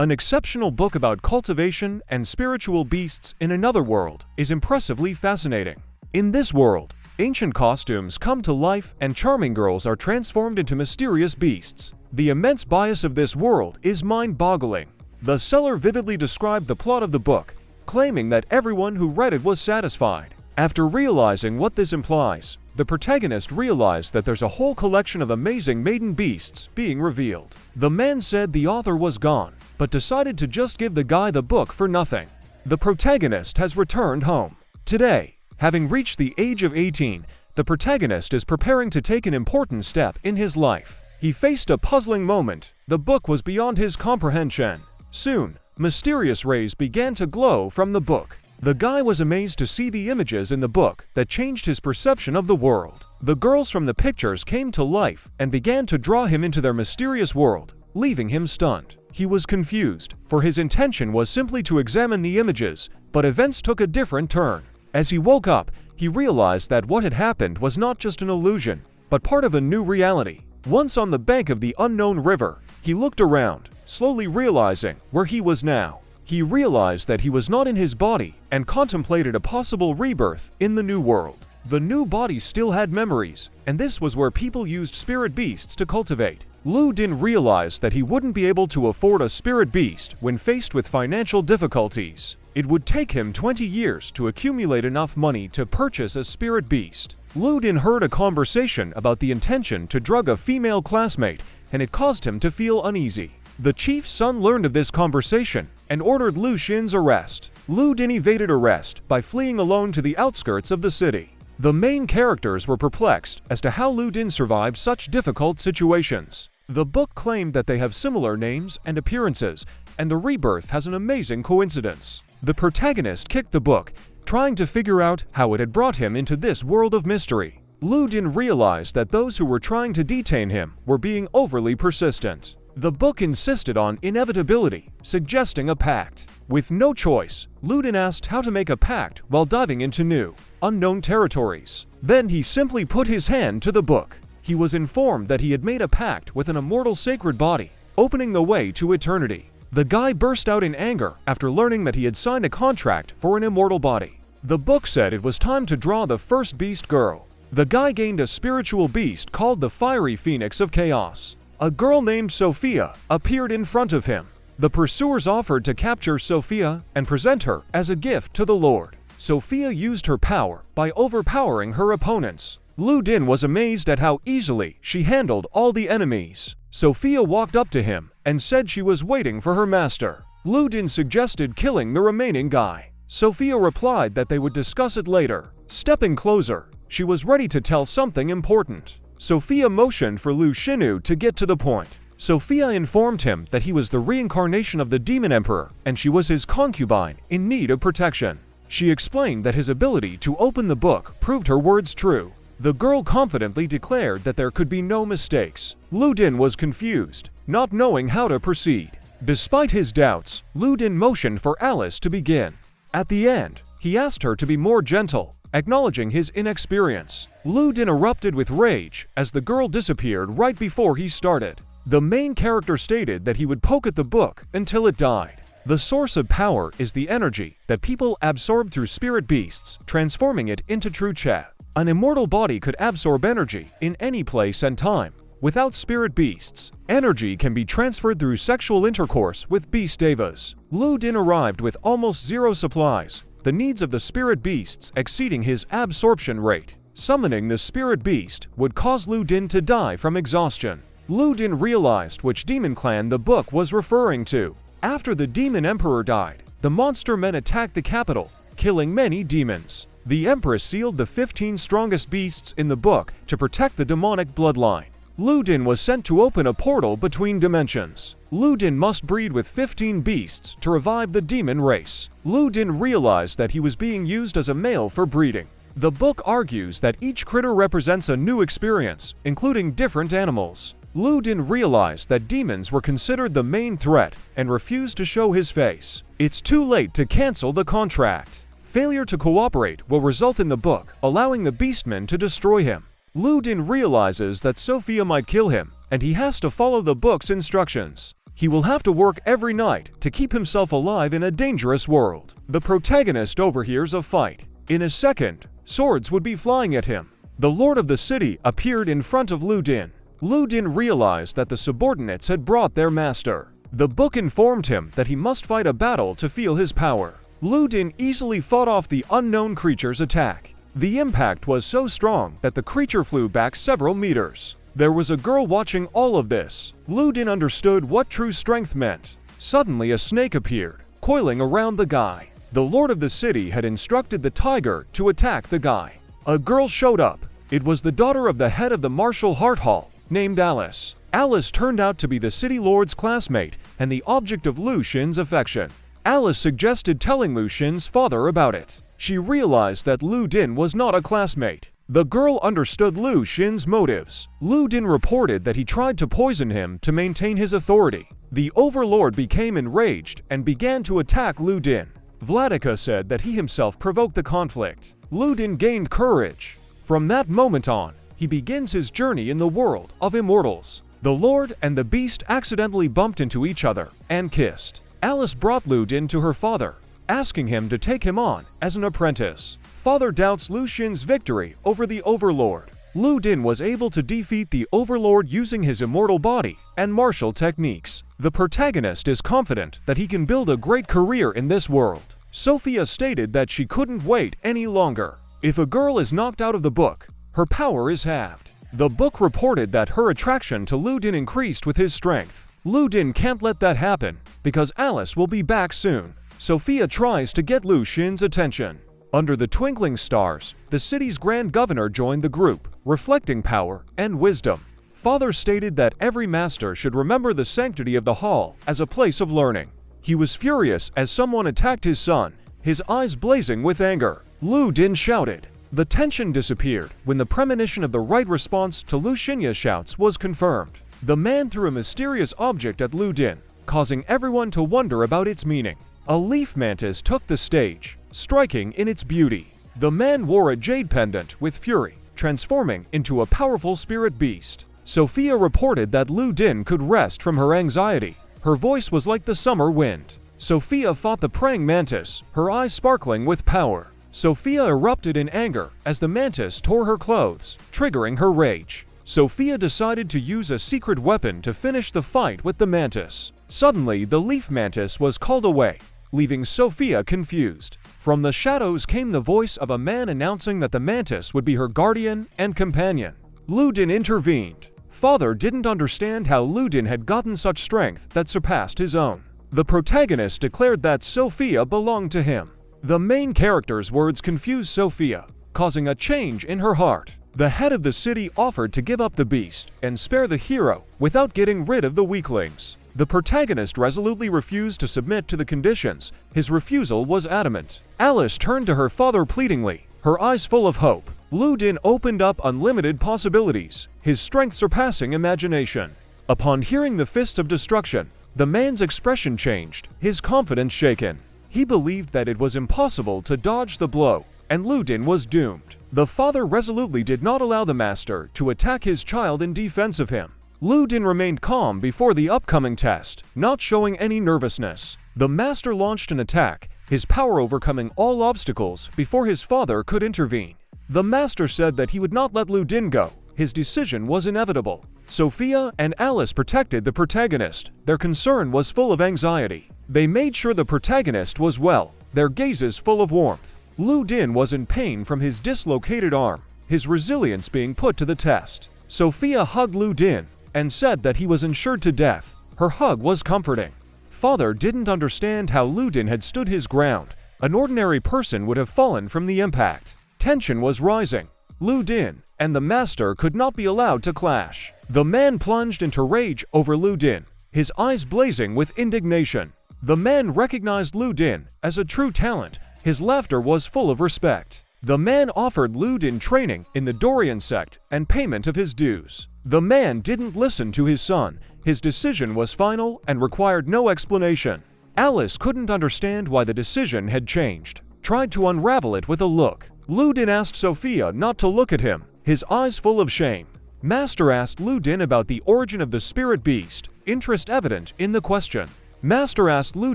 An exceptional book about cultivation and spiritual beasts in another world is impressively fascinating. In this world, ancient costumes come to life and charming girls are transformed into mysterious beasts. The immense bias of this world is mind-boggling. The seller vividly described the plot of the book, claiming that everyone who read it was satisfied. After realizing what this implies, the protagonist realized that there's a whole collection of amazing maiden beasts being revealed. The man said the author was gone, but decided to just give the guy the book for nothing. The protagonist has returned home. Today, having reached the age of 18, the protagonist is preparing to take an important step in his life. He faced a puzzling moment. The book was beyond his comprehension. Soon, mysterious rays began to glow from the book. The guy was amazed to see the images in the book that changed his perception of the world. The girls from the pictures came to life and began to draw him into their mysterious world, leaving him stunned. He was confused, for his intention was simply to examine the images, but events took a different turn. As he woke up, he realized that what had happened was not just an illusion, but part of a new reality. Once on the bank of the unknown river, he looked around, slowly realizing where he was now. He realized that he was not in his body and contemplated a possible rebirth in the new world. The new body still had memories, and this was where people used spirit beasts to cultivate. Lu Din realized that he wouldn't be able to afford a spirit beast when faced with financial difficulties. It would take him 20 years to accumulate enough money to purchase a spirit beast. Lu Din heard a conversation about the intention to drug a female classmate, and it caused him to feel uneasy. The chief's son learned of this conversation and ordered Lu Xin's arrest. Lu Din evaded arrest by fleeing alone to the outskirts of the city. The main characters were perplexed as to how Lu Din survived such difficult situations. The book claimed that they have similar names and appearances, and the rebirth has an amazing coincidence. The protagonist kicked the book, trying to figure out how it had brought him into this world of mystery. Lu Din realized that those who were trying to detain him were being overly persistent. The book insisted on inevitability, suggesting a pact. With no choice, Lu Din asked how to make a pact while diving into new, unknown territories. Then he simply put his hand to the book. He was informed that he had made a pact with an immortal sacred body, opening the way to eternity. The guy burst out in anger after learning that he had signed a contract for an immortal body. The book said it was time to draw the first beast girl. The guy gained a spiritual beast called the Fiery Phoenix of Chaos. A girl named Sophia appeared in front of him. The pursuers offered to capture Sophia and present her as a gift to the Lord. Sophia used her power by overpowering her opponents. Lu Din was amazed at how easily she handled all the enemies. Sophia walked up to him and said she was waiting for her master. Lu Din suggested killing the remaining guy. Sophia replied that they would discuss it later. Stepping closer, she was ready to tell something important. Sophia motioned for Lu Xinu to get to the point. Sophia informed him that he was the reincarnation of the Demon Emperor and she was his concubine in need of protection. She explained that his ability to open the book proved her words true. The girl confidently declared that there could be no mistakes. Lu Din was confused, not knowing how to proceed. Despite his doubts, Lu Din motioned for Alice to begin. At the end, he asked her to be more gentle, acknowledging his inexperience. Lu Din erupted with rage as the girl disappeared right before he started. The main character stated that he would poke at the book until it died. The source of power is the energy that people absorb through spirit beasts, transforming it into true cha. An immortal body could absorb energy in any place and time. Without spirit beasts, energy can be transferred through sexual intercourse with beast devas. Lu Din arrived with almost zero supplies, the needs of the spirit beasts exceeding his absorption rate. Summoning the spirit beast would cause Lu Din to die from exhaustion. Lu Din realized which demon clan the book was referring to. After the demon emperor died, the monster men attacked the capital, killing many demons. The empress sealed the 15 strongest beasts in the book to protect the demonic bloodline. Lu Din was sent to open a portal between dimensions. Lu Din must breed with 15 beasts to revive the demon race. Lu Din realized that he was being used as a male for breeding. The book argues that each critter represents a new experience, including different animals. Lu Din realized that demons were considered the main threat and refused to show his face. It's too late to cancel the contract. Failure to cooperate will result in the book allowing the beastmen to destroy him. Lu Din realizes that Sophia might kill him, and he has to follow the book's instructions. He will have to work every night to keep himself alive in a dangerous world. The protagonist overhears a fight. In a second, swords would be flying at him. The lord of the city appeared in front of Lu Din. Lu Din realized that the subordinates had brought their master. The book informed him that he must fight a battle to feel his power. Lu Din easily fought off the unknown creature's attack. The impact was so strong that the creature flew back several meters. There was a girl watching all of this. Lu Din understood what true strength meant. Suddenly a snake appeared, coiling around the guy. The lord of the city had instructed the tiger to attack the guy. A girl showed up. It was the daughter of the head of the martial Heart Hall, named Alice. Alice turned out to be the city lord's classmate and the object of Lu Xin's affection. Alice suggested telling Lu Xin's father about it. She realized that Lu Din was not a classmate. The girl understood Lu Xin's motives. Lu Din reported that he tried to poison him to maintain his authority. The overlord became enraged and began to attack Lu Din. Vladika said that he himself provoked the conflict. Lu Din gained courage. From that moment on, he begins his journey in the world of immortals. The Lord and the Beast accidentally bumped into each other and kissed. Alice brought Lu Din to her father, asking him to take him on as an apprentice. Father doubts Lu Xin's victory over the Overlord. Lu Din was able to defeat the Overlord using his immortal body and martial techniques. The protagonist is confident that he can build a great career in this world. Sophia stated that she couldn't wait any longer. If a girl is knocked out of the book, her power is halved. The book reported that her attraction to Lu Din increased with his strength. Lu Din can't let that happen, because Alice will be back soon. Sophia tries to get Lu Xin's attention. Under the twinkling stars, the city's grand governor joined the group, reflecting power and wisdom. Father stated that every master should remember the sanctity of the hall as a place of learning. He was furious as someone attacked his son, his eyes blazing with anger. Lu Din shouted. The tension disappeared when the premonition of the right response to Lu Xinya's shouts was confirmed. The man threw a mysterious object at Lu Din, causing everyone to wonder about its meaning. A leaf mantis took the stage, striking in its beauty. The man wore a jade pendant with fury, transforming into a powerful spirit beast. Sophia reported that Lu Din could rest from her anxiety. Her voice was like the summer wind. Sophia fought the praying mantis, her eyes sparkling with power. Sophia erupted in anger as the mantis tore her clothes, triggering her rage. Sophia decided to use a secret weapon to finish the fight with the mantis. Suddenly, the leaf mantis was called away, leaving Sophia confused. From the shadows came the voice of a man announcing that the mantis would be her guardian and companion. Lu Din intervened. Father didn't understand how Lu Din had gotten such strength that surpassed his own. The protagonist declared that Sophia belonged to him. The main character's words confused Sophia, causing a change in her heart. The head of the city offered to give up the beast and spare the hero without getting rid of the weaklings. The protagonist resolutely refused to submit to the conditions. His refusal was adamant. Alice turned to her father pleadingly, her eyes full of hope. Lu Din opened up unlimited possibilities, his strength surpassing imagination. Upon hearing the fists of destruction, the man's expression changed, his confidence shaken. He believed that it was impossible to dodge the blow, and Lu Din was doomed. The father resolutely did not allow the master to attack his child in defense of him. Lu Din remained calm before the upcoming test, not showing any nervousness. The master launched an attack, his power overcoming all obstacles before his father could intervene. The master said that he would not let Lu Din go. His decision was inevitable. Sophia and Alice protected the protagonist. Their concern was full of anxiety. They made sure the protagonist was well, their gazes full of warmth. Lu Din was in pain from his dislocated arm, his resilience being put to the test. Sophia hugged Lu Din and said that he was insured to death. Her hug was comforting. Father didn't understand how Lu Din had stood his ground. An ordinary person would have fallen from the impact. Tension was rising. Lu Din and the master could not be allowed to clash. The man plunged into rage over Lu Din, his eyes blazing with indignation. The man recognized Lu Din as a true talent. His laughter was full of respect. The man offered Lu Din training in the Dorian sect and payment of his dues. The man didn't listen to his son. His decision was final and required no explanation. Alice couldn't understand why the decision had changed, tried to unravel it with a look. Lu Din asked Sophia not to look at him, his eyes full of shame. Master asked Lu Din about the origin of the spirit beast, interest evident in the question. Master asked Lu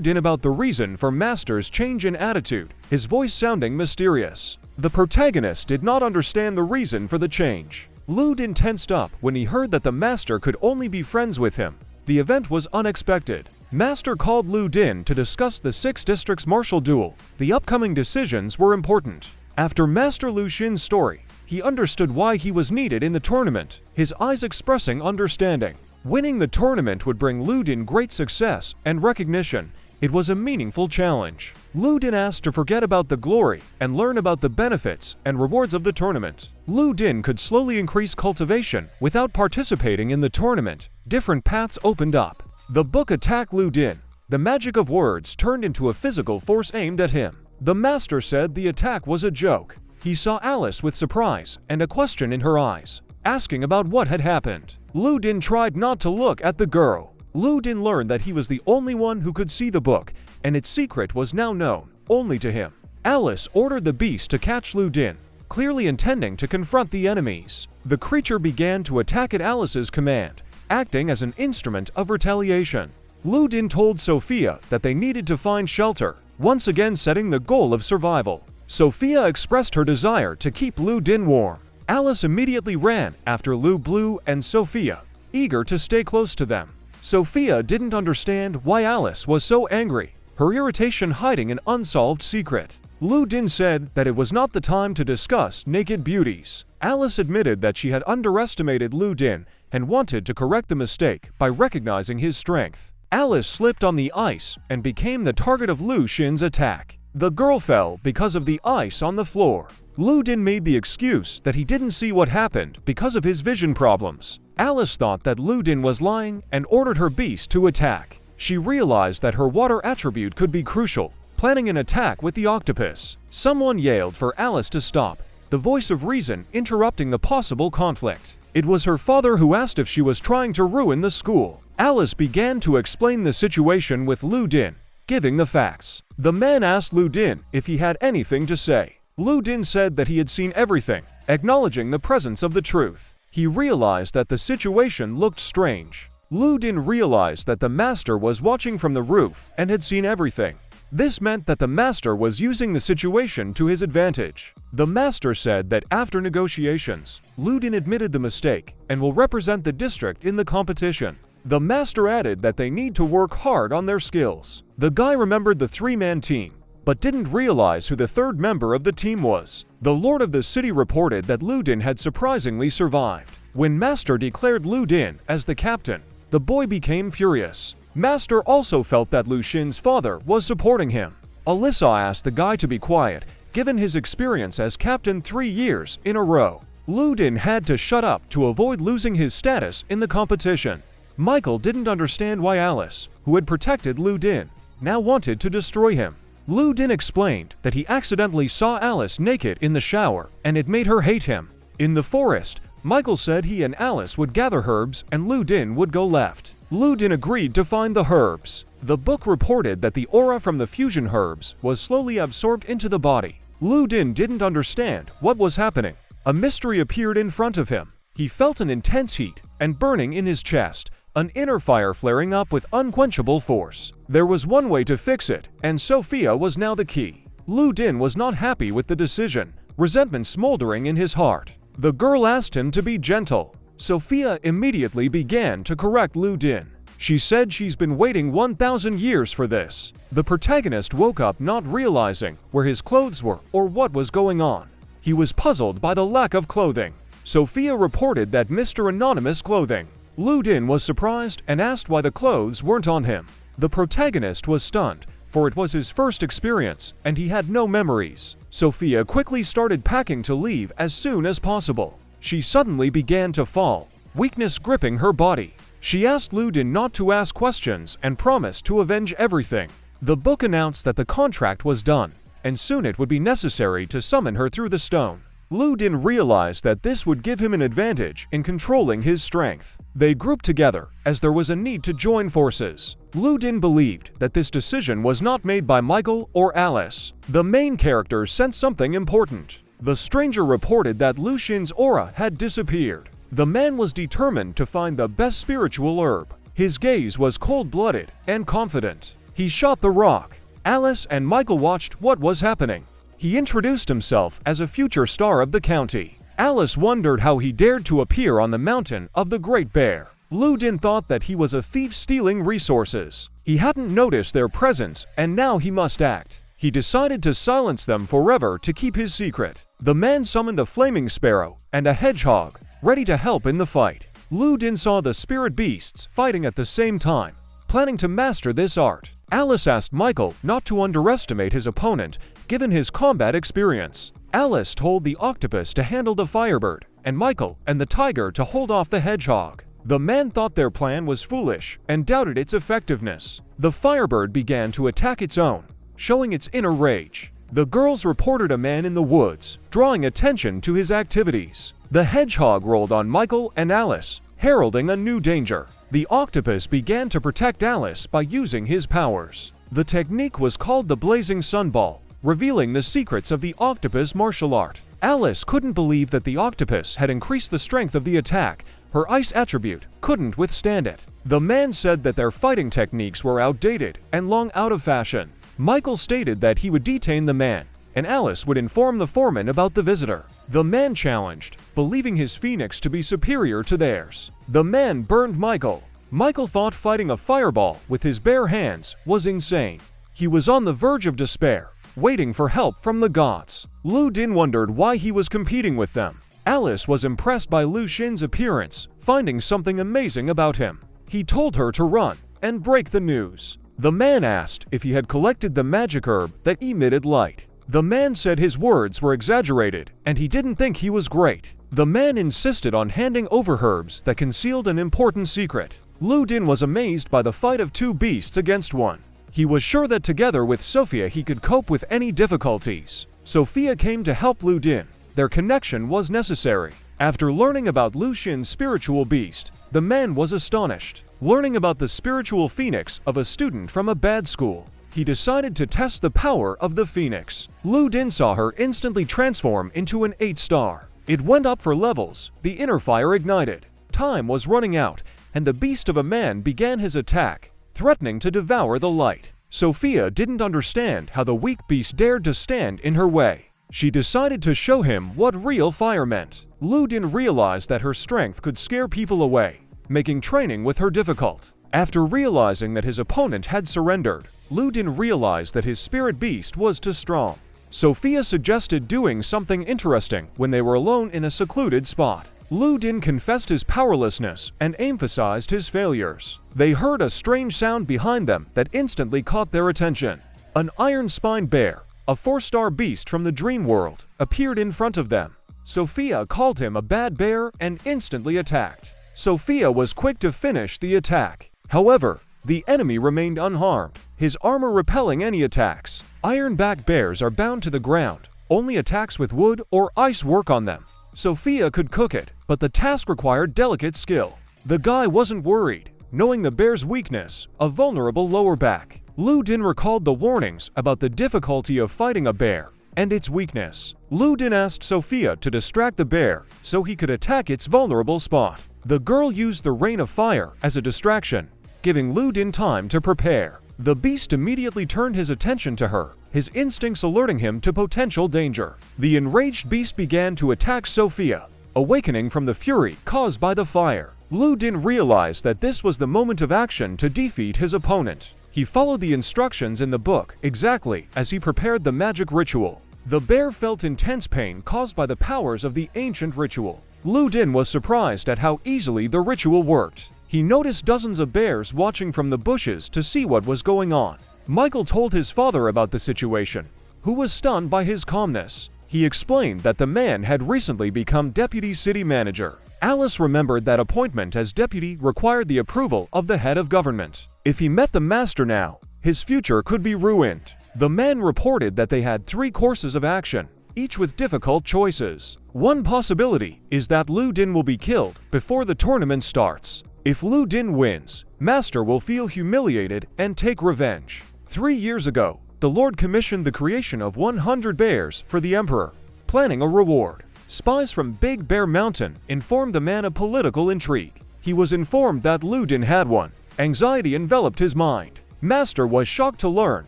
Din about the reason for Master's change in attitude, his voice sounding mysterious. The protagonist did not understand the reason for the change. Lu Din tensed up when he heard that the Master could only be friends with him. The event was unexpected. Master called Lu Din to discuss the 6 districts martial duel. The upcoming decisions were important. After Master Lu Xin's story, he understood why he was needed in the tournament, his eyes expressing understanding. Winning the tournament would bring Lu Din great success and recognition. It was a meaningful challenge. Lu Din asked to forget about the glory and learn about the benefits and rewards of the tournament. Lu Din could slowly increase cultivation without participating in the tournament. Different paths opened up. The book attacked Lu Din. The magic of words turned into a physical force aimed at him. The Master said the attack was a joke. He saw Alice with surprise and a question in her eyes, asking about what had happened. Lu Din tried not to look at the girl. Lu Din learned that he was the only one who could see the book, and its secret was now known only to him. Alice ordered the beast to catch Lu Din, clearly intending to confront the enemies. The creature began to attack at Alice's command, acting as an instrument of retaliation. Lu Din told Sophia that they needed to find shelter, once again setting the goal of survival. Sophia expressed her desire to keep Lu Din warm. Alice immediately ran after Lu Blue and Sophia, eager to stay close to them. Sophia didn't understand why Alice was so angry, her irritation hiding an unsolved secret. Lu Din said that it was not the time to discuss naked beauties. Alice admitted that she had underestimated Lu Din and wanted to correct the mistake by recognizing his strength. Alice slipped on the ice and became the target of Lu Xin's attack. The girl fell because of the ice on the floor. Lu Din made the excuse that he didn't see what happened because of his vision problems. Alice thought that Lu Din was lying and ordered her beast to attack. She realized that her water attribute could be crucial, planning an attack with the octopus. Someone yelled for Alice to stop, the voice of reason interrupting the possible conflict. It was her father who asked if she was trying to ruin the school. Alice began to explain the situation with Lu Din, giving the facts. The man asked Lu Din if he had anything to say. Lu Din said that he had seen everything, acknowledging the presence of the truth. He realized that the situation looked strange. Lu Din realized that the Master was watching from the roof and had seen everything. This meant that the Master was using the situation to his advantage. The Master said that after negotiations, Lu Din admitted the mistake and will represent the district in the competition. The Master added that they need to work hard on their skills. The guy remembered the 3-man team, but didn't realize who the 3rd member of the team was. The Lord of the City reported that Lu Din had surprisingly survived. When Master declared Lu Din as the captain, the boy became furious. Master also felt that Lu Xin's father was supporting him. Alyssa asked the guy to be quiet, given his experience as captain 3 years in a row. Lu Din had to shut up to avoid losing his status in the competition. Michael didn't understand why Alice, who had protected Lu Din, now wanted to destroy him. Lu Din explained that he accidentally saw Alice naked in the shower, and it made her hate him. In the forest, Michael said he and Alice would gather herbs and Lu Din would go left. Lu Din agreed to find the herbs. The book reported that the aura from the fusion herbs was slowly absorbed into the body. Lu Din didn't understand what was happening. A mystery appeared in front of him. He felt an intense heat and burning in his chest, an inner fire flaring up with unquenchable force. There was one way to fix it, and Sophia was now the key. Lu Din was not happy with the decision, resentment smoldering in his heart. The girl asked him to be gentle. Sophia immediately began to correct Lu Din. She said she's been waiting 1,000 years for this. The protagonist woke up not realizing where his clothes were or what was going on. He was puzzled by the lack of clothing. Sophia reported that Mr. Anonymous clothing. Lu Din was surprised and asked why the clothes weren't on him. The protagonist was stunned, for it was his first experience and he had no memories. Sophia quickly started packing to leave as soon as possible. She suddenly began to fall, weakness gripping her body. She asked Lu Din not to ask questions and promised to avenge everything. The book announced that the contract was done, and soon it would be necessary to summon her through the stone. Lu Din realized that this would give him an advantage in controlling his strength. They grouped together as there was a need to join forces. Lu Din believed that this decision was not made by Michael or Alice. The main characters sensed something important. The stranger reported that Lu Xin's aura had disappeared. The man was determined to find the best spiritual herb. His gaze was cold-blooded and confident. He shot the rock. Alice and Michael watched what was happening. He introduced himself as a future star of the county. Alice wondered how he dared to appear on the mountain of the Great Bear. Lu Din thought that he was a thief stealing resources. He hadn't noticed their presence, and now he must act. He decided to silence them forever to keep his secret. The man summoned a flaming sparrow and a hedgehog, ready to help in the fight. Lu Din saw the spirit beasts fighting at the same time, planning to master this art. Alice asked Michael not to underestimate his opponent, given his combat experience. Alice told the octopus to handle the firebird, and Michael and the tiger to hold off the hedgehog. The man thought their plan was foolish and doubted its effectiveness. The firebird began to attack its own, showing its inner rage. The girls reported a man in the woods, drawing attention to his activities. The hedgehog rolled on Michael and Alice, heralding a new danger. The octopus began to protect Alice by using his powers. The technique was called the blazing sunball, revealing the secrets of the octopus martial art. Alice couldn't believe that the octopus had increased the strength of the attack. Her ice attribute couldn't withstand it. The man said that their fighting techniques were outdated and long out of fashion. Michael stated that he would detain the man, and Alice would inform the foreman about the visitor. The man challenged, believing his phoenix to be superior to theirs. The man burned Michael. Michael thought fighting a fireball with his bare hands was insane. He was on the verge of despair, waiting for help from the gods. Lu Din wondered why he was competing with them. Alice was impressed by Lu Xin's appearance, finding something amazing about him. He told her to run and break the news. The man asked if he had collected the magic herb that emitted light. The man said his words were exaggerated and he didn't think he was great. The man insisted on handing over herbs that concealed an important secret. Lu Din was amazed by the fight of two beasts against one. He was sure that together with Sophia he could cope with any difficulties. Sophia came to help Lu Din. Their connection was necessary. After learning about Lu Xin's spiritual beast, the man was astonished. Learning about the spiritual phoenix of a student from a bad school, he decided to test the power of the phoenix. Lu Din saw her instantly transform into an 8-star. It went up for levels, the inner fire ignited. Time was running out, and the beast of a man began his attack, threatening to devour the light. Sophia didn't understand how the weak beast dared to stand in her way. She decided to show him what real fire meant. Lu Din realized that her strength could scare people away, making training with her difficult. After realizing that his opponent had surrendered, Lu Din realized that his spirit beast was too strong. Sophia suggested doing something interesting when they were alone in a secluded spot. Lu Din confessed his powerlessness and emphasized his failures. They heard a strange sound behind them that instantly caught their attention. An iron-spined bear, a 4-star beast from the dream world, appeared in front of them. Sophia called him a bad bear and instantly attacked. Sophia was quick to finish the attack. However, the enemy remained unharmed, his armor repelling any attacks. Iron-back bears are bound to the ground. Only attacks with wood or ice work on them. Sophia could cook it, but the task required delicate skill. The guy wasn't worried, knowing the bear's weakness, a vulnerable lower back. Lu Din recalled the warnings about the difficulty of fighting a bear and its weakness. Lu Din asked Sophia to distract the bear so he could attack its vulnerable spot. The girl used the rain of fire as a distraction, giving Lu Din time to prepare. The beast immediately turned his attention to her, his instincts alerting him to potential danger. The enraged beast began to attack Sophia, awakening from the fury caused by the fire. Lu Din realized that this was the moment of action to defeat his opponent. He followed the instructions in the book exactly as he prepared the magic ritual. The bear felt intense pain caused by the powers of the ancient ritual. Lu Din was surprised at how easily the ritual worked. He noticed dozens of bears watching from the bushes to see what was going on. Michael told his father about the situation, who was stunned by his calmness. He explained that the man had recently become deputy city manager. Alice remembered that appointment as deputy required the approval of the head of government. If he met the master now, his future could be ruined. The man reported that they had 3 courses of action, each with difficult choices. One possibility is that Lu Din will be killed before the tournament starts. If Lu Din wins, Master will feel humiliated and take revenge. 3 years ago, the Lord commissioned the creation of 100 bears for the Emperor, planning a reward. Spies from Big Bear Mountain informed the man of political intrigue. He was informed that Ludin had one. Anxiety enveloped his mind. Master was shocked to learn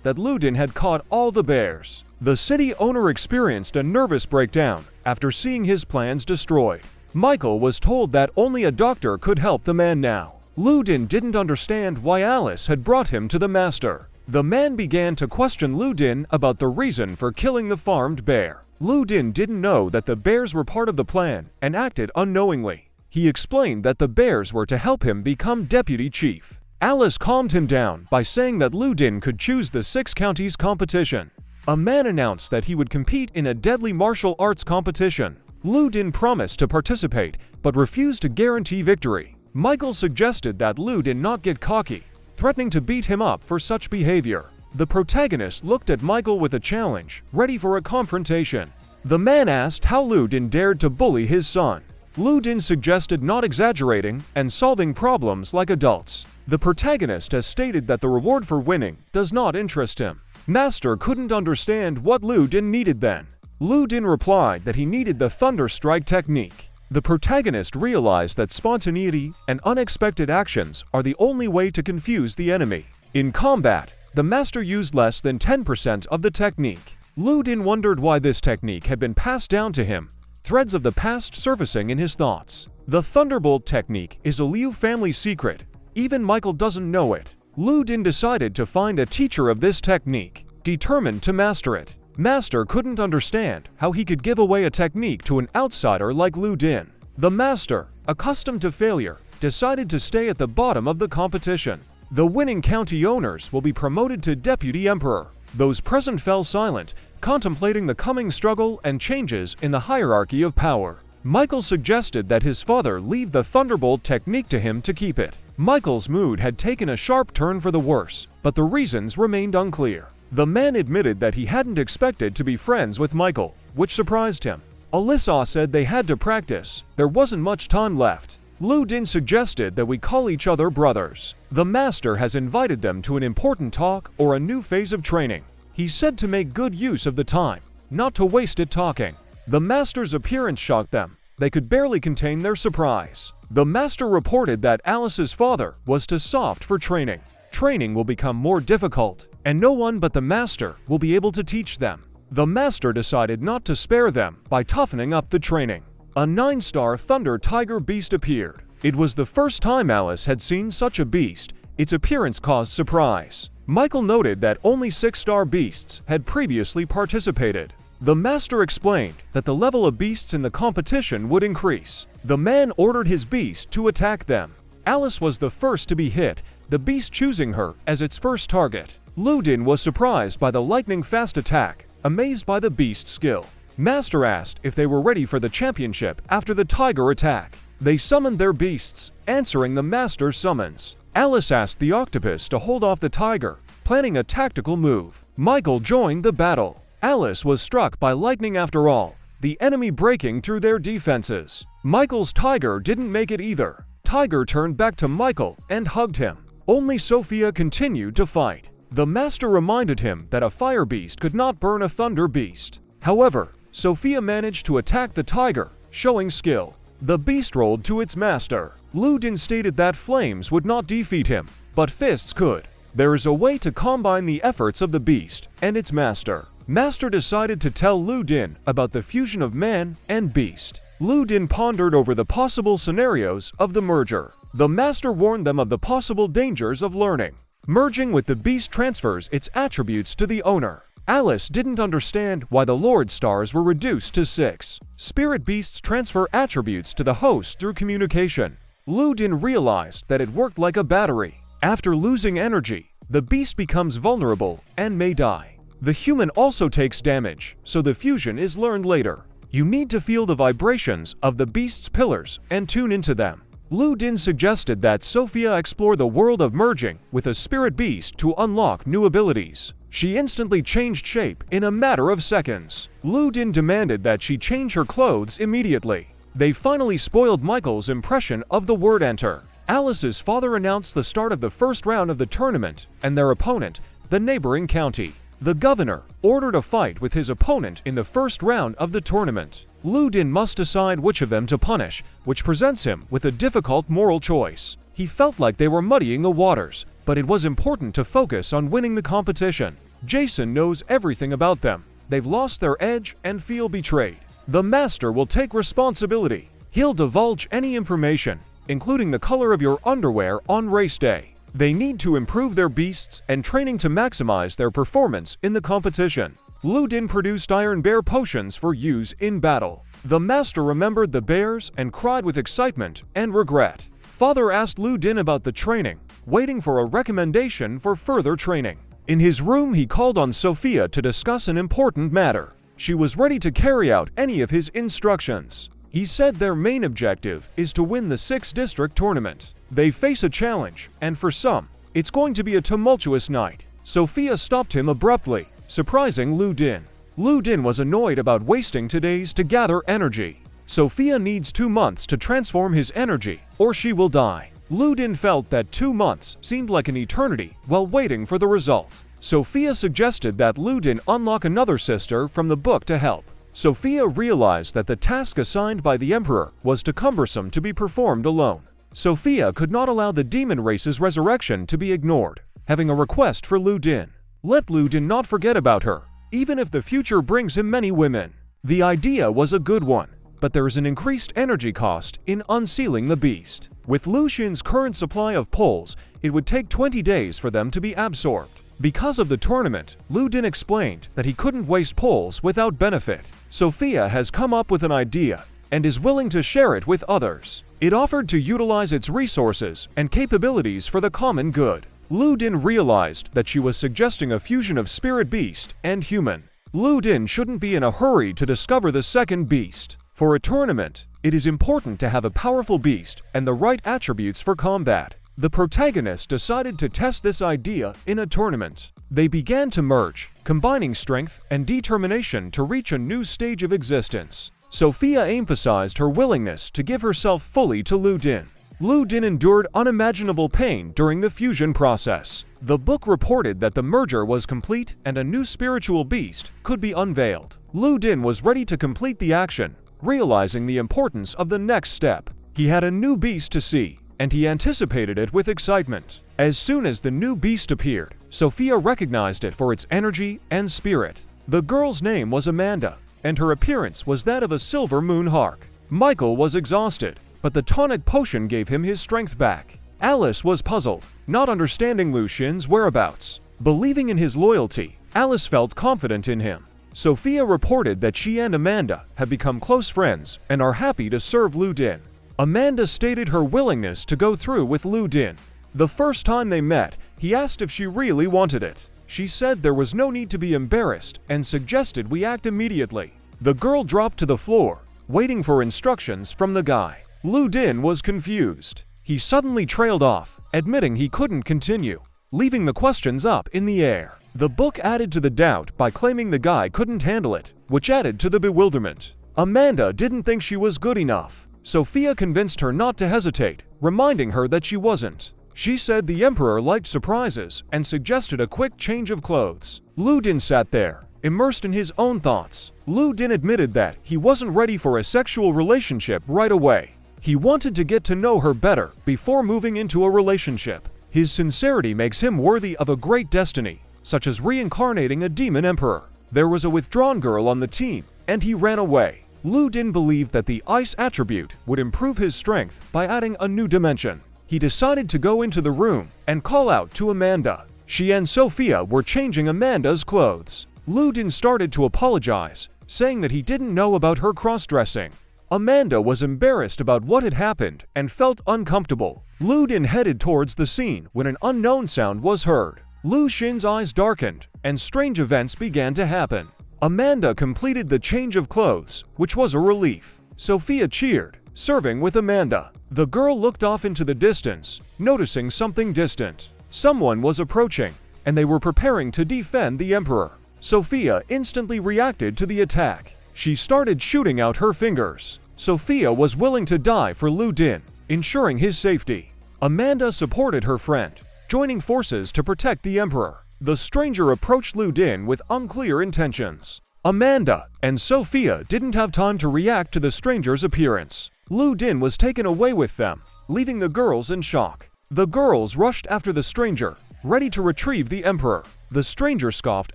that Ludin had caught all the bears. The city owner experienced a nervous breakdown after seeing his plans destroyed. Michael was told that only a doctor could help the man now. Ludin didn't understand why Alice had brought him to the master. The man began to question Ludin about the reason for killing the farmed bear. Ludin didn't know that the bears were part of the plan and acted unknowingly. He explained that the bears were to help him become deputy chief. Alice calmed him down by saying that Ludin could choose the 6 counties competition. A man announced that he would compete in a deadly martial arts competition. Ludin promised to participate, but refused to guarantee victory. Michael suggested that Ludin not get cocky, threatening to beat him up for such behavior. The protagonist looked at Michael with a challenge, ready for a confrontation. The man asked how Ludin dared to bully his son. Ludin suggested not exaggerating and solving problems like adults. The protagonist has stated that the reward for winning does not interest him. Master couldn't understand what Ludin needed then. Ludin replied that he needed the thunder strike technique. The protagonist realized that spontaneity and unexpected actions are the only way to confuse the enemy. In combat, the master used less than 10% of the technique. Ludin wondered why this technique had been passed down to him, threads of the past surfacing in his thoughts. The Thunderbolt technique is a Liu family secret. Even Michael doesn't know it. Ludin decided to find a teacher of this technique, determined to master it. Master couldn't understand how he could give away a technique to an outsider like Ludin. The master, accustomed to failure, decided to stay at the bottom of the competition. The winning county owners will be promoted to deputy emperor. Those present fell silent, contemplating the coming struggle and changes in the hierarchy of power. Michael suggested that his father leave the Thunderbolt technique to him to keep it. Michael's mood had taken a sharp turn for the worse, but the reasons remained unclear. The man admitted that he hadn't expected to be friends with Michael, which surprised him. Alyssa said they had to practice. There wasn't much time left. Ludin suggested that we call each other brothers. The master has invited them to an important talk or a new phase of training. He said to make good use of the time, not to waste it talking. The master's appearance shocked them. They could barely contain their surprise. The master reported that Alice's father was too soft for training. Training will become more difficult, and no one but the master will be able to teach them. The master decided not to spare them by toughening up the training. A 9-star thunder tiger beast appeared. It was the first time Alice had seen such a beast. Its appearance caused surprise. Michael noted that only 6-star beasts had previously participated. The master explained that the level of beasts in the competition would increase. The man ordered his beast to attack them. Alice was the first to be hit, the beast choosing her as its first target. Ludin was surprised by the lightning-fast attack, amazed by the beast's skill. Master asked if they were ready for the championship after the tiger attack. They summoned their beasts, answering the master's summons. Alice asked the octopus to hold off the tiger, planning a tactical move. Michael joined the battle. Alice was struck by lightning after all, the enemy breaking through their defenses. Michael's tiger didn't make it either. Tiger turned back to Michael and hugged him. Only Sophia continued to fight. The master reminded him that a fire beast could not burn a thunder beast. However, Sophia managed to attack the tiger, showing skill. The beast rolled to its master. Ludin stated that flames would not defeat him, but fists could. There is a way to combine the efforts of the beast and its master. Master decided to tell Ludin about the fusion of man and beast. Ludin pondered over the possible scenarios of the merger. The master warned them of the possible dangers of learning. Merging with the beast transfers its attributes to the owner. Alice didn't understand why the Lord Stars were reduced to 6. Spirit beasts transfer attributes to the host through communication. Ludin realized that it worked like a battery. After losing energy, the beast becomes vulnerable and may die. The human also takes damage, so the fusion is learned later. You need to feel the vibrations of the beast's pillars and tune into them. Ludin suggested that Sophia explore the world of merging with a spirit beast to unlock new abilities. She instantly changed shape in a matter of seconds. Ludin demanded that she change her clothes immediately. They finally spoiled Michael's impression of the word enter. Alice's father announced the start of the first round of the tournament and their opponent, the neighboring county. The governor ordered a fight with his opponent in the first round of the tournament. Lu Din must decide which of them to punish, which presents him with a difficult moral choice. He felt like they were muddying the waters, but it was important to focus on winning the competition. Jason knows everything about them. They've lost their edge and feel betrayed. The master will take responsibility. He'll divulge any information, including the color of your underwear on race day. They need to improve their beasts and training to maximize their performance in the competition. Lu Din produced Iron Bear potions for use in battle. The master remembered the bears and cried with excitement and regret. Father asked Lu Din about the training, waiting for a recommendation for further training. In his room, he called on Sophia to discuss an important matter. She was ready to carry out any of his instructions. He said their main objective is to win the 6th district tournament. They face a challenge, and for some, it's going to be a tumultuous night. Sophia stopped him abruptly, surprising Lu Din. Lu Din was annoyed about wasting 2 days to gather energy. Sophia needs 2 months to transform his energy, or she will die. Lu Din felt that 2 months seemed like an eternity while waiting for the result. Sophia suggested that Lu Din unlock another sister from the book to help. Sophia realized that the task assigned by the Emperor was too cumbersome to be performed alone. Sophia could not allow the demon race's resurrection to be ignored, having a request for Lu Din. Let Lu Din not forget about her, even if the future brings him many women. The idea was a good one, but there is an increased energy cost in unsealing the beast. With Lu Xin's current supply of poles, it would take 20 days for them to be absorbed. Because of the tournament, Lu Din explained that he couldn't waste poles without benefit. Sophia has come up with an idea and is willing to share it with others. It offered to utilize its resources and capabilities for the common good. Lu Din realized that she was suggesting a fusion of spirit beast and human. Lu Din shouldn't be in a hurry to discover the second beast. For a tournament, it is important to have a powerful beast and the right attributes for combat. The protagonist decided to test this idea in a tournament. They began to merge, combining strength and determination to reach a new stage of existence. Sophia emphasized her willingness to give herself fully to Lu Din. Lu Din endured unimaginable pain during the fusion process. The book reported that the merger was complete and a new spiritual beast could be unveiled. Lu Din was ready to complete the action, realizing the importance of the next step. He had a new beast to see, and he anticipated it with excitement. As soon as the new beast appeared, Sophia recognized it for its energy and spirit. The girl's name was Amanda, and her appearance was that of a silver moon hawk. Michael was exhausted, but the tonic potion gave him his strength back. Alice was puzzled, not understanding Lu Xin's whereabouts. Believing in his loyalty, Alice felt confident in him. Sophia reported that she and Amanda have become close friends and are happy to serve Lu Din. Amanda stated her willingness to go through with Lu Din. The first time they met, he asked if she really wanted it. She said there was no need to be embarrassed and suggested we act immediately. The girl dropped to the floor, waiting for instructions from the guy. Lu Din was confused. He suddenly trailed off, admitting he couldn't continue, leaving the questions up in the air. The book added to the doubt by claiming the guy couldn't handle it, which added to the bewilderment. Amanda didn't think she was good enough. Sophia convinced her not to hesitate, reminding her that she wasn't. She said the Emperor liked surprises and suggested a quick change of clothes. Lu Din sat there, immersed in his own thoughts. Lu Din admitted that he wasn't ready for a sexual relationship right away. He wanted to get to know her better before moving into a relationship. His sincerity makes him worthy of a great destiny, such as reincarnating a demon emperor. There was a withdrawn girl on the team, and he ran away. Lu Din believed that the ice attribute would improve his strength by adding a new dimension. He decided to go into the room and call out to Amanda. She and Sophia were changing Amanda's clothes. Lu Din started to apologize, saying that he didn't know about her cross-dressing. Amanda was embarrassed about what had happened and felt uncomfortable. Lu Din headed towards the scene when an unknown sound was heard. Lu Xin's eyes darkened, and strange events began to happen. Amanda completed the change of clothes, which was a relief. Sophia cheered, serving with Amanda. The girl looked off into the distance, noticing something distant. Someone was approaching, and they were preparing to defend the Emperor. Sophia instantly reacted to the attack. She started shooting out her fingers. Sophia was willing to die for Lu Din, ensuring his safety. Amanda supported her friend, joining forces to protect the Emperor. The stranger approached Lu Din with unclear intentions. Amanda and Sophia didn't have time to react to the stranger's appearance. Lu Din was taken away with them, leaving the girls in shock. The girls rushed after the stranger, ready to retrieve the emperor. The stranger scoffed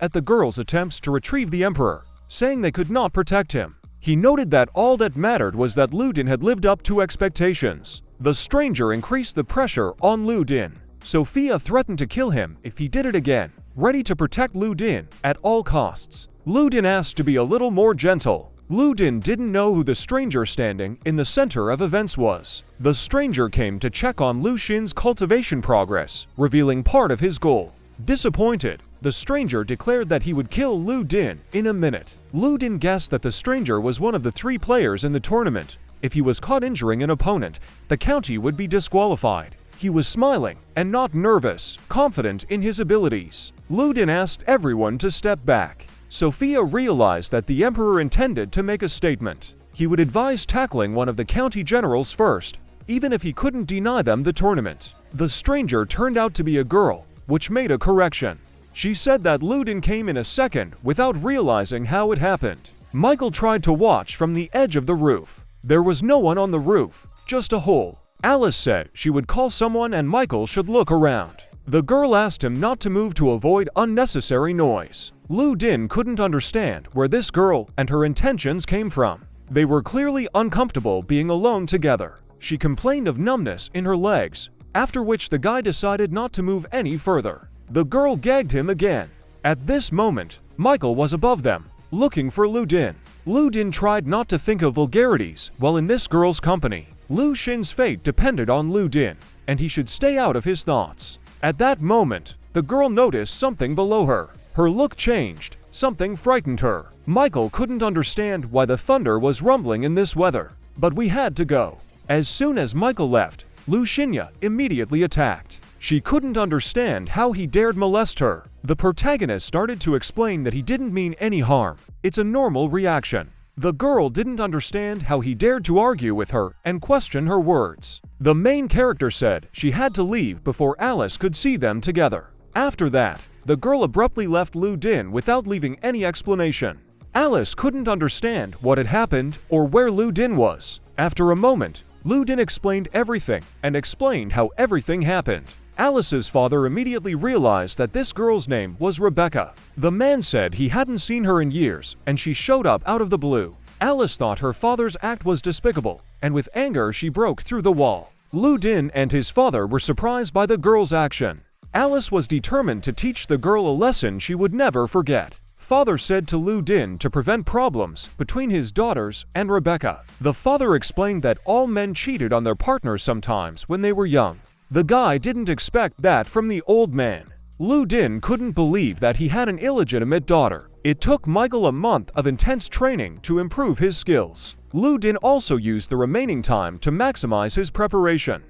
at the girls' attempts to retrieve the emperor, saying they could not protect him. He noted that all that mattered was that Lu Din had lived up to expectations. The stranger increased the pressure on Lu Din. Sophia threatened to kill him if he did it again, ready to protect Lu Din at all costs. Lu Din asked to be a little more gentle. Lu Din didn't know who the stranger standing in the center of events was. The stranger came to check on Lu Xin's cultivation progress, revealing part of his goal. Disappointed, the stranger declared that he would kill Lu Din in a minute. Lu Din guessed that the stranger was one of the 3 players in the tournament. If he was caught injuring an opponent, the county would be disqualified. He was smiling and not nervous, confident in his abilities. Lu Din asked everyone to step back. Sophia realized that the emperor intended to make a statement. He would advise tackling one of the county generals first, even if he couldn't deny them the tournament. The stranger turned out to be a girl, which made a correction. She said that Lu Din came in a second without realizing how it happened. Michael tried to watch from the edge of the roof. There was no one on the roof, just a hole. Alice said she would call someone and Michael should look around. The girl asked him not to move to avoid unnecessary noise. Lu Din couldn't understand where this girl and her intentions came from. They were clearly uncomfortable being alone together. She complained of numbness in her legs, after which the guy decided not to move any further. The girl gagged him again. At this moment, Michael was above them, looking for Lu Din. Lu Din tried not to think of vulgarities while in this girl's company. Lu Xin's fate depended on Lu Din, and he should stay out of his thoughts. At that moment, the girl noticed something below her. Her look changed. Something frightened her. Michael couldn't understand why the thunder was rumbling in this weather, but we had to go. As soon as Michael left, Lu Xinya immediately attacked. She couldn't understand how he dared molest her. The protagonist started to explain that he didn't mean any harm. It's a normal reaction. The girl didn't understand how he dared to argue with her and question her words. The main character said she had to leave before Alice could see them together. After that, the girl abruptly left Lu Din without leaving any explanation. Alice couldn't understand what had happened or where Lu Din was. After a moment, Lu Din explained everything and explained how everything happened. Alice's father immediately realized that this girl's name was Rebecca. The man said he hadn't seen her in years, and she showed up out of the blue. Alice thought her father's act was despicable, and with anger she broke through the wall. Lu Din and his father were surprised by the girl's action. Alice was determined to teach the girl a lesson she would never forget. Father said to Lu Din to prevent problems between his daughters and Rebecca. The father explained that all men cheated on their partners sometimes when they were young. The guy didn't expect that from the old man. Lu Din couldn't believe that he had an illegitimate daughter. It took Michael a month of intense training to improve his skills. Lu Din also used the remaining time to maximize his preparation.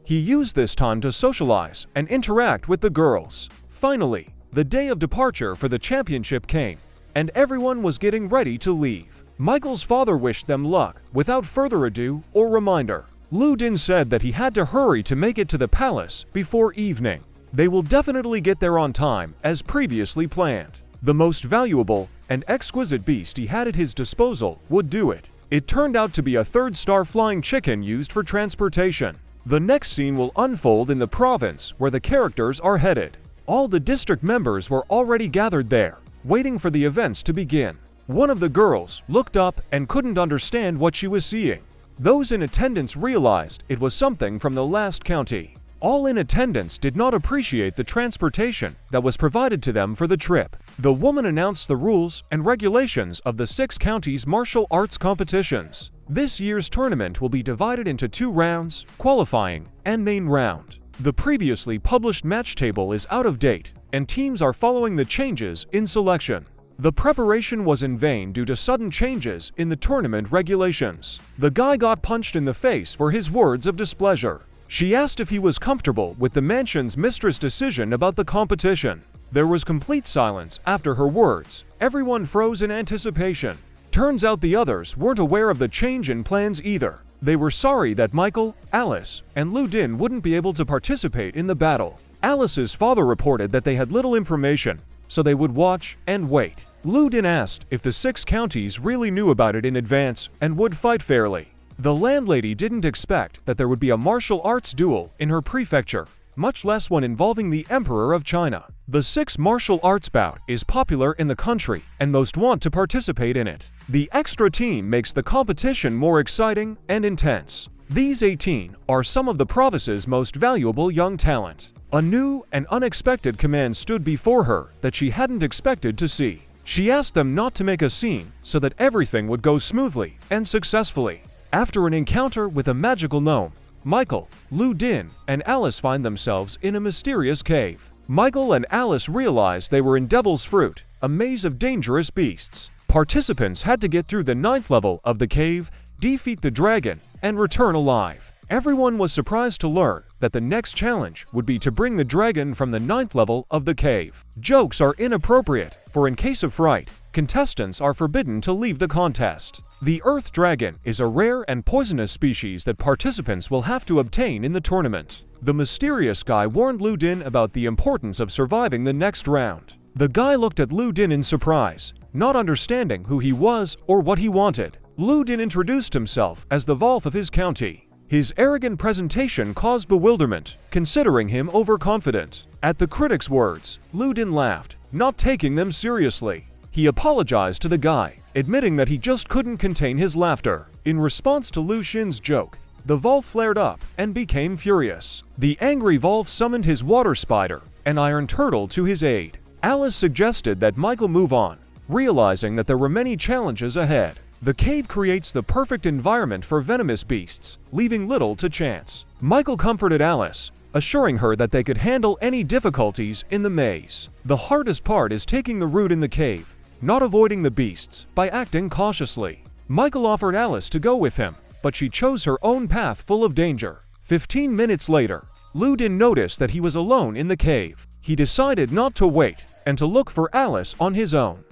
He used this time to socialize and interact with the girls. Finally, the day of departure for the championship came, and everyone was getting ready to leave. Michael's father wished them luck without further ado or reminder. Lu Din said that he had to hurry to make it to the palace before evening. They will definitely get there on time as previously planned. The most valuable and exquisite beast he had at his disposal would do it. It turned out to be a 3rd-star flying chicken used for transportation. The next scene will unfold in the province where the characters are headed. All the district members were already gathered there, waiting for the events to begin. One of the girls looked up and couldn't understand what she was seeing. Those in attendance realized it was something from the last county. All in attendance did not appreciate the transportation that was provided to them for the trip. The woman announced the rules and regulations of the 6 counties' martial arts competitions. This year's tournament will be divided into 2 rounds, qualifying and main round. The previously published match table is out of date, and teams are following the changes in selection. The preparation was in vain due to sudden changes in the tournament regulations. The guy got punched in the face for his words of displeasure. She asked if he was comfortable with the mansion's mistress' decision about the competition. There was complete silence after her words. Everyone froze in anticipation. Turns out the others weren't aware of the change in plans either. They were sorry that Michael, Alice, and Lu Din wouldn't be able to participate in the battle. Alice's father reported that they had little information, so they would watch and wait. Din asked if the 6 counties really knew about it in advance and would fight fairly. The landlady didn't expect that there would be a martial arts duel in her prefecture, much less one involving the Emperor of China. The 6 martial arts bout is popular in the country and most want to participate in it. The extra team makes the competition more exciting and intense. These 18 are some of the province's most valuable young talent. A new and unexpected command stood before her that she hadn't expected to see. She asked them not to make a scene so that everything would go smoothly and successfully. After an encounter with a magical gnome, Michael, Din, and Alice find themselves in a mysterious cave. Michael and Alice realize they were in Devil's Fruit, a maze of dangerous beasts. Participants had to get through the 9th level of the cave, defeat the dragon, and return alive. Everyone was surprised to learn that the next challenge would be to bring the dragon from the 9th level of the cave. Jokes are inappropriate, for in case of fright, contestants are forbidden to leave the contest. The Earth Dragon is a rare and poisonous species that participants will have to obtain in the tournament. The mysterious guy warned Din about the importance of surviving the next round. The guy looked at Din in surprise, not understanding who he was or what he wanted. Din introduced himself as the Wolf of his county. His arrogant presentation caused bewilderment, considering him overconfident. At the critics' words, Din laughed, not taking them seriously. He apologized to the guy, admitting that he just couldn't contain his laughter. In response to Lu Xin's joke, the Wolf flared up and became furious. The angry Wolf summoned his water spider, an iron turtle, to his aid. Alice suggested that Michael move on, realizing that there were many challenges ahead. The cave creates the perfect environment for venomous beasts, leaving little to chance. Michael comforted Alice, assuring her that they could handle any difficulties in the maze. The hardest part is taking the route in the cave, not avoiding the beasts by acting cautiously. Michael offered Alice to go with him, but she chose her own path full of danger. 15 minutes later, Din noticed that he was alone in the cave. He decided not to wait and to look for Alice on his own.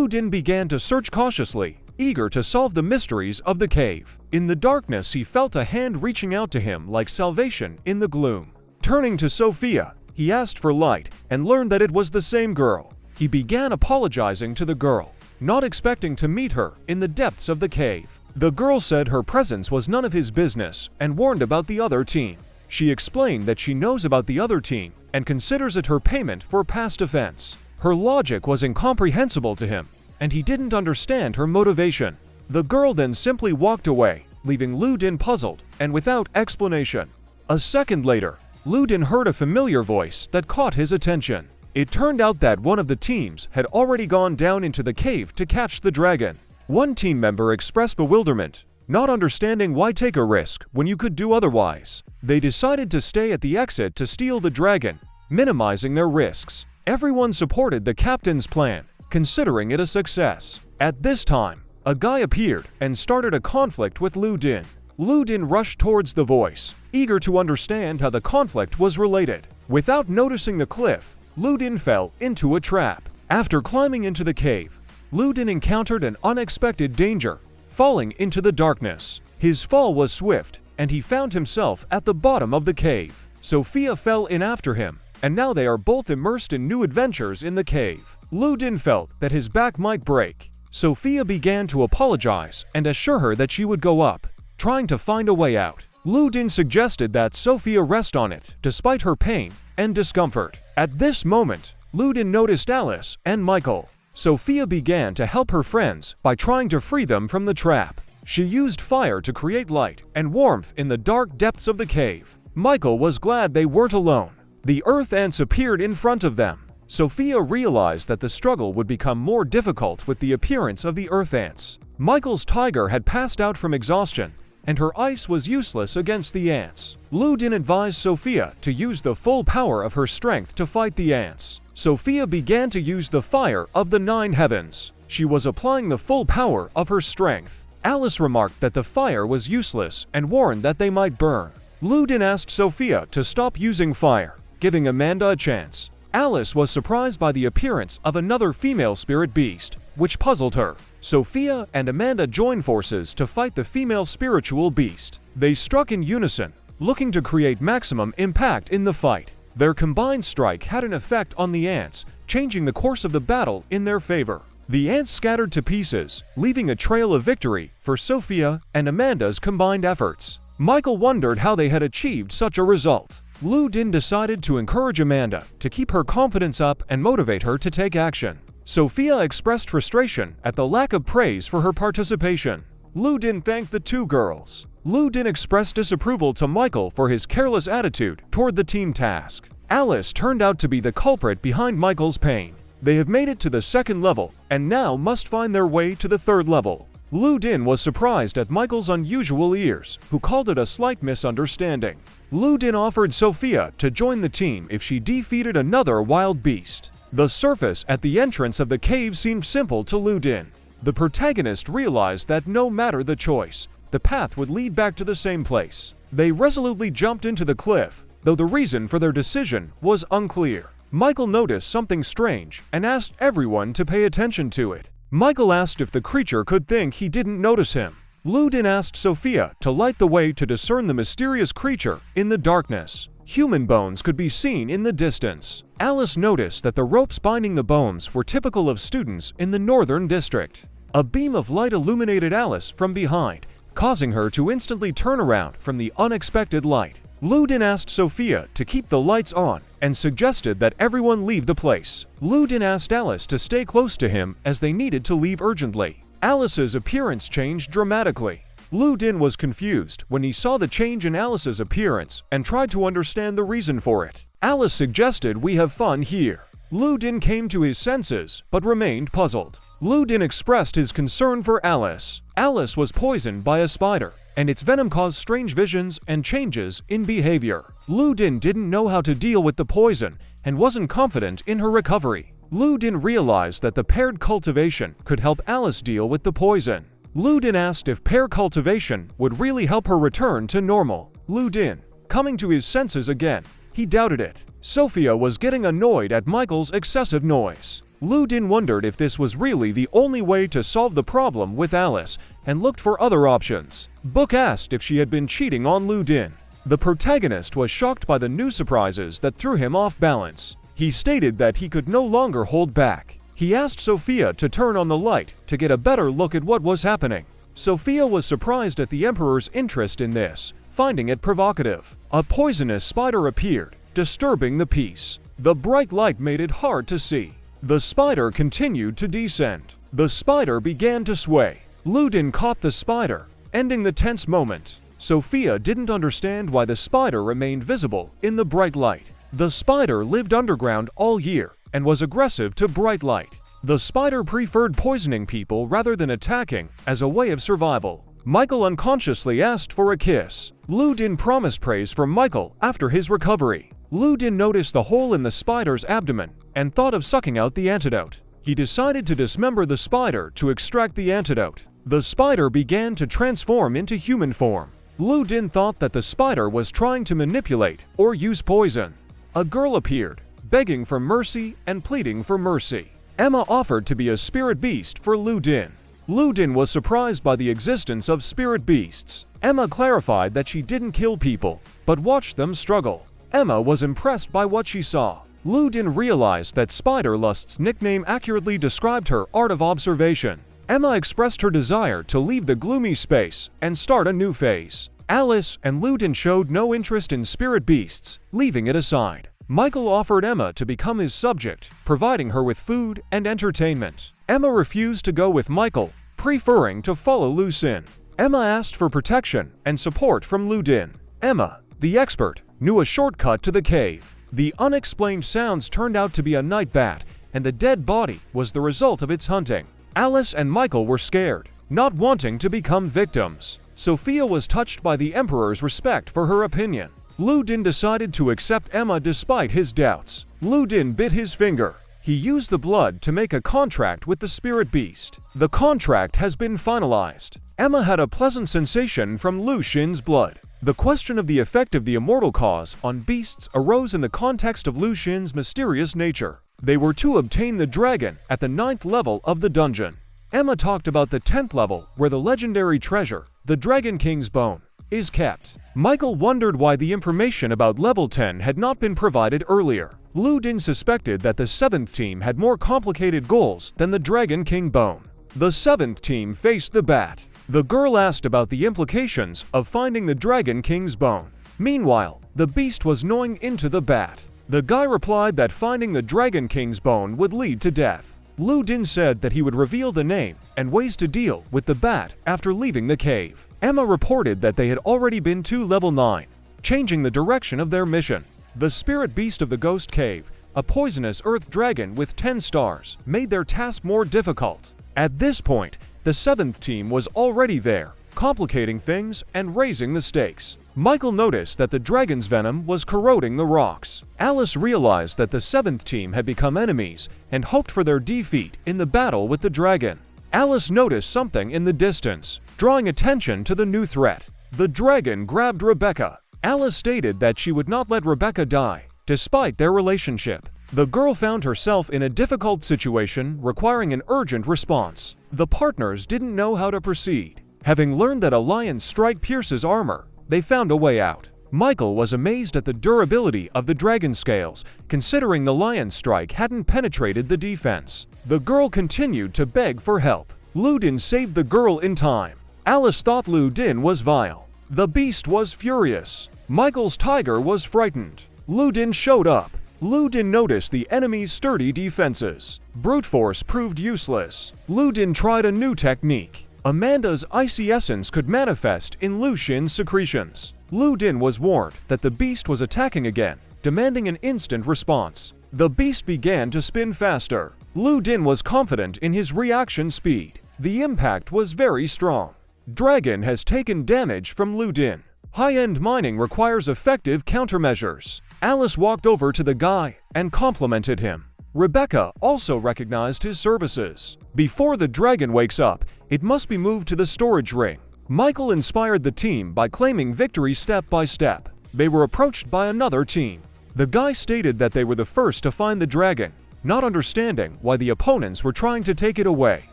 Din began to search cautiously, eager to solve the mysteries of the cave. In the darkness, he felt a hand reaching out to him like salvation in the gloom. Turning to Sophia, he asked for light and learned that it was the same girl. He began apologizing to the girl, not expecting to meet her in the depths of the cave. The girl said her presence was none of his business and warned about the other team. She explained that she knows about the other team and considers it her payment for past offense. Her logic was incomprehensible to him, and he didn't understand her motivation. The girl then simply walked away, leaving Din puzzled and without explanation. A second later, Din heard a familiar voice that caught his attention. It turned out that one of the teams had already gone down into the cave to catch the dragon. One team member expressed bewilderment, not understanding why take a risk when you could do otherwise. They decided to stay at the exit to steal the dragon, minimizing their risks. Everyone supported the captain's plan, considering it a success. At this time, a guy appeared and started a conflict with Din. Din rushed towards the voice, eager to understand how the conflict was related. Without noticing the cliff, Din fell into a trap. After climbing into the cave, Din encountered an unexpected danger, falling into the darkness. His fall was swift, and he found himself at the bottom of the cave. Sophia fell in after him, and now they are both immersed in new adventures in the cave. Din felt that his back might break. Sophia began to apologize and assure her that she would go up, trying to find a way out. Din suggested that Sophia rest on it, despite her pain and discomfort. At this moment, Din noticed Alice and Michael. Sophia began to help her friends by trying to free them from the trap. She used fire to create light and warmth in the dark depths of the cave. Michael was glad they weren't alone. The earth ants appeared in front of them. Sophia realized that the struggle would become more difficult with the appearance of the earth ants. Michael's tiger had passed out from exhaustion, and her ice was useless against the ants. Din advised Sophia to use the full power of her strength to fight the ants. Sophia began to use the fire of the 9 heavens. She was applying the full power of her strength. Alice remarked that the fire was useless and warned that they might burn. Din asked Sophia to stop using fire, giving Amanda a chance. Alice was surprised by the appearance of another female spirit beast, which puzzled her. Sophia and Amanda joined forces to fight the female spiritual beast. They struck in unison, looking to create maximum impact in the fight. Their combined strike had an effect on the ants, changing the course of the battle in their favor. The ants scattered to pieces, leaving a trail of victory for Sophia and Amanda's combined efforts. Michael wondered how they had achieved such a result. Lu Din decided to encourage Amanda to keep her confidence up and motivate her to take action. Sophia expressed frustration at the lack of praise for her participation. Lu Din thanked the two girls. Lu Din expressed disapproval to Michael for his careless attitude toward the team task. Alice turned out to be the culprit behind Michael's pain. They have made it to the second level and now must find their way to the third level. Lu Din was surprised at Michael's unusual ears, who called it a slight misunderstanding. Lu Din offered Sophia to join the team if she defeated another wild beast. The surface at the entrance of the cave seemed simple to Lu Din. The protagonist realized that no matter the choice, the path would lead back to the same place. They resolutely jumped into the cliff, though the reason for their decision was unclear. Michael noticed something strange and asked everyone to pay attention to it. Michael asked if the creature could think he didn't notice him. Lu Din asked Sophia to light the way to discern the mysterious creature in the darkness. Human bones could be seen in the distance. Alice noticed that the ropes binding the bones were typical of students in the northern district. A beam of light illuminated Alice from behind, causing her to instantly turn around from the unexpected light. Lu Din asked Sophia to keep the lights on and suggested that everyone leave the place. Lu Din asked Alice to stay close to him as they needed to leave urgently. Alice's appearance changed dramatically. Lu Din was confused when he saw the change in Alice's appearance and tried to understand the reason for it. Alice suggested we have fun here. Lu Din came to his senses but remained puzzled. Lu Din expressed his concern for Alice. Alice was poisoned by a spider, and its venom caused strange visions and changes in behavior. Lu Din didn't know how to deal with the poison and wasn't confident in her recovery. Lu Din realized that the paired cultivation could help Alice deal with the poison. Lu Din asked if pair cultivation would really help her return to normal. Lu Din, coming to his senses again, he doubted it. Sophia was getting annoyed at Michael's excessive noise. Lu Din wondered if this was really the only way to solve the problem with Alice and looked for other options. Book asked if she had been cheating on Lu Din. The protagonist was shocked by the new surprises that threw him off balance. He stated that he could no longer hold back. He asked Sophia to turn on the light to get a better look at what was happening. Sophia was surprised at the Emperor's interest in this, finding it provocative. A poisonous spider appeared, disturbing the peace. The bright light made it hard to see. The spider continued to descend. The spider began to sway. Lu Din caught the spider, ending the tense moment. Sophia didn't understand why the spider remained visible in the bright light. The spider lived underground all year and was aggressive to bright light. The spider preferred poisoning people rather than attacking as a way of survival. Michael unconsciously asked for a kiss. Lu Din promised praise from Michael after his recovery. Lu Din noticed the hole in the spider's abdomen and thought of sucking out the antidote. He decided to dismember the spider to extract the antidote. The spider began to transform into human form. Lu Din thought that the spider was trying to manipulate or use poison. A girl appeared, begging for mercy and pleading for mercy. Emma offered to be a spirit beast for Lu Din. Lu Din was surprised by the existence of spirit beasts. Emma clarified that she didn't kill people, but watched them struggle. Emma was impressed by what she saw. Lu Din realized that Spider Lust's nickname accurately described her art of observation. Emma expressed her desire to leave the gloomy space and start a new phase. Alice and Lu Din showed no interest in spirit beasts, leaving it aside. Michael offered Emma to become his subject, providing her with food and entertainment. Emma refused to go with Michael, preferring to follow Lu Sin. Emma asked for protection and support from Lu Din. Emma, the expert, knew a shortcut to the cave. The unexplained sounds turned out to be a night bat, and the dead body was the result of its hunting. Alice and Michael were scared, not wanting to become victims. Sophia was touched by the Emperor's respect for her opinion. Lu Din decided to accept Emma despite his doubts. Lu Din bit his finger. He used the blood to make a contract with the spirit beast. The contract has been finalized. Emma had a pleasant sensation from Lu Xin's blood. The question of the effect of the immortal cause on beasts arose in the context of Lu Xin's mysterious nature. They were to obtain the dragon at the 9th level of the dungeon. Emma talked about the 10th level, where the legendary treasure, the Dragon King's bone, is kept. Michael wondered why the information about level 10 had not been provided earlier. Lu Din suspected that the 7th team had more complicated goals than the Dragon King bone. The 7th team faced the bat. The girl asked about the implications of finding the Dragon King's bone. Meanwhile, the beast was gnawing into the bat. The guy replied that finding the Dragon King's bone would lead to death. Lu Din said that he would reveal the name and ways to deal with the bat after leaving the cave. Emma reported that they had already been to level 9, changing the direction of their mission. The spirit beast of the Ghost Cave, a poisonous earth dragon with 10 stars, made their task more difficult. At this point, the 7th team was already there, complicating things and raising the stakes. Michael noticed that the dragon's venom was corroding the rocks. Alice realized that the 7th team had become enemies and hoped for their defeat in the battle with the dragon. Alice noticed something in the distance, drawing attention to the new threat. The dragon grabbed Rebecca. Alice stated that she would not let Rebecca die, despite their relationship. The girl found herself in a difficult situation requiring an urgent response. The partners didn't know how to proceed. Having learned that a lion's strike pierces armor, they found a way out. Michael was amazed at the durability of the dragon scales, considering the lion's strike hadn't penetrated the defense. The girl continued to beg for help. Lu Din saved the girl in time. Alice thought Lu Din was vile. The beast was furious. Michael's tiger was frightened. Lu Din showed up. Lu Din noticed the enemy's sturdy defenses. Brute force proved useless. Lu Din tried a new technique. Amanda's icy essence could manifest in Lu Xin's secretions. Lu Din was warned that the beast was attacking again, demanding an instant response. The beast began to spin faster. Lu Din was confident in his reaction speed. The impact was very strong. Dragon has taken damage from Lu Din. High-end mining requires effective countermeasures. Alice walked over to the guy and complimented him. Rebecca also recognized his services. Before the dragon wakes up, it must be moved to the storage ring. Michael inspired the team by claiming victory step by step. They were approached by another team. The guy stated that they were the first to find the dragon, not understanding why the opponents were trying to take it away.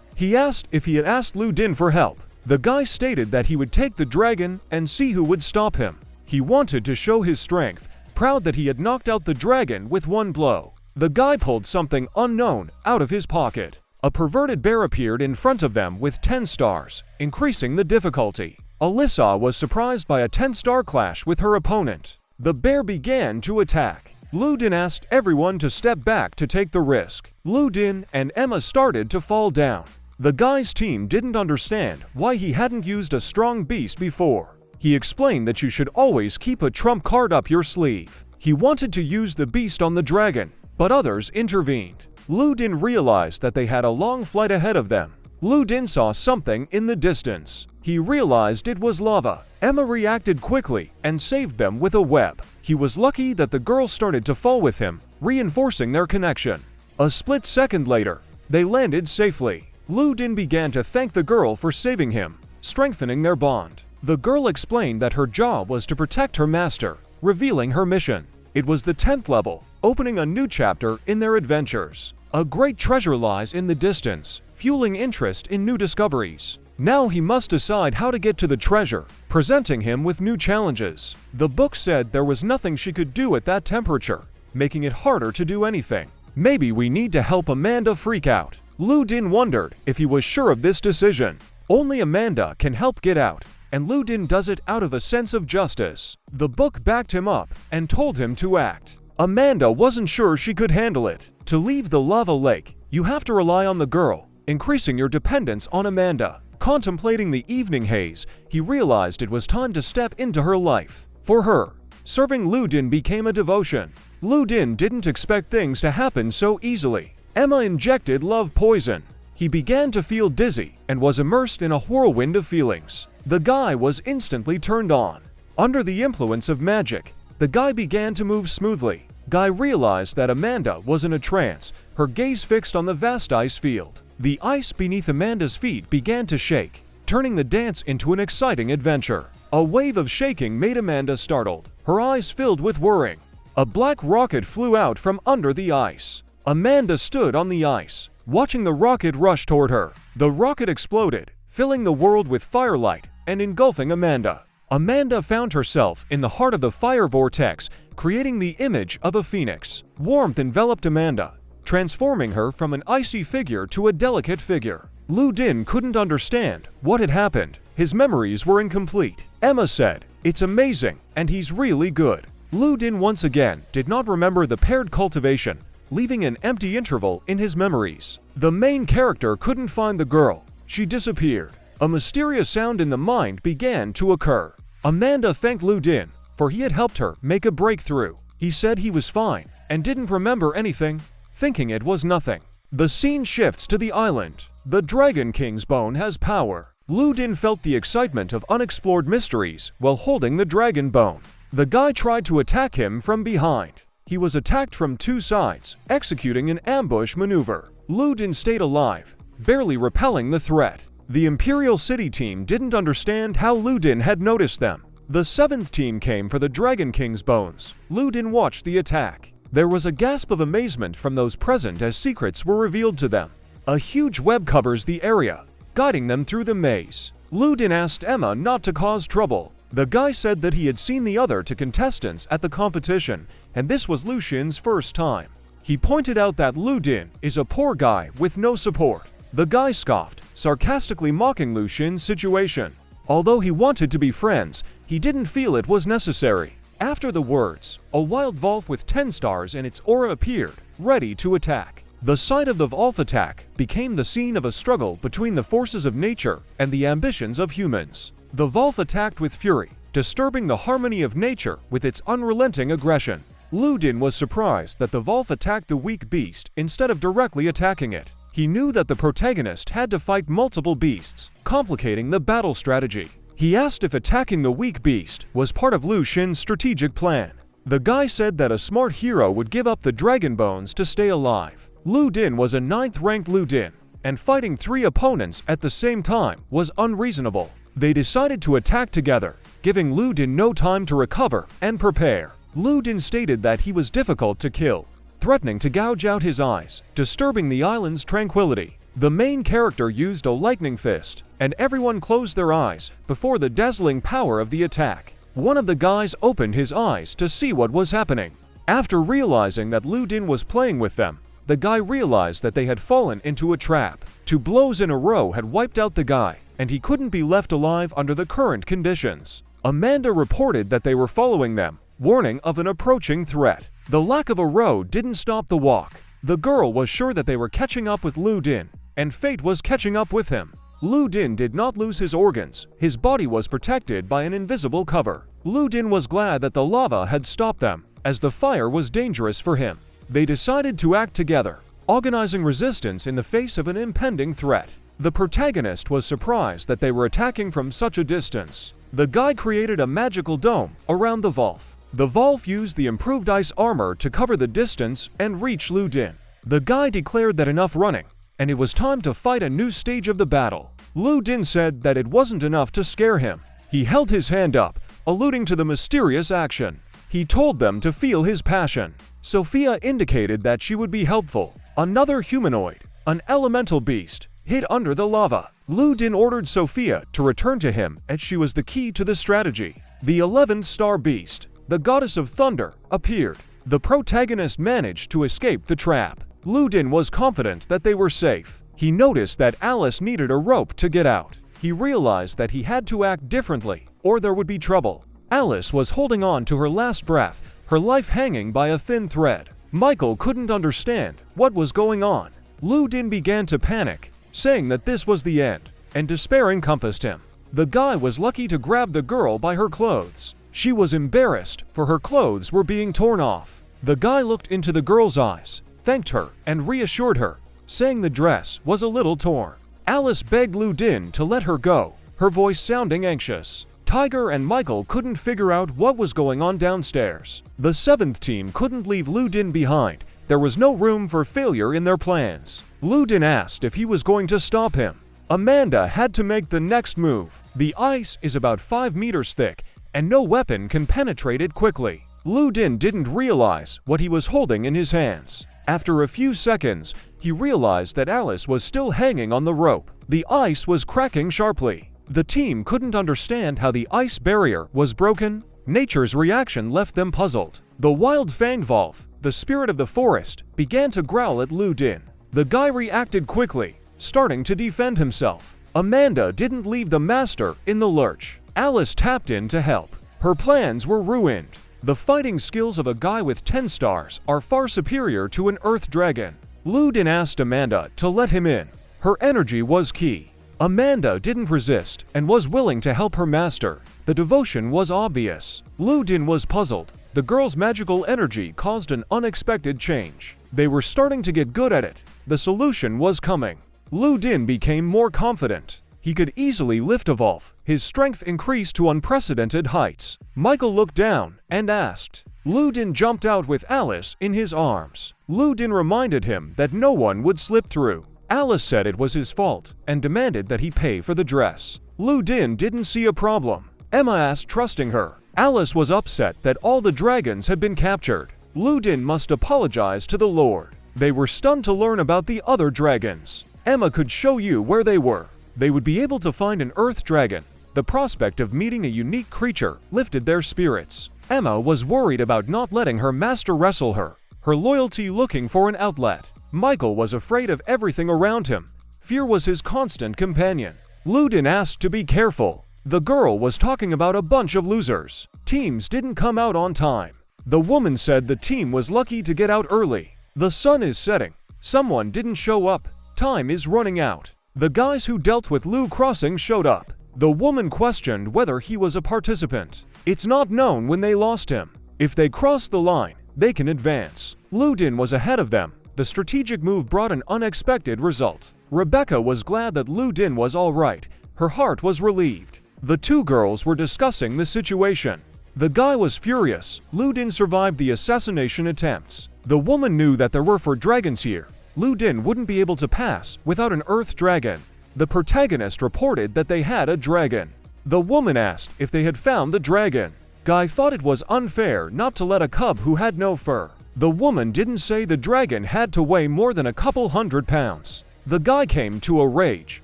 He asked if he had asked Lu Din for help. The guy stated that he would take the dragon and see who would stop him. He wanted to show his strength, proud that he had knocked out the dragon with one blow. The guy pulled something unknown out of his pocket. A perverted bear appeared in front of them with 10 stars, increasing the difficulty. Alyssa was surprised by a 10-star clash with her opponent. The bear began to attack. Lu Din asked everyone to step back to take the risk. Lu Din and Emma started to fall down. The guy's team didn't understand why he hadn't used a strong beast before. He explained that you should always keep a trump card up your sleeve. He wanted to use the beast on the dragon, but others intervened. Lu Din realized that they had a long flight ahead of them. Lu Din saw something in the distance. He realized it was lava. Emma reacted quickly and saved them with a web. He was lucky that the girl started to fall with him, reinforcing their connection. A split second later, they landed safely. Lu Din began to thank the girl for saving him, strengthening their bond. The girl explained that her job was to protect her master, revealing her mission. It was the 10th level, opening a new chapter in their adventures. A great treasure lies in the distance, fueling interest in new discoveries. Now he must decide how to get to the treasure, presenting him with new challenges. The book said there was nothing she could do at that temperature, making it harder to do anything. Maybe we need to help Amanda freak out. Lu Din wondered if he was sure of this decision. Only Amanda can help get out, and Lu Din does it out of a sense of justice. The book backed him up and told him to act. Amanda wasn't sure she could handle it. To leave the lava lake, you have to rely on the girl, increasing your dependence on Amanda. Contemplating the evening haze, he realized it was time to step into her life. For her, serving Lu Din became a devotion. Lu Din didn't expect things to happen so easily. Emma injected love poison. He began to feel dizzy and was immersed in a whirlwind of feelings. The guy was instantly turned on. Under the influence of magic, the guy began to move smoothly. Guy realized that Amanda was in a trance, her gaze fixed on the vast ice field. The ice beneath Amanda's feet began to shake, turning the dance into an exciting adventure. A wave of shaking made Amanda startled, her eyes filled with worrying. A black rocket flew out from under the ice. Amanda stood on the ice, watching the rocket rush toward her. The rocket exploded, filling the world with firelight and engulfing Amanda. Amanda found herself in the heart of the fire vortex, creating the image of a phoenix. Warmth enveloped Amanda, transforming her from an icy figure to a delicate figure. Lu Din couldn't understand what had happened. His memories were incomplete. Emma said, "It's amazing, and he's really good." Lu Din once again did not remember the paired cultivation, leaving an empty interval in his memories. The main character couldn't find the girl. She disappeared. A mysterious sound in the mind began to occur. Amanda thanked Lu Din, for he had helped her make a breakthrough. He said he was fine and didn't remember anything, thinking it was nothing. The scene shifts to the island. The Dragon King's bone has power. Lu Din felt the excitement of unexplored mysteries while holding the dragon bone. The guy tried to attack him from behind. He was attacked from two sides, executing an ambush maneuver. Lu Din stayed alive, barely repelling the threat. The Imperial City team didn't understand how Lu Din had noticed them. The 7th team came for the Dragon King's bones. Lu Din watched the attack. There was a gasp of amazement from those present as secrets were revealed to them. A huge web covers the area, guiding them through the maze. Lu Din asked Emma not to cause trouble. The guy said that he had seen the other two contestants at the competition, and this was Lu Xin's first time. He pointed out that Lu Din is a poor guy with no support. The guy scoffed, sarcastically mocking Lu Xin's situation. Although he wanted to be friends, he didn't feel it was necessary. After the words, a wild Volf with 10 stars in its aura appeared, ready to attack. The sight of the Volf attack became the scene of a struggle between the forces of nature and the ambitions of humans. The Volf attacked with fury, disturbing the harmony of nature with its unrelenting aggression. Lu Din was surprised that the Volf attacked the weak beast instead of directly attacking it. He knew that the protagonist had to fight multiple beasts, complicating the battle strategy. He asked if attacking the weak beast was part of Lu Xin's strategic plan. The guy said that a smart hero would give up the dragon bones to stay alive. Lu Din was a 9th-ranked Lu Din, and fighting 3 opponents at the same time was unreasonable. They decided to attack together, giving Lu Din no time to recover and prepare. Lu Din stated that he was difficult to kill, threatening to gouge out his eyes, disturbing the island's tranquility. The main character used a lightning fist, and everyone closed their eyes before the dazzling power of the attack. One of the guys opened his eyes to see what was happening. After realizing that Lu Din was playing with them, the guy realized that they had fallen into a trap. 2 blows in a row had wiped out the guy, and he couldn't be left alive under the current conditions. Amanda reported that they were following them, warning of an approaching threat. The lack of a road didn't stop the walk. The girl was sure that they were catching up with Lu Din, and fate was catching up with him. Lu Din did not lose his organs. His body was protected by an invisible cover. Lu Din was glad that the lava had stopped them, as the fire was dangerous for him. They decided to act together, organizing resistance in the face of an impending threat. The protagonist was surprised that they were attacking from such a distance. The guy created a magical dome around the Volf. The Volf used the improved ice armor to cover the distance and reach Lu Din. The guy declared that enough running, and it was time to fight a new stage of the battle. Lu Din said that it wasn't enough to scare him. He held his hand up, alluding to the mysterious action. He told them to feel his passion. Sophia indicated that she would be helpful. Another humanoid, an elemental beast, hid under the lava. Lu Din ordered Sophia to return to him as she was the key to the strategy. The 11th star beast, the goddess of thunder, appeared. The protagonist managed to escape the trap. Lu Din was confident that they were safe. He noticed that Alice needed a rope to get out. He realized that he had to act differently, or there would be trouble. Alice was holding on to her last breath, her life hanging by a thin thread. Michael couldn't understand what was going on. Lu Din began to panic, saying that this was the end, and despair encompassed him. The guy was lucky to grab the girl by her clothes. She was embarrassed, for her clothes were being torn off. The guy looked into the girl's eyes, thanked her, and reassured her, saying the dress was a little torn. Alice begged Lu Din to let her go, her voice sounding anxious. Tiger and Michael couldn't figure out what was going on downstairs. The 7th team couldn't leave Lu Din behind. There was no room for failure in their plans. Lu Din asked if he was going to stop him. Amanda had to make the next move. The ice is about 5 meters thick, and no weapon can penetrate it quickly. Lu Din didn't realize what he was holding in his hands. After a few seconds, he realized that Alice was still hanging on the rope. The ice was cracking sharply. The team couldn't understand how the ice barrier was broken. Nature's reaction left them puzzled. The wild fanged wolf, the spirit of the forest, began to growl at Lu Din. The guy reacted quickly, starting to defend himself. Amanda didn't leave the master in the lurch. Alice tapped in to help. Her plans were ruined. The fighting skills of a guy with 10 stars are far superior to an earth dragon. Lu Din asked Amanda to let him in. Her energy was key. Amanda didn't resist and was willing to help her master. The devotion was obvious. Lu Din was puzzled. The girl's magical energy caused an unexpected change. They were starting to get good at it. The solution was coming. Lu Din became more confident. He could easily lift a wolf. His strength increased to unprecedented heights. Michael looked down and asked. Lu Din jumped out with Alice in his arms. Lu Din reminded him that no one would slip through. Alice said it was his fault and demanded that he pay for the dress. Lu Din didn't see a problem. Emma asked, trusting her. Alice was upset that all the dragons had been captured. Lu Din must apologize to the Lord. They were stunned to learn about the other dragons. Emma could show you where they were. They would be able to find an earth dragon. The prospect of meeting a unique creature lifted their spirits. Emma was worried about not letting her master wrestle her, her loyalty looking for an outlet. Michael was afraid of everything around him. Fear was his constant companion. Lu Din asked to be careful. The girl was talking about a bunch of losers. Teams didn't come out on time. The woman said the team was lucky to get out early. The sun is setting. Someone didn't show up. Time is running out. The guys who dealt with Lu Crossing showed up. The woman questioned whether he was a participant. It's not known when they lost him. If they cross the line, they can advance. Lu Din was ahead of them. The strategic move brought an unexpected result. Rebecca was glad that Lu Din was all right. Her heart was relieved. The two girls were discussing the situation. The guy was furious. Lu Din survived the assassination attempts. The woman knew that there were 4 dragons here. Lu Din wouldn't be able to pass without an earth dragon. The protagonist reported that they had a dragon. The woman asked if they had found the dragon. Guy thought it was unfair not to let a cub who had no fur. The woman didn't say the dragon had to weigh more than a couple 100 pounds. The guy came to a rage,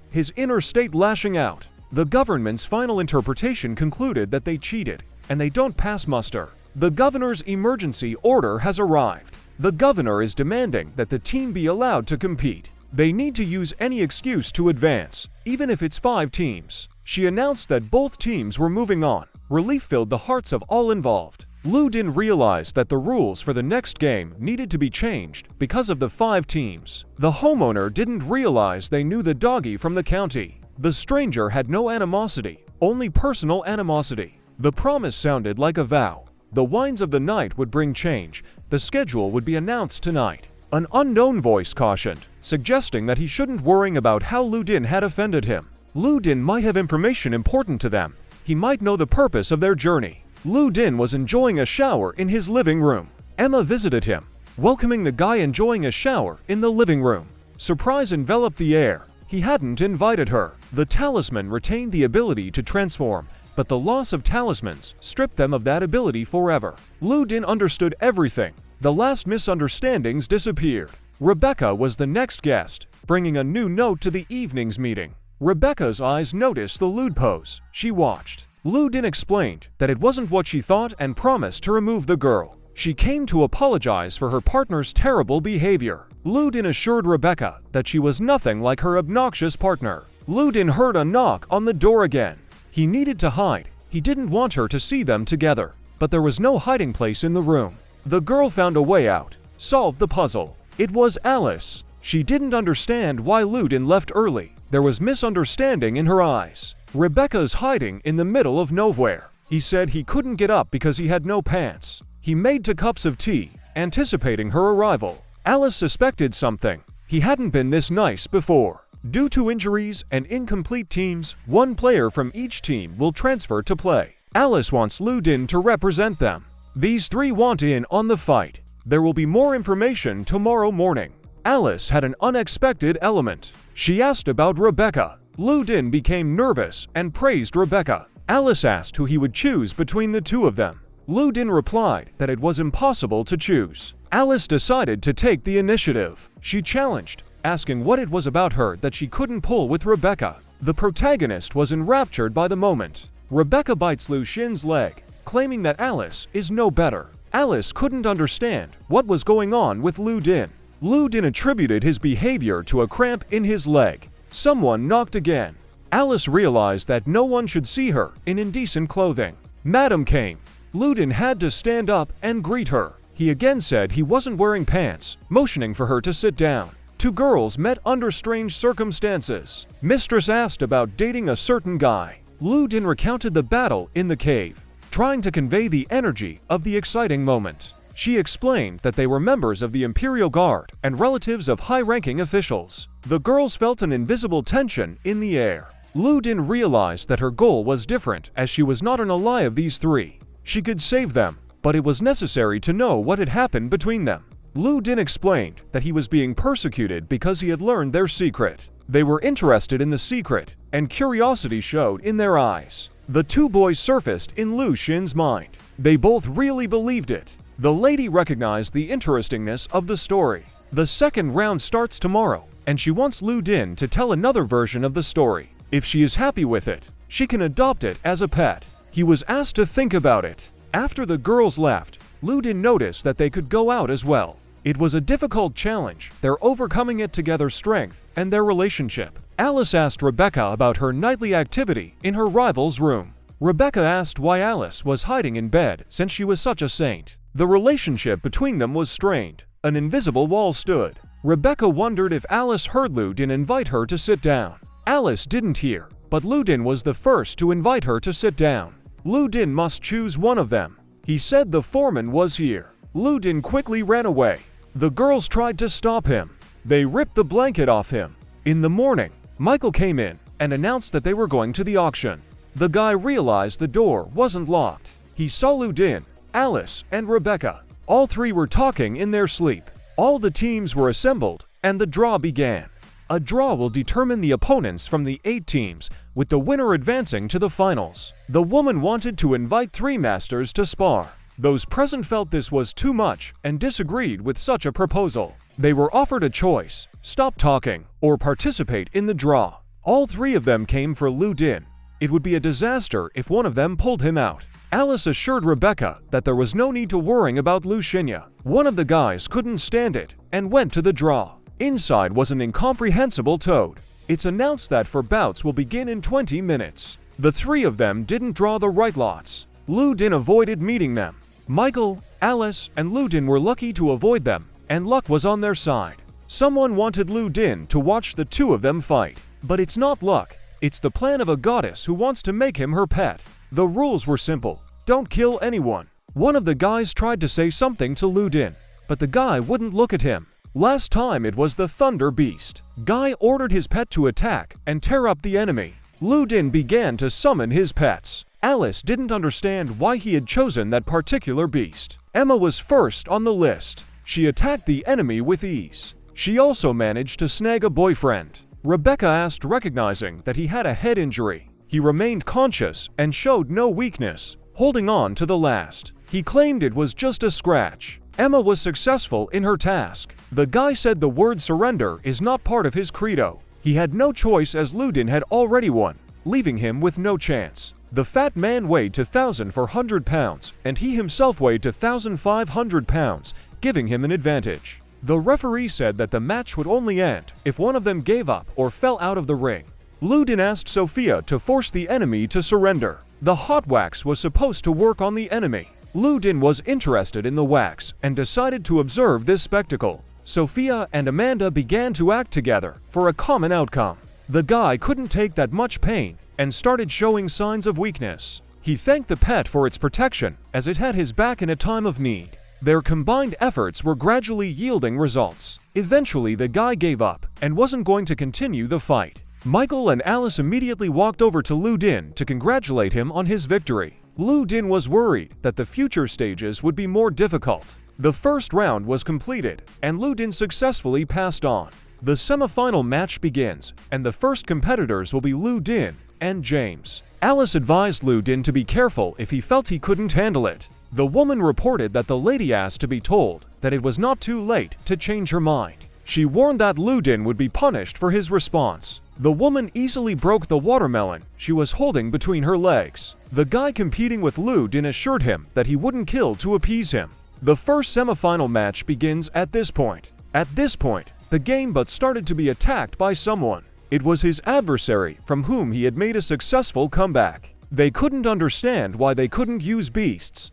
his inner state lashing out. The government's final interpretation concluded that they cheated, and they don't pass muster. The governor's emergency order has arrived. The governor is demanding that the team be allowed to compete. They need to use any excuse to advance, even if it's 5 teams. She announced that both teams were moving on. Relief filled the hearts of all involved. Lu Din realized that the rules for the next game needed to be changed because of the 5 teams. The homeowner didn't realize they knew the doggy from the county. The stranger had no animosity, only personal animosity. The promise sounded like a vow. The wines of the night would bring change. The schedule would be announced tonight. An unknown voice cautioned, suggesting that he shouldn't worry about how Lu Din had offended him. Lu Din might have information important to them. He might know the purpose of their journey. Lu Din was enjoying a shower in his living room. Emma visited him, welcoming the guy enjoying a shower in the living room. Surprise enveloped the air. He hadn't invited her. The talisman retained the ability to transform, but the loss of talismans stripped them of that ability forever. Lu Din understood everything. The last misunderstandings disappeared. Rebecca was the next guest, bringing a new note to the evening's meeting. Rebecca's eyes noticed the lewd pose. She watched. Lu Din explained that it wasn't what she thought and promised to remove the girl. She came to apologize for her partner's terrible behavior. Lu Din assured Rebecca that she was nothing like her obnoxious partner. Lu Din heard a knock on the door again. He needed to hide. He didn't want her to see them together, but there was no hiding place in the room. The girl found a way out, solved the puzzle. It was Alice. She didn't understand why Lu Din left early. There was misunderstanding in her eyes. Rebecca's hiding in the middle of nowhere. He said he couldn't get up because he had no pants. He made 2 cups of tea, anticipating her arrival. Alice suspected something. He hadn't been this nice before. Due to injuries and incomplete teams, 1 player from each team will transfer to play. Alice wants Lu Din to represent them. These 3 want in on the fight. There will be more information tomorrow morning. Alice had an unexpected element. She asked about Rebecca. Lu Din became nervous and praised Rebecca. Alice asked who he would choose between the 2 of them. Lu Din replied that it was impossible to choose. Alice decided to take the initiative. She challenged, asking what it was about her that she couldn't pull with Rebecca. The protagonist was enraptured by the moment. Rebecca bites Lu Xin's leg, claiming that Alice is no better. Alice couldn't understand what was going on with Lu Din. Lu Din attributed his behavior to a cramp in his leg. Someone knocked again. Alice realized that no one should see her in indecent clothing. Madam came. Lu Din had to stand up and greet her. He again said he wasn't wearing pants, motioning for her to sit down. Two girls met under strange circumstances. Mistress asked about dating a certain guy. Lu Din recounted the battle in the cave, trying to convey the energy of the exciting moment. She explained that they were members of the Imperial Guard and relatives of high-ranking officials. The girls felt an invisible tension in the air. Lu Din realized that her goal was different, as she was not an ally of these three. She could save them, but it was necessary to know what had happened between them. Lu Din explained that he was being persecuted because he had learned their secret. They were interested in the secret, and curiosity showed in their eyes. The two boys surfaced in Lu Xin's mind. They both really believed it. The lady recognized the interestingness of the story. The second round starts tomorrow, and she wants Lu Din to tell another version of the story. If she is happy with it, she can adopt it as a pet. He was asked to think about it. After the girls left, Lu Din noticed that they could go out as well. It was a difficult challenge, their overcoming it together strength and their relationship. Alice asked Rebecca about her nightly activity in her rival's room. Rebecca asked why Alice was hiding in bed since she was such a saint. The relationship between them was strained. An invisible wall stood. Rebecca wondered if Alice heard Lu Din invite her to sit down. Alice didn't hear, but Lu Din was the first to invite her to sit down. Lu Din must choose one of them. He said the foreman was here. Lu Din quickly ran away. The girls tried to stop him. They ripped the blanket off him. In the morning, Michael came in and announced that they were going to the auction. The guy realized the door wasn't locked. He saw Lu Din, Alice, and Rebecca. All three were talking in their sleep. All the teams were assembled, and the draw began. A draw will determine the opponents from the 8 teams, with the winner advancing to the finals. The woman wanted to invite 3 masters to spar. Those present felt this was too much and disagreed with such a proposal. They were offered a choice: stop talking or participate in the draw. All 3 of them came for Lu Din. It would be a disaster if one of them pulled him out. Alice assured Rebecca that there was no need to worry about Lu Xinya. One of the guys couldn't stand it and went to the draw. Inside was an incomprehensible toad. It's announced that for bouts will begin in 20 minutes. The 3 of them didn't draw the right lots. Lu Din avoided meeting them. Michael, Alice, and Lu Din were lucky to avoid them, and luck was on their side. Someone wanted Lu Din to watch the 2 of them fight. But it's not luck. It's the plan of a goddess who wants to make him her pet. The rules were simple. Don't kill anyone. One of the guys tried to say something to Lu Din, but the guy wouldn't look at him. Last time it was the Thunder Beast. Guy ordered his pet to attack and tear up the enemy. Lu Din began to summon his pets. Alice didn't understand why he had chosen that particular beast. Emma was first on the list. She attacked the enemy with ease. She also managed to snag a boyfriend. Rebecca asked, recognizing that he had a head injury. He remained conscious and showed no weakness, holding on to the last. He claimed it was just a scratch. Emma was successful in her task. The guy said the word surrender is not part of his credo. He had no choice as Lu Din had already won, leaving him with no chance. The fat man weighed 2,400 pounds, and he himself weighed 2,500 pounds, giving him an advantage. The referee said that the match would only end if one of them gave up or fell out of the ring. Lu Din asked Sophia to force the enemy to surrender. The hot wax was supposed to work on the enemy. Lu Din was interested in the wax and decided to observe this spectacle. Sophia and Amanda began to act together for a common outcome. The guy couldn't take that much pain and started showing signs of weakness. He thanked the pet for its protection, as it had his back in a time of need. Their combined efforts were gradually yielding results. Eventually, the guy gave up and wasn't going to continue the fight. Michael and Alice immediately walked over to Lu Din to congratulate him on his victory. Lu Din was worried that the future stages would be more difficult. The first round was completed, and Lu Din successfully passed on. The semifinal match begins, and the first competitors will be Lu Din and James. Alice advised Lu Din to be careful if he felt he couldn't handle it. The woman reported that the lady asked to be told that it was not too late to change her mind. She warned that Lu Din would be punished for his response. The woman easily broke the watermelon she was holding between her legs. The guy competing with Lu Din assured him that he wouldn't kill to appease him. The first semifinal match begins at this point. At this point, the game but started to be attacked by someone. It was his adversary from whom he had made a successful comeback. They couldn't understand why they couldn't use beasts.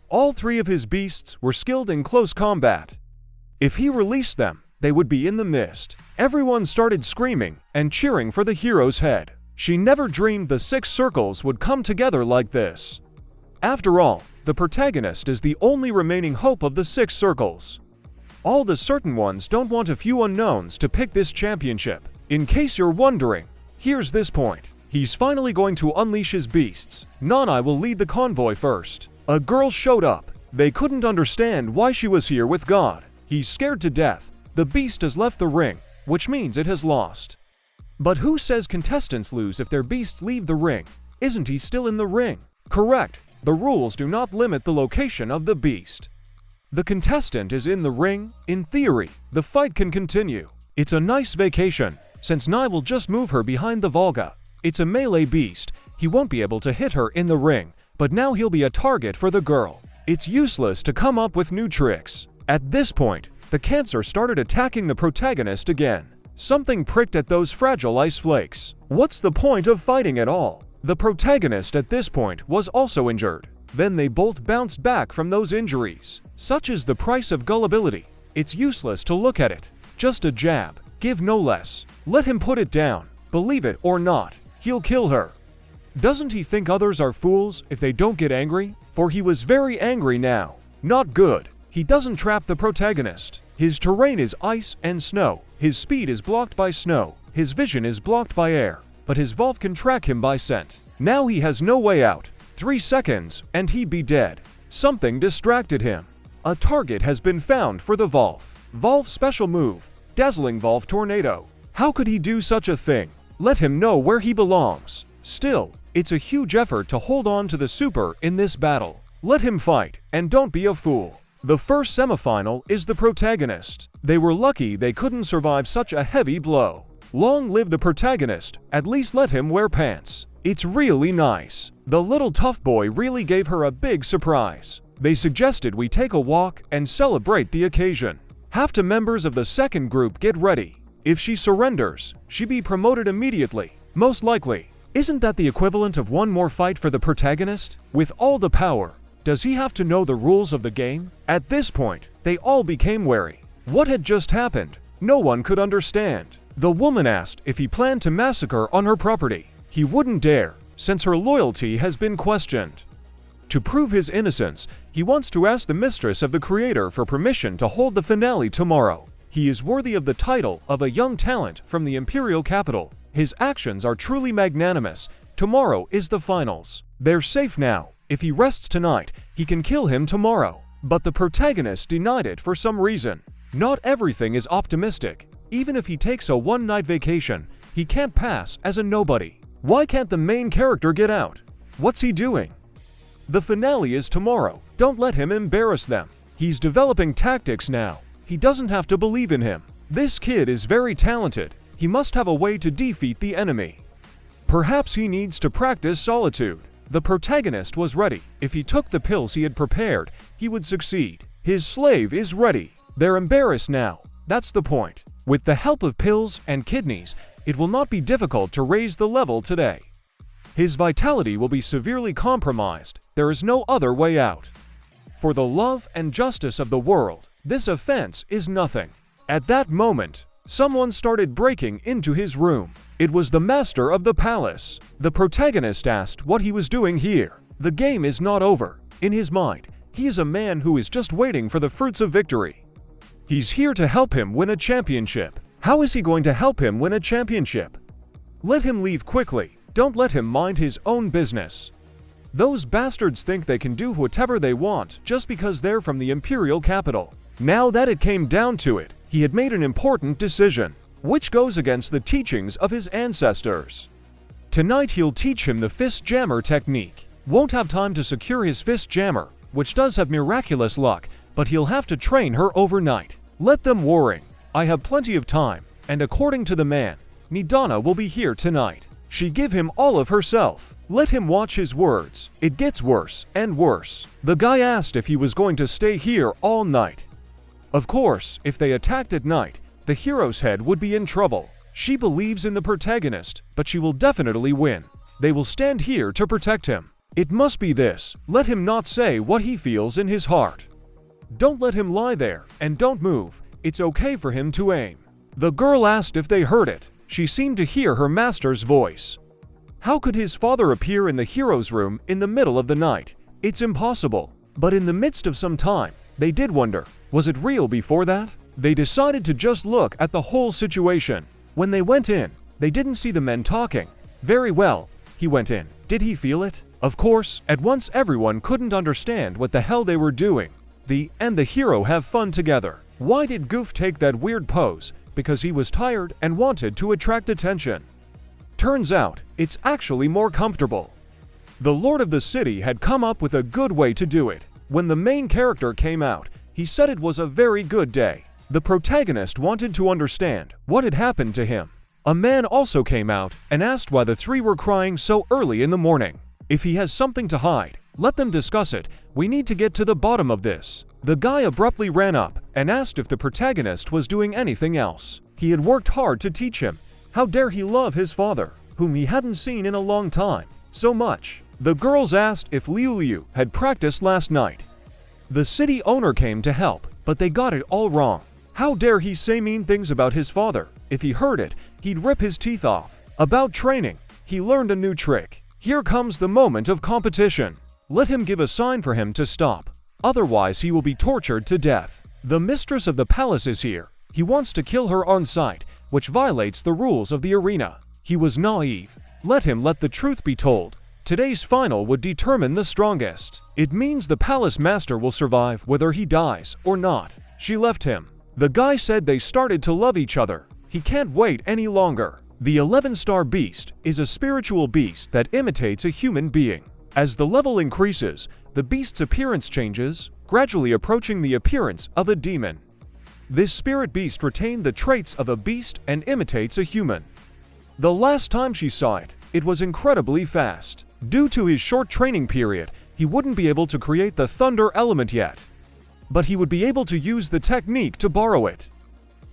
All three of his beasts were skilled in close combat. If he released them, they would be in the mist. Everyone started screaming and cheering for the hero's head. She never dreamed the 6 circles would come together like this. After all, the protagonist is the only remaining hope of the 6 circles. All the certain ones don't want a few unknowns to pick this championship. In case you're wondering, here's this point. He's finally going to unleash his beasts. Nanai will lead the convoy first. A girl showed up. They couldn't understand why she was here with God. He's scared to death. The beast has left the ring, which means it has lost. But who says contestants lose if their beasts leave the ring? Isn't he still in the ring? Correct. The rules do not limit the location of the beast. The contestant is in the ring. In theory, the fight can continue. It's a nice vacation, since Nai will just move her behind the Volga. It's a melee beast. He won't be able to hit her in the ring, but now he'll be a target for the girl. It's useless to come up with new tricks. At this point, the cancer started attacking the protagonist again. Something pricked at those fragile ice flakes. What's the point of fighting at all? The protagonist at this point was also injured. Then they both bounced back from those injuries. Such is the price of gullibility. It's useless to look at it. Just a jab. Give no less. Let him put it down. Believe it or not, he'll kill her. Doesn't he think others are fools if they don't get angry? For he was very angry now. Not good. He doesn't trap the protagonist. His terrain is ice and snow. His speed is blocked by snow. His vision is blocked by air. But his Volf can track him by scent. Now he has no way out. 3 seconds, and he'd be dead. Something distracted him. A target has been found for the Volf. Volf special move. Dazzling Volf Tornado. How could he do such a thing? Let him know where he belongs. Still, it's a huge effort to hold on to the super in this battle. Let him fight, and don't be a fool. The first semifinal is the protagonist. They were lucky they couldn't survive such a heavy blow. Long live the protagonist, at least let him wear pants. It's really nice. The little tough boy really gave her a big surprise. They suggested we take a walk and celebrate the occasion. Half the members of the second group get ready. If she surrenders, she'd be promoted immediately. Most likely. Isn't that the equivalent of one more fight for the protagonist? With all the power, does he have to know the rules of the game? At this point, they all became wary. What had just happened? No one could understand. The woman asked if he planned to massacre on her property. He wouldn't dare, since her loyalty has been questioned. To prove his innocence, he wants to ask the mistress of the creator for permission to hold the finale tomorrow. He is worthy of the title of a young talent from the imperial capital. His actions are truly magnanimous. Tomorrow is the finals. They're safe now. If he rests tonight, he can kill him tomorrow. But the protagonist denied it for some reason. Not everything is optimistic. Even if he takes a one-night vacation, he can't pass as a nobody. Why can't the main character get out? What's he doing? The finale is tomorrow. Don't let him embarrass them. He's developing tactics now. He doesn't have to believe in him. This kid is very talented. He must have a way to defeat the enemy. Perhaps he needs to practice solitude. The protagonist was ready. If he took the pills he had prepared, he would succeed. His slave is ready. They're embarrassed now. That's the point. With the help of pills and kidneys, it will not be difficult to raise the level today. His vitality will be severely compromised. There is no other way out. For the love and justice of the world, this offense is nothing. At that moment, someone started breaking into his room. It was the master of the palace. The protagonist asked what he was doing here. The game is not over. In his mind, he is a man who is just waiting for the fruits of victory. He's here to help him win a championship. How is he going to help him win a championship? Let him leave quickly. Don't let him mind his own business. Those bastards think they can do whatever they want just because they're from the imperial capital. Now that it came down to it, he had made an important decision, which goes against the teachings of his ancestors. Tonight he'll teach him the fist jammer technique. Won't have time to secure his fist jammer, which does have miraculous luck, but he'll have to train her overnight. Let them worry. I have plenty of time, and according to the man, Nidana will be here tonight. She give him all of herself. Let him watch his words. It gets worse and worse. The guy asked if he was going to stay here all night. Of course, if they attacked at night, the hero's head would be in trouble. She believes in the protagonist, but she will definitely win. They will stand here to protect him. It must be this. Let him not say what he feels in his heart. Don't let him lie there, and don't move. It's okay for him to aim. The girl asked if they heard it. She seemed to hear her master's voice. How could his father appear in the hero's room in the middle of the night? It's impossible. But in the midst of some time, they did wonder, was it real before that? They decided to just look at the whole situation. When they went in, they didn't see the men talking. Very well, he went in. Did he feel it? Of course, at once everyone couldn't understand what the hell they were doing. The hero have fun together. Why did Goof take that weird pose? Because he was tired and wanted to attract attention. Turns out, it's actually more comfortable. The Lord of the City had come up with a good way to do it. When the main character came out, he said it was a very good day. The protagonist wanted to understand what had happened to him. A man also came out and asked why the three were crying so early in the morning. If he has something to hide, let them discuss it. We need to get to the bottom of this. The guy abruptly ran up and asked if the protagonist was doing anything else. He had worked hard to teach him. How dare he love his father, whom he hadn't seen in a long time, so much. The girls asked if Liu had practiced last night. The city owner came to help, but they got it all wrong. How dare he say mean things about his father? If he heard it, he'd rip his teeth off. About training, he learned a new trick. Here comes the moment of competition. Let him give a sign for him to stop. Otherwise, he will be tortured to death. The mistress of the palace is here. He wants to kill her on sight, which violates the rules of the arena. He was naive. Let the truth be told. Today's final would determine the strongest. It means the palace master will survive whether he dies or not. She left him. The guy said they started to love each other. He can't wait any longer. The 11-star beast is a spiritual beast that imitates a human being. As the level increases, the beast's appearance changes, gradually approaching the appearance of a demon. This spirit beast retained the traits of a beast and imitates a human. The last time she saw it, it was incredibly fast. Due to his short training period, he wouldn't be able to create the thunder element yet. But he would be able to use the technique to borrow it.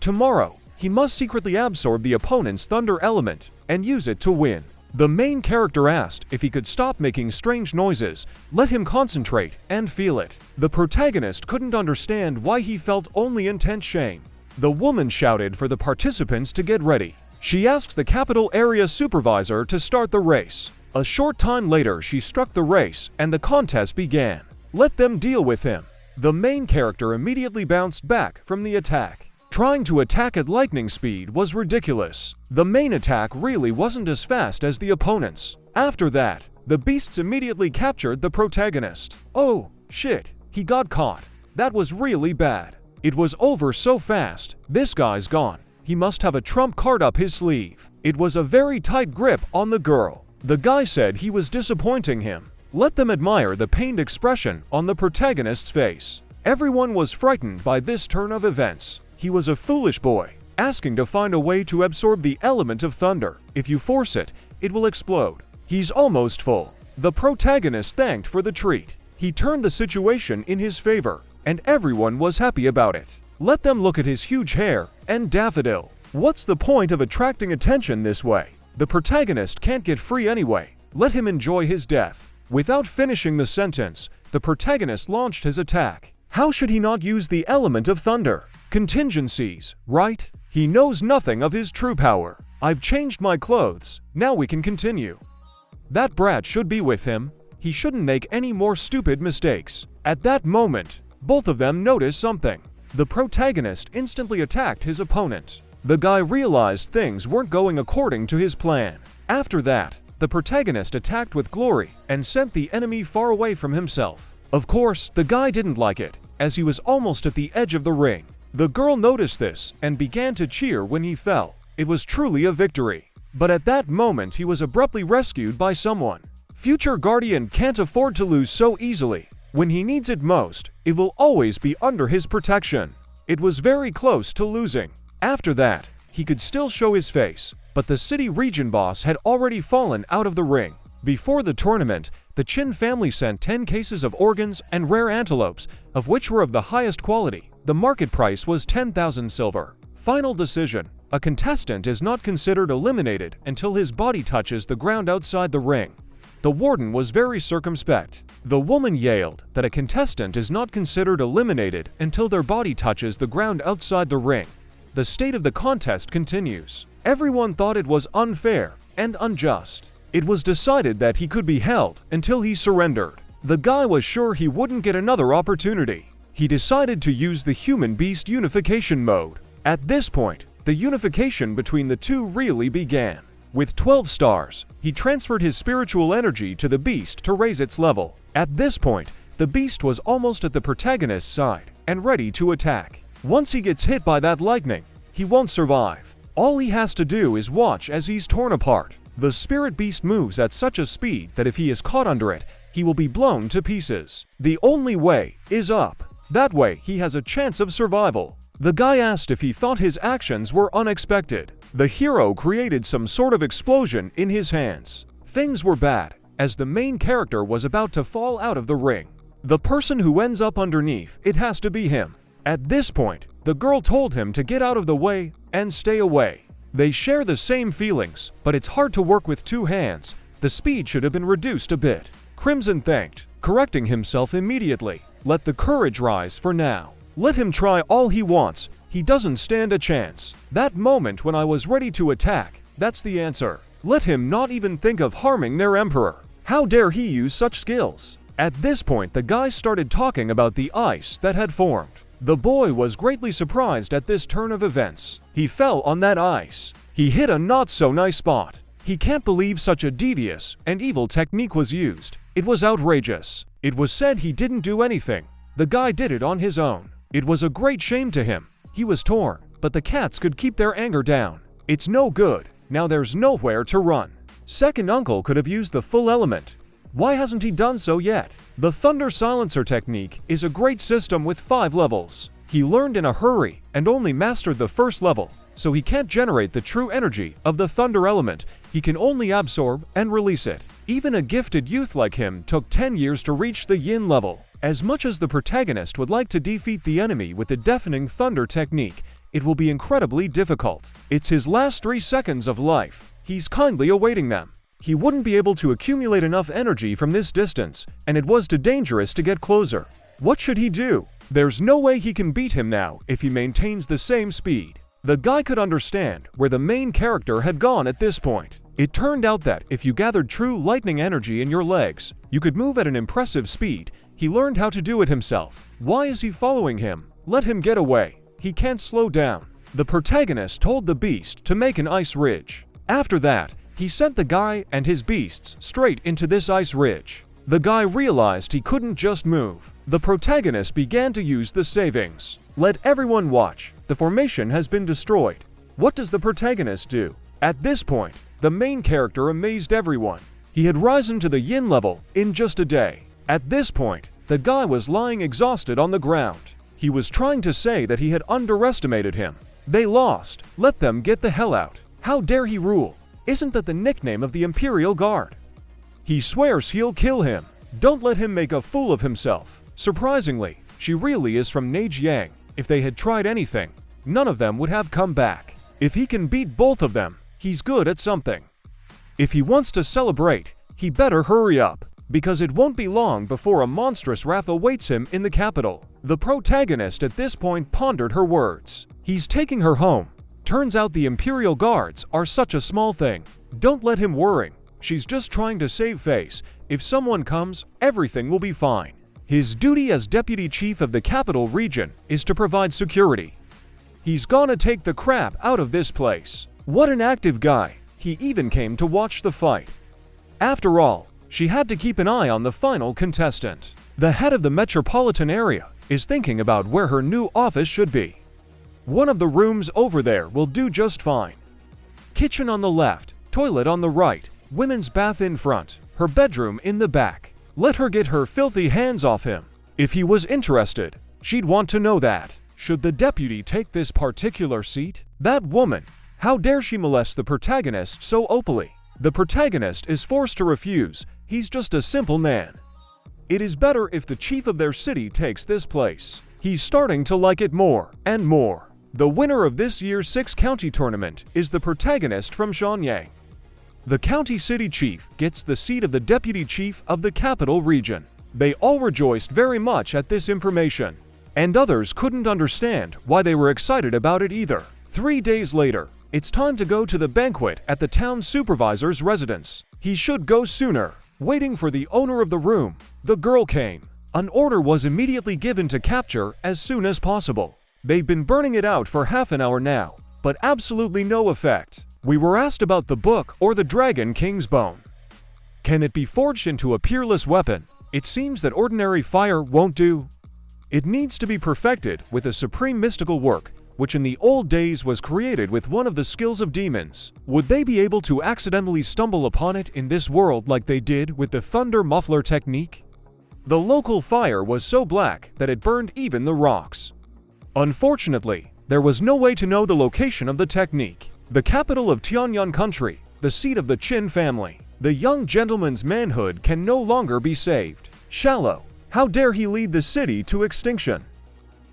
Tomorrow, he must secretly absorb the opponent's thunder element and use it to win. The main character asked if he could stop making strange noises, let him concentrate and feel it. The protagonist couldn't understand why he felt only intense shame. The woman shouted for the participants to get ready. She asks the capital area supervisor to start the race. A short time later, she struck the race and the contest began. Let them deal with him. The main character immediately bounced back from the attack. Trying to attack at lightning speed was ridiculous. The main attack really wasn't as fast as the opponent's. After that, the beasts immediately captured the protagonist. Oh, shit, he got caught. That was really bad. It was over so fast. This guy's gone. He must have a trump card up his sleeve. It was a very tight grip on the girl. The guy said he was disappointing him. Let them admire the pained expression on the protagonist's face. Everyone was frightened by this turn of events. He was a foolish boy, asking to find a way to absorb the element of thunder. If you force it, it will explode. He's almost full. The protagonist thanked for the treat. He turned the situation in his favor, and everyone was happy about it. Let them look at his huge hair and daffodil. What's the point of attracting attention this way? The protagonist can't get free anyway. Let him enjoy his death. Without finishing the sentence, the protagonist launched his attack. How should he not use the element of thunder? Contingencies, right? He knows nothing of his true power. I've changed my clothes. Now we can continue. That brat should be with him. He shouldn't make any more stupid mistakes. At that moment, both of them noticed something. The protagonist instantly attacked his opponent. The guy realized things weren't going according to his plan. After that, the protagonist attacked with glory and sent the enemy far away from himself. Of course, the guy didn't like it, as he was almost at the edge of the ring. The girl noticed this and began to cheer when he fell. It was truly a victory. But at that moment, he was abruptly rescued by someone. Future Guardian can't afford to lose so easily. When he needs it most, it will always be under his protection. It was very close to losing. After that, he could still show his face, but the city region boss had already fallen out of the ring. Before the tournament, the Chin family sent 10 cases of organs and rare antelopes, of which were of the highest quality. The market price was 10,000 silver. Final decision. A contestant is not considered eliminated until his body touches the ground outside the ring. The warden was very circumspect. The woman yelled that a contestant is not considered eliminated until their body touches the ground outside the ring. The state of the contest continues. Everyone thought it was unfair and unjust. It was decided that he could be held until he surrendered. The guy was sure he wouldn't get another opportunity. He decided to use the human-beast unification mode. At this point, the unification between the two really began. With 12 stars, he transferred his spiritual energy to the beast to raise its level. At this point, the beast was almost at the protagonist's side and ready to attack. Once he gets hit by that lightning, he won't survive. All he has to do is watch as he's torn apart. The spirit beast moves at such a speed that if he is caught under it, he will be blown to pieces. The only way is up. That way, he has a chance of survival. The guy asked if he thought his actions were unexpected. The hero created some sort of explosion in his hands. Things were bad, as the main character was about to fall out of the ring. The person who ends up underneath, it has to be him. At this point, the girl told him to get out of the way and stay away. They share the same feelings, but it's hard to work with two hands. The speed should have been reduced a bit. Crimson thanked, correcting himself immediately. Let the courage rise for now. Let him try all he wants. He doesn't stand a chance. That moment when I was ready to attack, that's the answer. Let him not even think of harming their emperor. How dare he use such skills? At this point, the guy started talking about the ice that had formed. The boy was greatly surprised at this turn of events. He fell on that ice. He hit a not-so-nice spot. He can't believe such a devious and evil technique was used. It was outrageous. It was said he didn't do anything. The guy did it on his own. It was a great shame to him. He was torn, but the cats could keep their anger down. It's no good. Now there's nowhere to run. Second uncle could have used the full element. Why hasn't he done so yet? The Thunder Silencer technique is a great system with 5 levels. He learned in a hurry and only mastered the first level, so he can't generate the true energy of the Thunder element. He can only absorb and release it. Even a gifted youth like him took 10 years to reach the Yin level. As much as the protagonist would like to defeat the enemy with the deafening Thunder technique, it will be incredibly difficult. It's his last 3 seconds of life. He's kindly awaiting them. He wouldn't be able to accumulate enough energy from this distance, and it was too dangerous to get closer. What should he do? There's no way he can beat him now if he maintains the same speed. The guy could understand where the main character had gone at this point. It turned out that if you gathered true lightning energy in your legs, you could move at an impressive speed. He learned how to do it himself. Why is he following him? Let him get away. He can't slow down. The protagonist told the beast to make an ice ridge. After that, he sent the guy and his beasts straight into this ice ridge. The guy realized he couldn't just move. The protagonist began to use the savings. Let everyone watch. The formation has been destroyed. What does the protagonist do? At this point, the main character amazed everyone. He had risen to the Yin level in just a day. At this point, the guy was lying exhausted on the ground. He was trying to say that he had underestimated him. They lost. Let them get the hell out. How dare he rule? Isn't that the nickname of the Imperial Guard? He swears he'll kill him. Don't let him make a fool of himself. Surprisingly, she really is from Nejiang. If they had tried anything, none of them would have come back. If he can beat both of them, he's good at something. If he wants to celebrate, he better hurry up, because it won't be long before a monstrous wrath awaits him in the capital. The protagonist at this point pondered her words. He's taking her home. Turns out the Imperial Guards are such a small thing. Don't let him worry. She's just trying to save face. If someone comes, everything will be fine. His duty as deputy chief of the capital region is to provide security. He's gonna take the crap out of this place. What an active guy. He even came to watch the fight. After all, she had to keep an eye on the final contestant. The head of the metropolitan area is thinking about where her new office should be. One of the rooms over there will do just fine. Kitchen on the left, toilet on the right, women's bath in front, her bedroom in the back. Let her get her filthy hands off him. If he was interested, she'd want to know that. Should the deputy take this particular seat? That woman! How dare she molest the protagonist so openly? The protagonist is forced to refuse. He's just a simple man. It is better if the chief of their city takes this place. He's starting to like it more and more. The winner of this year's 6-county tournament is the protagonist from Shenyang. The county city chief gets the seat of the deputy chief of the capital region. They all rejoiced very much at this information, and others couldn't understand why they were excited about it either. 3 days later, it's time to go to the banquet at the town supervisor's residence. He should go sooner. Waiting for the owner of the room, the girl came. An order was immediately given to capture as soon as possible. They've been burning it out for half an hour now, but absolutely no effect. We were asked about the book or the Dragon King's bone. Can it be forged into a peerless weapon? It seems that ordinary fire won't do. It needs to be perfected with a supreme mystical work, which in the old days was created with one of the skills of demons. Would they be able to accidentally stumble upon it in this world like they did with the thunder muffler technique? The local fire was so black that it burned even the rocks. Unfortunately, there was no way to know the location of the technique. The capital of Tianyang country, the seat of the Qin family. The young gentleman's manhood can no longer be saved. Shallow. How dare he lead the city to extinction?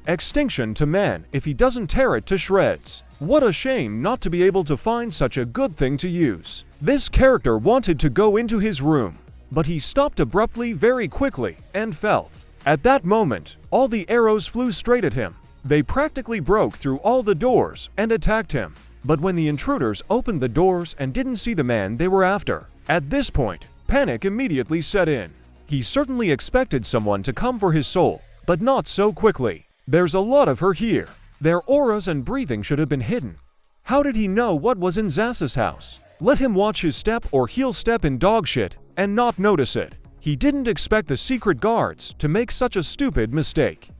Extinction to man if he doesn't tear it to shreds. What a shame not to be able to find such a good thing to use. This character wanted to go into his room, but he stopped abruptly very quickly and felt. At that moment, all the arrows flew straight at him. They practically broke through all the doors and attacked him. But when the intruders opened the doors and didn't see the man they were after, at this point, panic immediately set in. He certainly expected someone to come for his soul, but not so quickly. There's a lot of her here. Their auras and breathing should have been hidden. How did he know what was in Zas's house? Let him watch his step or heel step in dog shit and not notice it. He didn't expect the secret guards to make such a stupid mistake.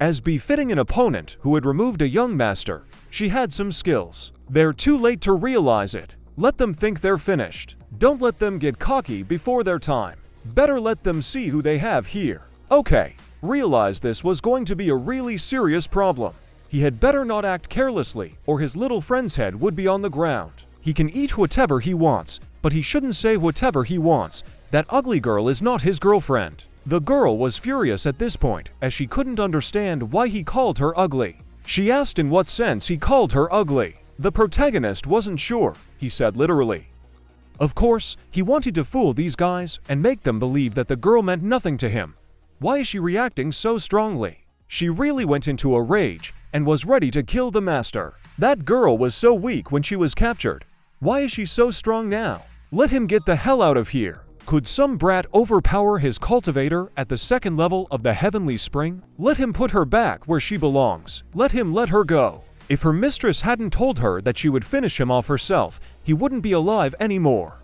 As befitting an opponent who had removed a young master, she had some skills. They're too late to realize it. Let them think they're finished. Don't let them get cocky before their time. Better let them see who they have here. Okay. Realized this was going to be a really serious problem. He had better not act carelessly or his little friend's head would be on the ground. He can eat whatever he wants, but he shouldn't say whatever he wants. That ugly girl is not his girlfriend. The girl was furious at this point as she couldn't understand why he called her ugly. She asked in what sense he called her ugly. The protagonist wasn't sure, he said literally. Of course, he wanted to fool these guys and make them believe that the girl meant nothing to him. Why is she reacting so strongly? She really went into a rage and was ready to kill the master. That girl was so weak when she was captured. Why is she so strong now? Let him get the hell out of here. Could some brat overpower his cultivator at the 2nd level of the Heavenly Spring? Let him put her back where she belongs. Let him let her go. If her mistress hadn't told her that she would finish him off herself, he wouldn't be alive anymore.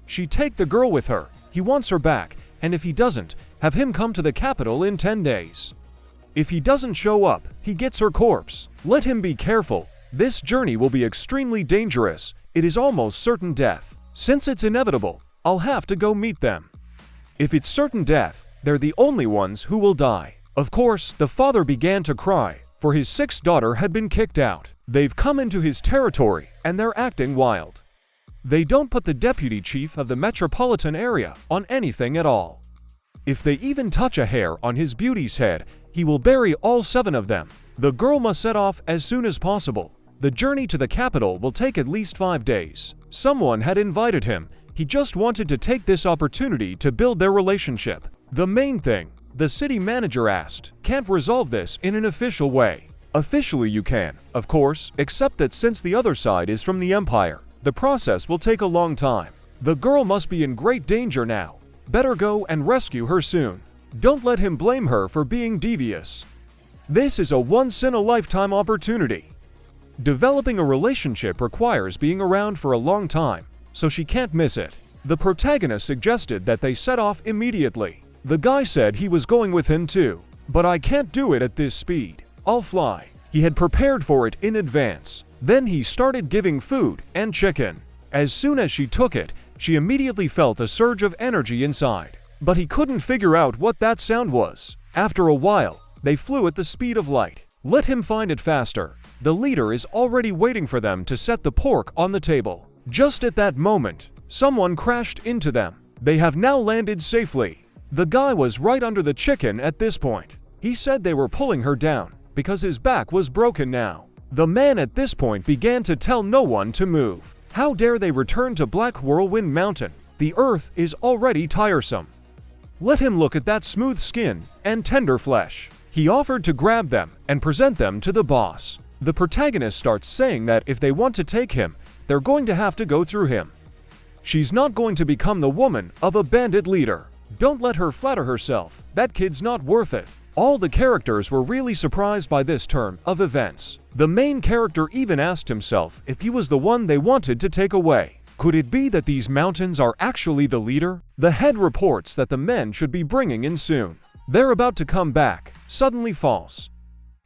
She'd take the girl with her. He wants her back, and if he doesn't, have him come to the capital in 10 days. If he doesn't show up, he gets her corpse. Let him be careful. This journey will be extremely dangerous. It is almost certain death. Since it's inevitable, I'll have to go meet them. If it's certain death, they're the only ones who will die. Of course, the father began to cry, for his 6th daughter had been kicked out. They've come into his territory, and they're acting wild. They don't put the deputy chief of the metropolitan area on anything at all. If they even touch a hair on his beauty's head, he will bury all 7 of them. The girl must set off as soon as possible. The journey to the capital will take at least 5 days. Someone had invited him. He just wanted to take this opportunity to build their relationship. The main thing, the city manager asked, can't resolve this in an official way. Officially you can, of course, except that since the other side is from the empire, the process will take a long time. The girl must be in great danger now. Better go and rescue her soon. Don't let him blame her for being devious. This is a once-in-a-lifetime opportunity. Developing a relationship requires being around for a long time, so she can't miss it. The protagonist suggested that they set off immediately. The guy said he was going with him too. But I can't do it at this speed. I'll fly. He had prepared for it in advance. Then he started giving food and chicken. As soon as she took it, she immediately felt a surge of energy inside. But he couldn't figure out what that sound was. After a while, they flew at the speed of light. Let him find it faster. The leader is already waiting for them to set the pork on the table. Just at that moment, someone crashed into them. They have now landed safely. The guy was right under the chicken at this point. He said they were pulling her down because his back was broken now. The man at this point began to tell no one to move. How dare they return to Black Whirlwind Mountain? The earth is already tiresome. Let him look at that smooth skin and tender flesh. He offered to grab them and present them to the boss. The protagonist starts saying that if they want to take him, they're going to have to go through him. She's not going to become the woman of a bandit leader. Don't let her flatter herself. That kid's not worth it. All the characters were really surprised by this turn of events. The main character even asked himself if he was the one they wanted to take away. Could it be that these mountains are actually the leader? The head reports that the men should be bringing in soon. They're about to come back. Suddenly false.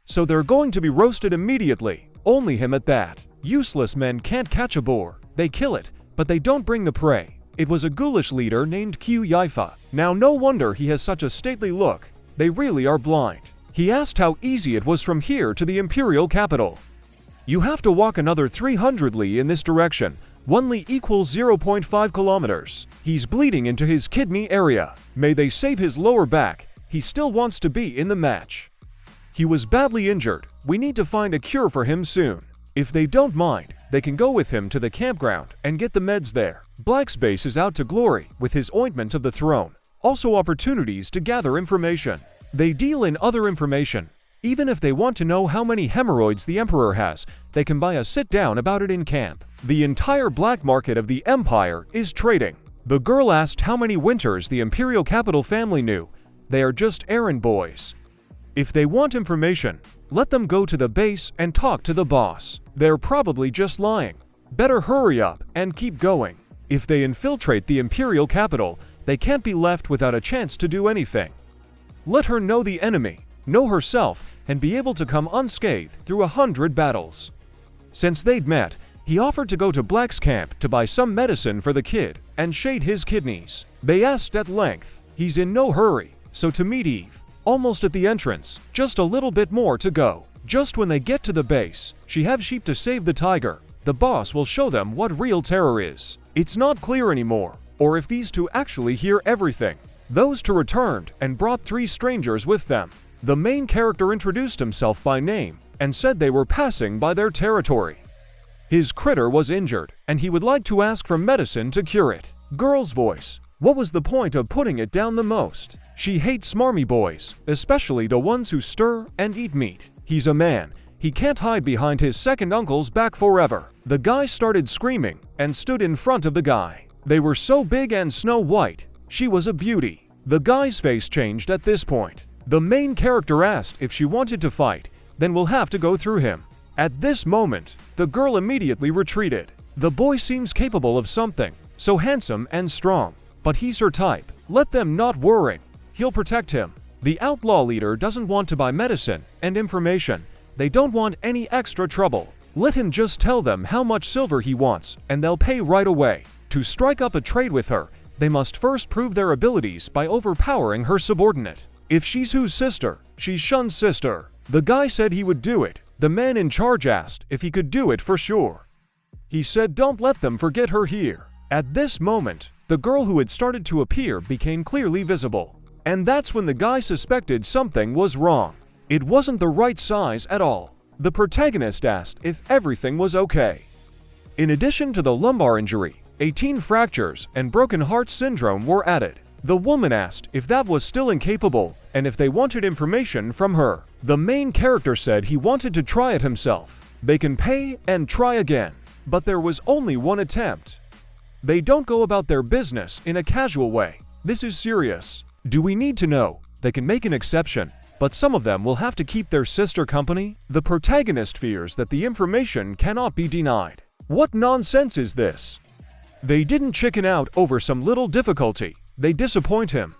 So they're going to be roasted immediately. Only him at that. Useless men can't catch a boar. They kill it, but they don't bring the prey. It was a ghoulish leader named Q Yaifa. Now no wonder he has such a stately look. They really are blind. He asked how easy it was from here to the imperial capital. You have to walk another 300 li in this direction. 1 li equals 0.5 kilometers. He's bleeding into his kidney area. May they save his lower back. He still wants to be in the match. He was badly injured. We need to find a cure for him soon. If they don't mind, they can go with him to the campground and get the meds there. Black's base is out to glory with his ointment of the throne. Also opportunities to gather information. They deal in other information. Even if they want to know how many hemorrhoids the emperor has, they can buy a sit-down about it in camp. The entire black market of the empire is trading. The girl asked how many winters the imperial capital family knew. They are just errand boys. If they want information, let them go to the base and talk to the boss. They're probably just lying. Better hurry up and keep going. If they infiltrate the imperial capital, they can't be left without a chance to do anything. Let her know the enemy, know herself, and be able to come unscathed through 100 battles. Since they'd met, he offered to go to Black's camp to buy some medicine for the kid and shade his kidneys. They asked at length. He's in no hurry, so to meet Eve. Almost at the entrance, just a little bit more to go. Just when they get to the base, she have sheep to save the tiger. The boss will show them what real terror is. It's not clear anymore, or if these two actually hear everything. Those two returned and brought 3 strangers with them. The main character introduced himself by name and said they were passing by their territory. His critter was injured, and he would like to ask for medicine to cure it. Girl's voice. What was the point of putting it down the most? She hates smarmy boys, especially the ones who stir and eat meat. He's a man. He can't hide behind his second uncle's back forever. The guy started screaming and stood in front of the guy. They were so big and snow white. She was a beauty. The guy's face changed at this point. The main character asked if she wanted to fight, then we'll have to go through him. At this moment, the girl immediately retreated. The boy seems capable of something, so handsome and strong. But he's her type. Let them not worry. He'll protect him. The outlaw leader doesn't want to buy medicine and information. They don't want any extra trouble. Let him just tell them how much silver he wants, and they'll pay right away. To strike up a trade with her, they must first prove their abilities by overpowering her subordinate. If she's whose sister, she's Shun's sister. The guy said he would do it. The man in charge asked if he could do it for sure. He said don't let them forget her here. At this moment, the girl who had started to appear became clearly visible. And that's when the guy suspected something was wrong. It wasn't the right size at all. The protagonist asked if everything was okay. In addition to the lumbar injury, 18 fractures and broken heart syndrome were added. The woman asked if that was still incapable and if they wanted information from her. The main character said he wanted to try it himself. They can pay and try again. But there was only one attempt. They don't go about their business in a casual way. This is serious. Do we need to know? They can make an exception, but some of them will have to keep their sister company. The protagonist fears that the information cannot be denied. What nonsense is this? They didn't chicken out over some little difficulty. They disappoint him.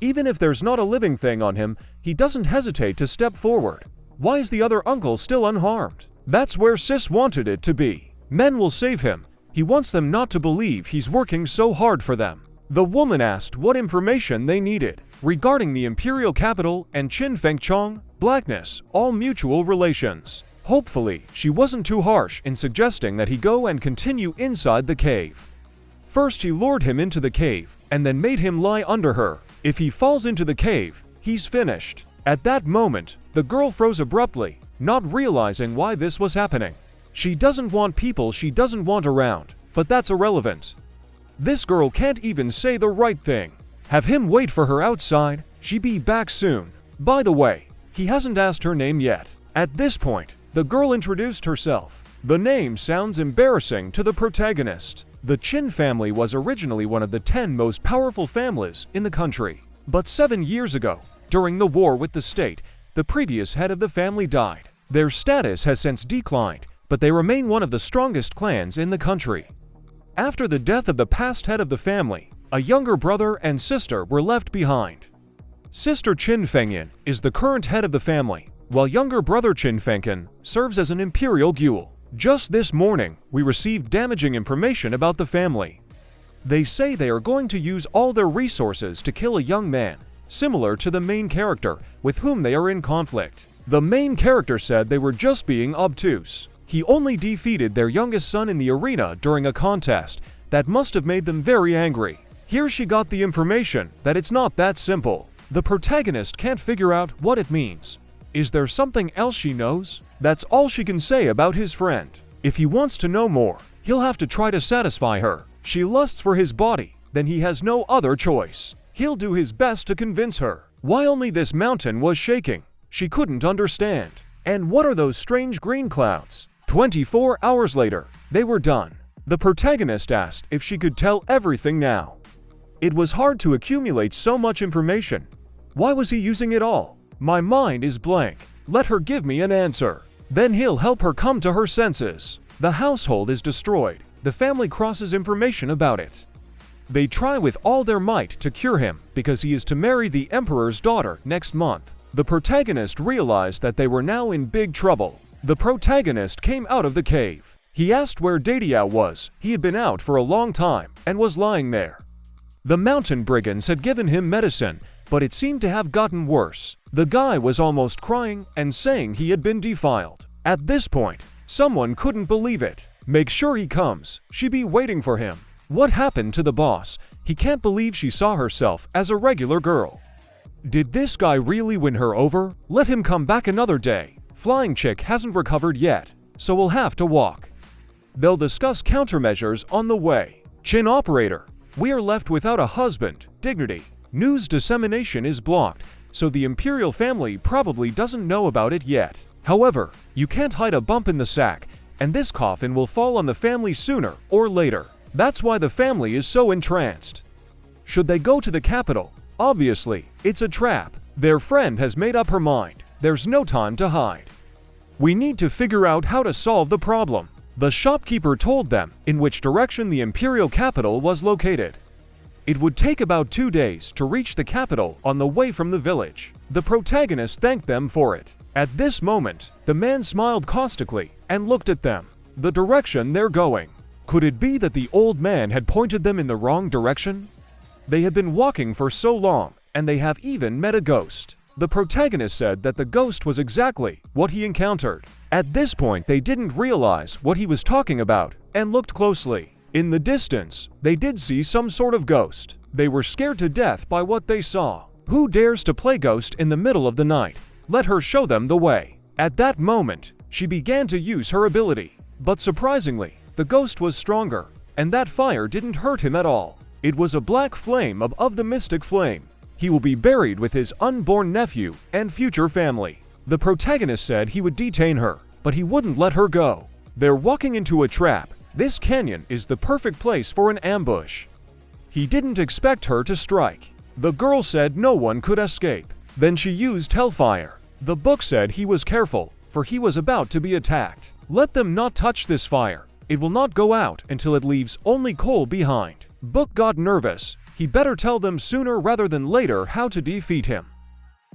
Even if there's not a living thing on him, he doesn't hesitate to step forward. Why is the other uncle still unharmed? That's where Sis wanted it to be. Men will save him. He wants them not to believe he's working so hard for them. The woman asked what information they needed regarding the imperial capital and Qin Fengchong. blackness, all mutual relations. Hopefully, she wasn't too harsh in suggesting that he go and continue inside the cave. First he lured him into the cave, and then made him lie under her. If he falls into the cave, he's finished. At that moment, the girl froze abruptly, not realizing why this was happening. She doesn't want people she doesn't want around, but that's irrelevant. This girl can't even say the right thing. Have him wait for her outside, she be back soon. By the way, he hasn't asked her name yet. At this point, the girl introduced herself. The name sounds embarrassing to the protagonist. The Chin family was originally one of the 10 most powerful families in the country. But 7 years ago, during the war with the state, the previous head of the family died. Their status has since declined, but they remain one of the strongest clans in the country. After the death of the past head of the family, a younger brother and sister were left behind. Sister Chin Fengyan is the current head of the family, while younger brother Chin Fengyan serves as an imperial ghoul. Just this morning, we received damaging information about the family. They say they are going to use all their resources to kill a young man, similar to the main character with whom they are in conflict. The main character said they were just being obtuse. He only defeated their youngest son in the arena during a contest that must have made them very angry. Here she got the information that it's not that simple. The protagonist can't figure out what it means. Is there something else she knows? That's all she can say about his friend. If he wants to know more, he'll have to try to satisfy her. She lusts for his body, then he has no other choice. He'll do his best to convince her. Why only this mountain was shaking? She couldn't understand. And what are those strange green clouds? 24 hours later, they were done. The protagonist asked if she could tell everything now. It was hard to accumulate so much information. Why was he using it all? My mind is blank. Let her give me an answer. Then he'll help her come to her senses. The household is destroyed. The family crosses information about it. They try with all their might to cure him because he is to marry the emperor's daughter next month. The protagonist realized that they were now in big trouble. The protagonist came out of the cave. He asked where Dadiao was. He had been out for a long time and was lying there. The mountain brigands had given him medicine, but it seemed to have gotten worse. The guy was almost crying and saying he had been defiled. At this point, someone couldn't believe it. Make sure he comes. She be waiting for him. What happened to the boss? He can't believe she saw herself as a regular girl. Did this guy really win her over? Let him come back another day. Flying chick hasn't recovered yet, so we'll have to walk. They'll discuss countermeasures on the way. Chin operator. We are left without a husband, dignity. News dissemination is blocked, so the imperial family probably doesn't know about it yet. However, you can't hide a bump in the sack, and this coffin will fall on the family sooner or later. That's why the family is so entranced. Should they go to the capital? Obviously, it's a trap. Their friend has made up her mind. There's no time to hide. We need to figure out how to solve the problem. The shopkeeper told them in which direction the imperial capital was located. It would take about 2 days to reach the capital on the way from the village. The protagonist thanked them for it. At this moment, the man smiled caustically and looked at them. The direction they're going. Could it be that the old man had pointed them in the wrong direction? They had been walking for so long, and they have even met a ghost. The protagonist said that the ghost was exactly what he encountered. At this point, they didn't realize what he was talking about and looked closely. In the distance, they did see some sort of ghost. They were scared to death by what they saw. Who dares to play ghost in the middle of the night? Let her show them the way. At that moment, she began to use her ability. But surprisingly, the ghost was stronger, and that fire didn't hurt him at all. It was a black flame above the mystic flame. He will be buried with his unborn nephew and future family. The protagonist said he would detain her, but he wouldn't let her go. They're walking into a trap. This canyon is the perfect place for an ambush. He didn't expect her to strike. The girl said no one could escape. Then she used hellfire. The book said he was careful, for he was about to be attacked. Let them not touch this fire. It will not go out until it leaves only coal behind. Book got nervous. He better tell them sooner rather than later how to defeat him.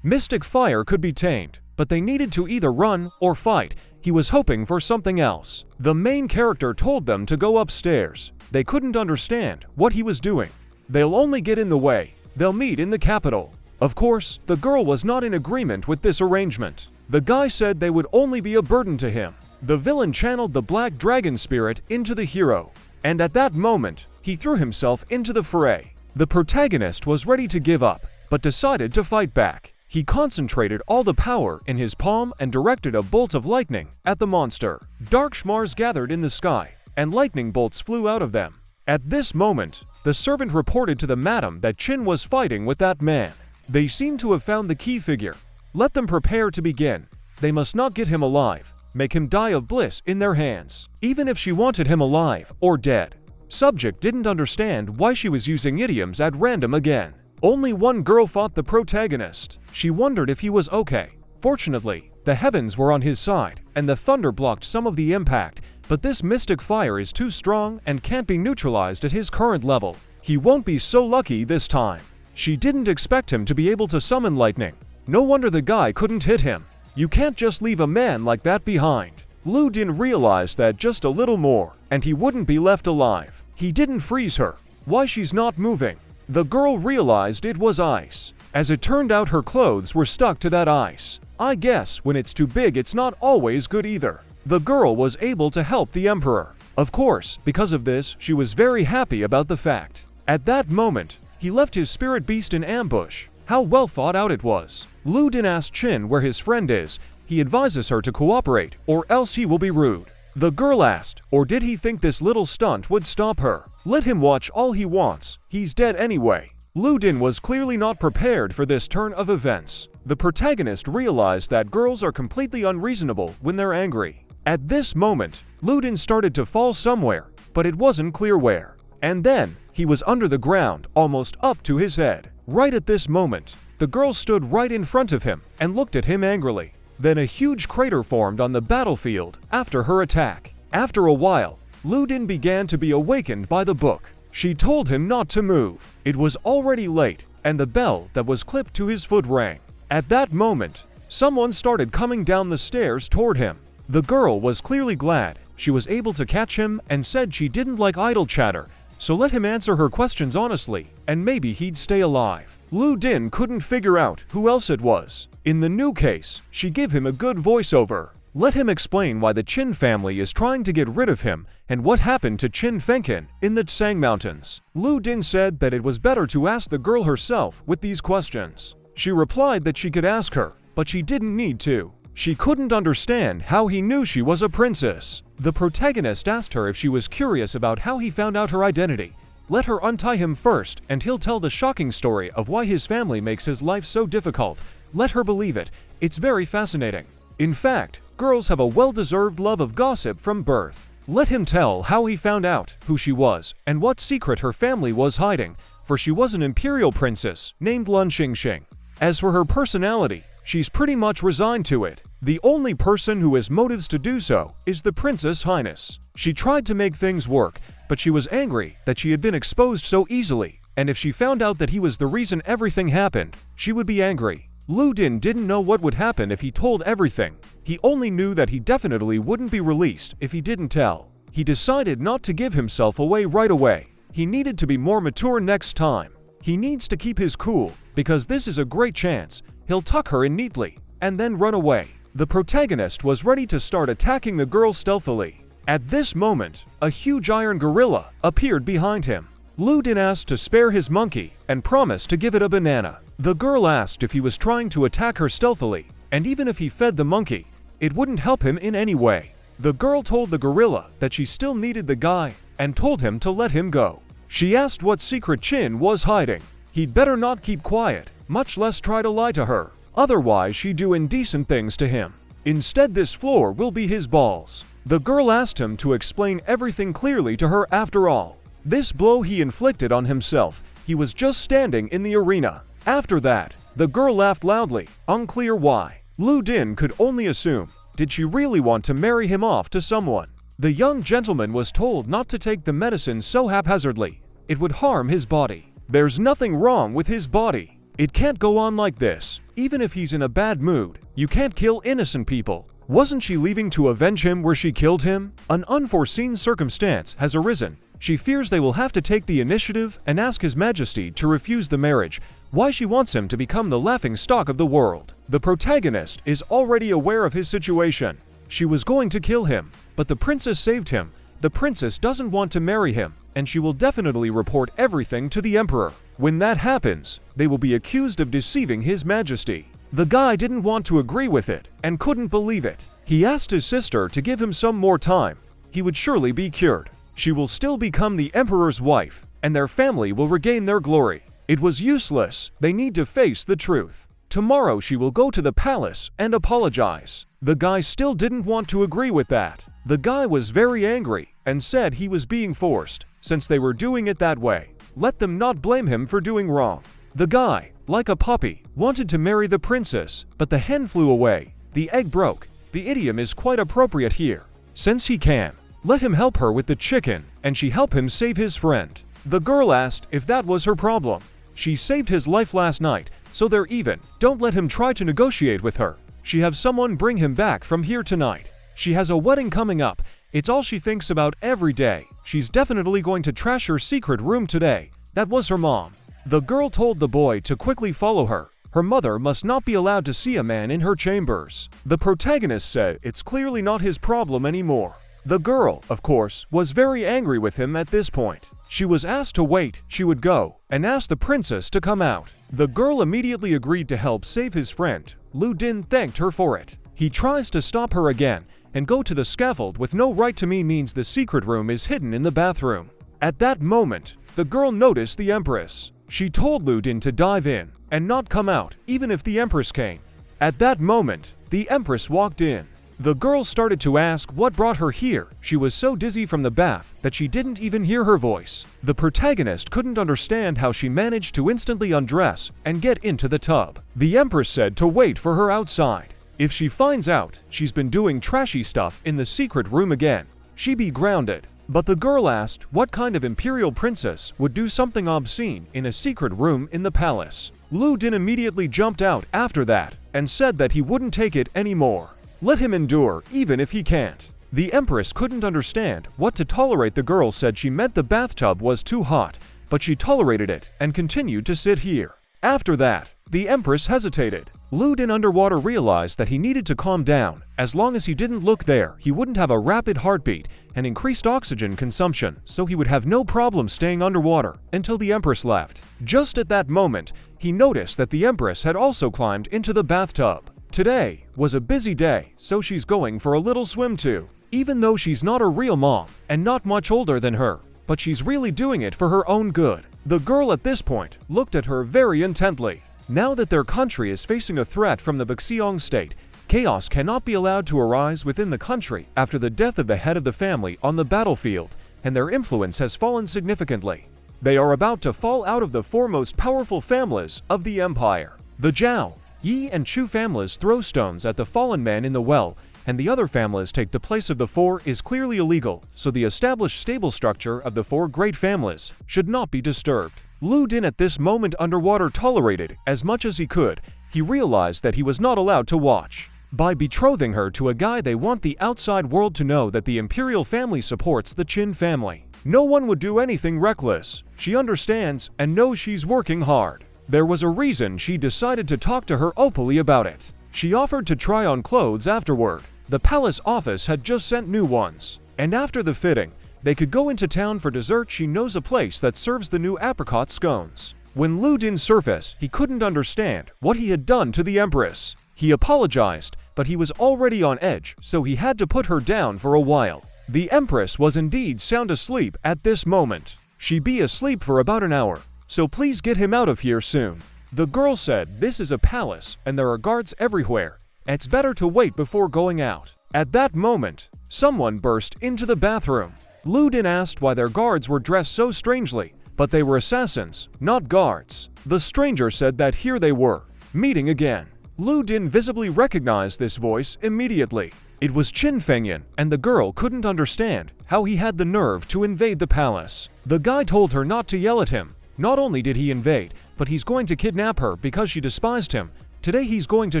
Mystic fire could be tamed, but they needed to either run or fight. He was hoping for something else. The main character told them to go upstairs. They couldn't understand what he was doing. They'll only get in the way. They'll meet in the capital. Of course, the girl was not in agreement with this arrangement. The guy said they would only be a burden to him. The villain channeled the black dragon spirit into the hero, and at that moment, he threw himself into the fray. The protagonist was ready to give up, but decided to fight back. He concentrated all the power in his palm and directed a bolt of lightning at the monster. Dark shmars gathered in the sky, and lightning bolts flew out of them. At this moment, the servant reported to the madam that Chin was fighting with that man. They seem to have found the key figure. Let them prepare to begin. They must not get him alive, make him die of bliss in their hands, even if she wanted him alive or dead. Subject didn't understand why she was using idioms at random again. Only one girl fought the protagonist. She wondered if he was okay. Fortunately, the heavens were on his side, and the thunder blocked some of the impact, but this mystic fire is too strong and can't be neutralized at his current level. He won't be so lucky this time. She didn't expect him to be able to summon lightning. No wonder the guy couldn't hit him. You can't just leave a man like that behind. Lu Din realized that just a little more, and he wouldn't be left alive. He didn't freeze her. Why she's not moving? The girl realized it was ice. As it turned out, her clothes were stuck to that ice. I guess when it's too big, it's not always good either. The girl was able to help the emperor. Of course, because of this, she was very happy about the fact. At that moment, he left his spirit beast in ambush. How well thought out it was. Lu Din asked Chin where his friend is. He advises her to cooperate, or else he will be rude. The girl asked, or did he think this little stunt would stop her? Let him watch all he wants. He's dead anyway. Lu Din was clearly not prepared for this turn of events. The protagonist realized that girls are completely unreasonable when they're angry. At this moment, Lu Din started to fall somewhere, but it wasn't clear where. And then, he was under the ground, almost up to his head. Right at this moment, the girl stood right in front of him and looked at him angrily. Then a huge crater formed on the battlefield after her attack. After a while, Lu Din began to be awakened by the book. She told him not to move. It was already late, and the bell that was clipped to his foot rang. At that moment, someone started coming down the stairs toward him. The girl was clearly glad she was able to catch him and said she didn't like idle chatter, so let him answer her questions honestly, and maybe he'd stay alive. Lu Din couldn't figure out who else it was. In the new case, she gave him a good voiceover. Let him explain why the Qin family is trying to get rid of him and what happened to Qin Fengkin in the Tsang Mountains. Lu Din said that it was better to ask the girl herself with these questions. She replied that she could ask her, but she didn't need to. She couldn't understand how he knew she was a princess. The protagonist asked her if she was curious about how he found out her identity. Let her untie him first, and he'll tell the shocking story of why his family makes his life so difficult. Let her believe it. It's very fascinating. In fact, girls have a well-deserved love of gossip from birth. Let him tell how he found out who she was and what secret her family was hiding, for she was an imperial princess named Lun Xingxing. As for her personality, she's pretty much resigned to it. The only person who has motives to do so is the Princess Highness. She tried to make things work, but she was angry that she had been exposed so easily, and if she found out that he was the reason everything happened, she would be angry. Lu Din didn't know what would happen if he told everything. He only knew that he definitely wouldn't be released if he didn't tell. He decided not to give himself away right away. He needed to be more mature next time. He needs to keep his cool, because this is a great chance. He'll tuck her in neatly, and then run away. The protagonist was ready to start attacking the girl stealthily. At this moment, a huge iron gorilla appeared behind him. Lu Din asked to spare his monkey and promised to give it a banana. The girl asked if he was trying to attack her stealthily, and even if he fed the monkey, it wouldn't help him in any way. The girl told the gorilla that she still needed the guy and told him to let him go. She asked what secret Chin was hiding. He'd better not keep quiet, much less try to lie to her. Otherwise, she'd do indecent things to him. Instead, this floor will be his balls. The girl asked him to explain everything clearly to her after all. This blow he inflicted on himself. He was just standing in the arena. After that, the girl laughed loudly, unclear why. Lu Din could only assume, did she really want to marry him off to someone? The young gentleman was told not to take the medicine so haphazardly. It would harm his body. There's nothing wrong with his body. It can't go on like this. Even if he's in a bad mood, you can't kill innocent people. Wasn't she leaving to avenge him where she killed him? An unforeseen circumstance has arisen, She fears they will have to take the initiative and ask His Majesty to refuse the marriage, why she wants him to become the laughingstock of the world. The protagonist is already aware of his situation. She was going to kill him, but the princess saved him. The princess doesn't want to marry him, and she will definitely report everything to the emperor. When that happens, they will be accused of deceiving His Majesty. The guy didn't want to agree with it and couldn't believe it. He asked his sister to give him some more time. He would surely be cured. She will still become the emperor's wife, and their family will regain their glory. It was useless. They need to face the truth. Tomorrow she will go to the palace and apologize. The guy still didn't want to agree with that. The guy was very angry and said he was being forced, since they were doing it that way. Let them not blame him for doing wrong. The guy, like a puppy, wanted to marry the princess, but the hen flew away. The egg broke. The idiom is quite appropriate here. Since he can, let him help her with the chicken, and she help him save his friend. The girl asked if that was her problem. She saved his life last night, so they're even. Don't let him try to negotiate with her. She have someone bring him back from here tonight. She has a wedding coming up. It's all she thinks about every day. She's definitely going to trash her secret room today. That was her mom. The girl told the boy to quickly follow her. Her mother must not be allowed to see a man in her chambers. The protagonist said it's clearly not his problem anymore. The girl, of course, was very angry with him at this point. She was asked to wait, she would go, and asked the princess to come out. The girl immediately agreed to help save his friend. Lu Din thanked her for it. He tries to stop her again, and go to the scaffold with no right to me means the secret room is hidden in the bathroom. At that moment, the girl noticed the Empress. She told Lu Din to dive in, and not come out, even if the Empress came. At that moment, the Empress walked in. The girl started to ask what brought her here. She was so dizzy from the bath that she didn't even hear her voice. The protagonist couldn't understand how she managed to instantly undress and get into the tub. The Empress said to wait for her outside. If she finds out she's been doing trashy stuff in the secret room again, she'd be grounded. But the girl asked what kind of imperial princess would do something obscene in a secret room in the palace. Lu Din immediately jumped out after that and said that he wouldn't take it anymore. Let him endure, even if he can't. The Empress couldn't understand what to tolerate. The girl said she meant the bathtub was too hot, but she tolerated it and continued to sit here. After that, the Empress hesitated. Lu Din underwater realized that he needed to calm down. As long as he didn't look there, he wouldn't have a rapid heartbeat and increased oxygen consumption, so he would have no problem staying underwater until the Empress left. Just at that moment, he noticed that the Empress had also climbed into the bathtub. Today was a busy day, so she's going for a little swim too. Even though she's not a real mom and not much older than her, but she's really doing it for her own good. The girl at this point looked at her very intently. Now that their country is facing a threat from the Baxiong state, chaos cannot be allowed to arise within the country after the death of the head of the family on the battlefield, and their influence has fallen significantly. They are about to fall out of the four most powerful families of the empire. The Zhao, Yi and Chu families throw stones at the fallen man in the well, and the other families take the place of the four is clearly illegal, so the established stable structure of the four great families should not be disturbed. Lu Din at this moment underwater tolerated as much as he could. He realized that he was not allowed to watch. By betrothing her to a guy, they want the outside world to know that the imperial family supports the Qin family. No one would do anything reckless. She understands and knows she's working hard. There was a reason she decided to talk to her openly about it. She offered to try on clothes afterward. The palace office had just sent new ones, and after the fitting, they could go into town for dessert. She knows a place that serves the new apricot scones. When Lu Din surfaced, he couldn't understand what he had done to the Empress. He apologized, but he was already on edge, so he had to put her down for a while. The Empress was indeed sound asleep at this moment. She'd be asleep for about an hour, so please get him out of here soon. The girl said this is a palace and there are guards everywhere. It's better to wait before going out. At that moment, someone burst into the bathroom. Lu Din asked why their guards were dressed so strangely, but they were assassins, not guards. The stranger said that here they were, meeting again. Lu Din visibly recognized this voice immediately. It was Qin Fengyan, and the girl couldn't understand how he had the nerve to invade the palace. The guy told her not to yell at him. Not only did he invade, but he's going to kidnap her because she despised him. Today he's going to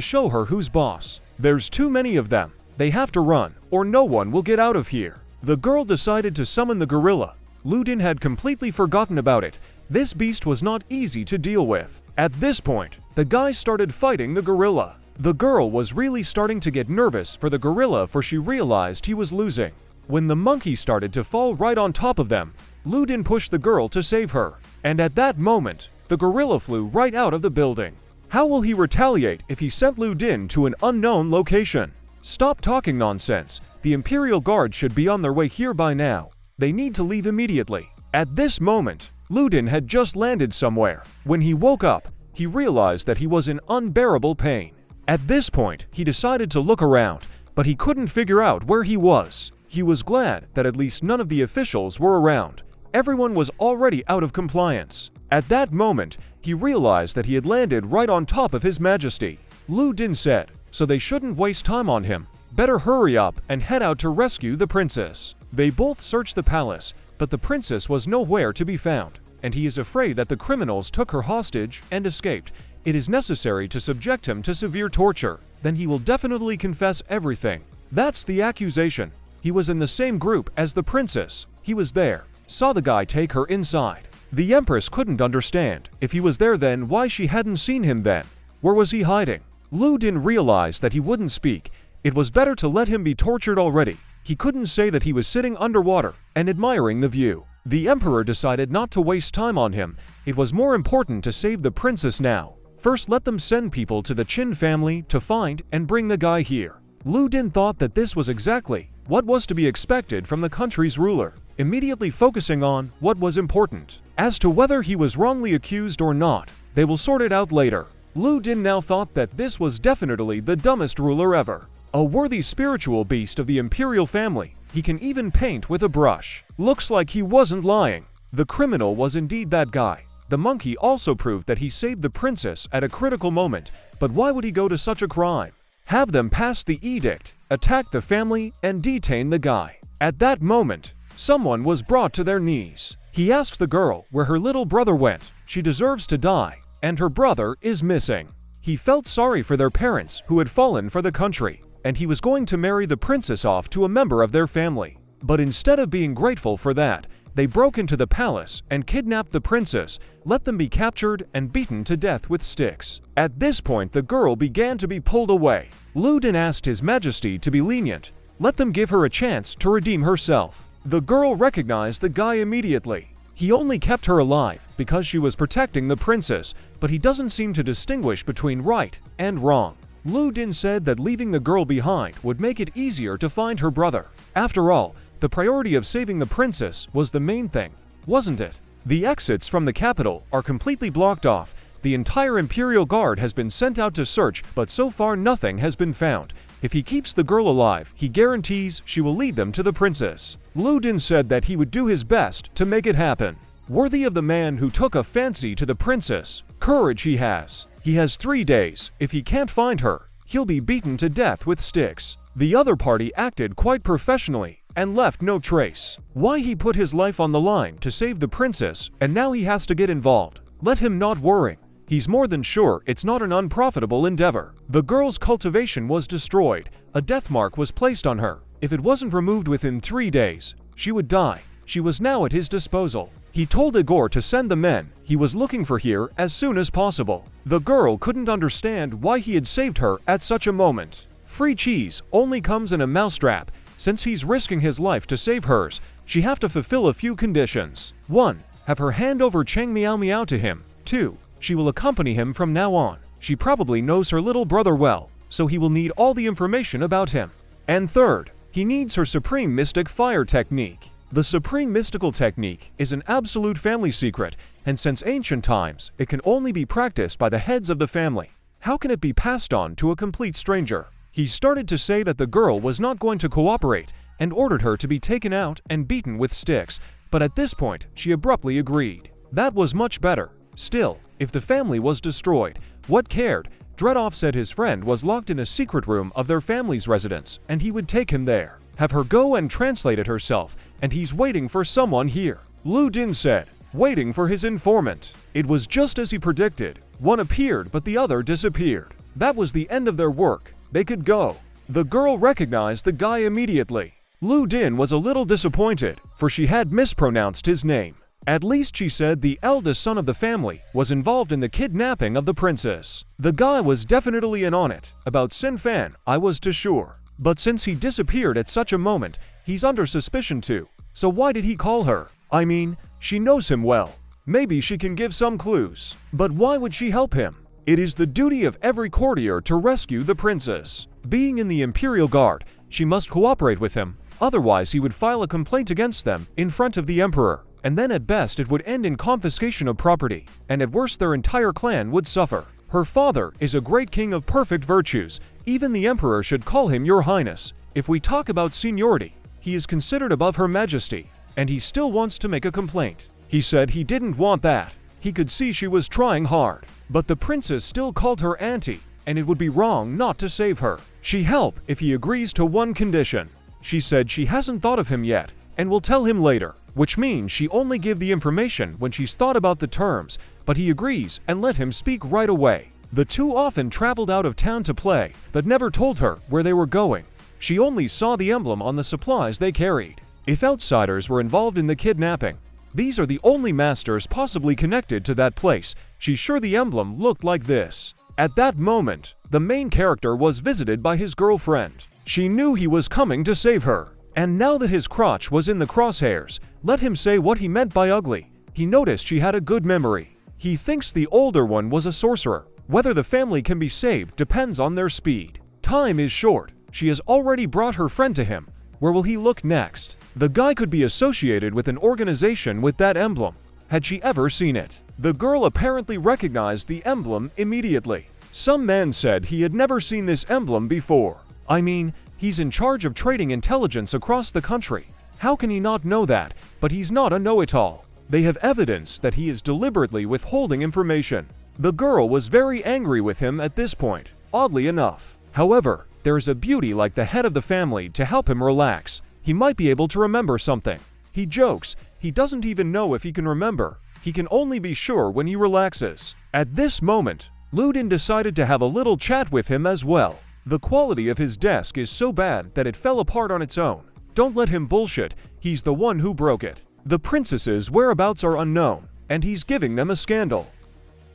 show her who's boss. There's too many of them. They have to run, or no one will get out of here. The girl decided to summon the gorilla. Lu Din had completely forgotten about it. This beast was not easy to deal with. At this point, the guy started fighting the gorilla. The girl was really starting to get nervous for the gorilla, for she realized he was losing. When the monkey started to fall right on top of them, Lu Din pushed the girl to save her. And at that moment, the gorilla flew right out of the building. How will he retaliate if he sent Lu Din to an unknown location? Stop talking nonsense. The Imperial Guard should be on their way here by now. They need to leave immediately. At this moment, Lu Din had just landed somewhere. When he woke up, he realized that he was in unbearable pain. At this point, he decided to look around, but he couldn't figure out where he was. He was glad that at least none of the officials were around. Everyone was already out of compliance. At that moment, he realized that he had landed right on top of His Majesty. Lu Din said, so they shouldn't waste time on him. Better hurry up and head out to rescue the princess. They both searched the palace, but the princess was nowhere to be found, and he is afraid that the criminals took her hostage and escaped. It is necessary to subject him to severe torture. Then he will definitely confess everything. That's the accusation. He was in the same group as the princess. He was there, saw the guy take her inside. The Empress couldn't understand. If he was there, then why she hadn't seen him then? Where was he hiding? Lu Din realized that he wouldn't speak. It was better to let him be tortured already. He couldn't say that he was sitting underwater and admiring the view. The Emperor decided not to waste time on him. It was more important to save the princess now. First, let them send people to the Qin family to find and bring the guy here. Lu Din thought that this was exactly what was to be expected from the country's ruler, immediately focusing on what was important. As to whether he was wrongly accused or not, they will sort it out later. Lu Din now thought that this was definitely the dumbest ruler ever. A worthy spiritual beast of the imperial family. He can even paint with a brush. Looks like he wasn't lying. The criminal was indeed that guy. The monkey also proved that he saved the princess at a critical moment, but why would he go to such a crime? Have them pass the edict, attack the family, and detain the guy. At that moment, someone was brought to their knees. He asks the girl where her little brother went. She deserves to die, and her brother is missing. He felt sorry for their parents who had fallen for the country, and he was going to marry the princess off to a member of their family. But instead of being grateful for that, they broke into the palace and kidnapped the princess, let them be captured and beaten to death with sticks. At this point, the girl began to be pulled away. Lu Din asked His Majesty to be lenient, let them give her a chance to redeem herself. The girl recognized the guy immediately. He only kept her alive because she was protecting the princess, but he doesn't seem to distinguish between right and wrong. Lu Din said that leaving the girl behind would make it easier to find her brother. After all, the priority of saving the princess was the main thing, wasn't it? The exits from the capital are completely blocked off. The entire Imperial Guard has been sent out to search, but so far nothing has been found. If he keeps the girl alive, he guarantees she will lead them to the princess. Lu Din said that he would do his best to make it happen. Worthy of the man who took a fancy to the princess. Courage he has. He has 3 days. If he can't find her, he'll be beaten to death with sticks. The other party acted quite professionally and left no trace. Why he put his life on the line to save the princess, and now he has to get involved. Let him not worry. He's more than sure it's not an unprofitable endeavor. The girl's cultivation was destroyed. A death mark was placed on her. If it wasn't removed within 3 days, she would die. She was now at his disposal. He told Igor to send the men he was looking for here as soon as possible. The girl couldn't understand why he had saved her at such a moment. Free cheese only comes in a mousetrap. Since he's risking his life to save hers, she have to fulfill a few conditions. 1. Have her hand over Cheng Miao Miao to him. 2. She will accompany him from now on. She probably knows her little brother well, so he will need all the information about him. And 3rd, he needs her Supreme Mystic Fire technique. The Supreme Mystical Technique is an absolute family secret, and since ancient times, it can only be practiced by the heads of the family. How can it be passed on to a complete stranger? He started to say that the girl was not going to cooperate and ordered her to be taken out and beaten with sticks, but at this point, she abruptly agreed. That was much better. Still, if the family was destroyed, what cared? Dredoff said his friend was locked in a secret room of their family's residence, and he would take him there. Have her go and translate it herself, and he's waiting for someone here. Lu Din said, waiting for his informant. It was just as he predicted. One appeared, but the other disappeared. That was the end of their work. They could go. The girl recognized the guy immediately. Lu Din was a little disappointed, for she had mispronounced his name. At least she said the eldest son of the family was involved in the kidnapping of the princess. The guy was definitely in on it. About Sin Fan, I was too sure. But since he disappeared at such a moment, he's under suspicion too. So why did he call her? I mean, she knows him well. Maybe she can give some clues. But why would she help him? It is the duty of every courtier to rescue the princess. Being in the Imperial Guard, she must cooperate with him. Otherwise, he would file a complaint against them in front of the emperor. And then at best it would end in confiscation of property, and at worst their entire clan would suffer. Her father is a great king of perfect virtues. Even the emperor should call him Your Highness. If we talk about seniority, he is considered above Her Majesty, and he still wants to make a complaint. He said he didn't want that. He could see she was trying hard. But the princess still called her auntie, and it would be wrong not to save her. She help if he agrees to one condition. She said she hasn't thought of him yet, and will tell him later. Which means she only give the information when she's thought about the terms, but he agrees and let him speak right away. The two often traveled out of town to play, but never told her where they were going. She only saw the emblem on the supplies they carried. If outsiders were involved in the kidnapping, these are the only masters possibly connected to that place. She's sure the emblem looked like this. At that moment, the main character was visited by his girlfriend. She knew he was coming to save her. And now that his crotch was in the crosshairs, let him say what he meant by ugly. He noticed she had a good memory. He thinks the older one was a sorcerer. Whether the family can be saved depends on their speed. Time is short. She has already brought her friend to him. Where will he look next? The guy could be associated with an organization with that emblem. Had she ever seen it? The girl apparently recognized the emblem immediately. Some man said he had never seen this emblem before. I mean, he's in charge of trading intelligence across the country. How can he not know that? But he's not a know-it-all. They have evidence that he is deliberately withholding information. The girl was very angry with him at this point, oddly enough. However, there is a beauty like the head of the family to help him relax. He might be able to remember something. He jokes, he doesn't even know if he can remember. He can only be sure when he relaxes. At this moment, Lu Din decided to have a little chat with him as well. The quality of his desk is so bad that it fell apart on its own. Don't let him bullshit, he's the one who broke it. The princess's whereabouts are unknown, and he's giving them a scandal.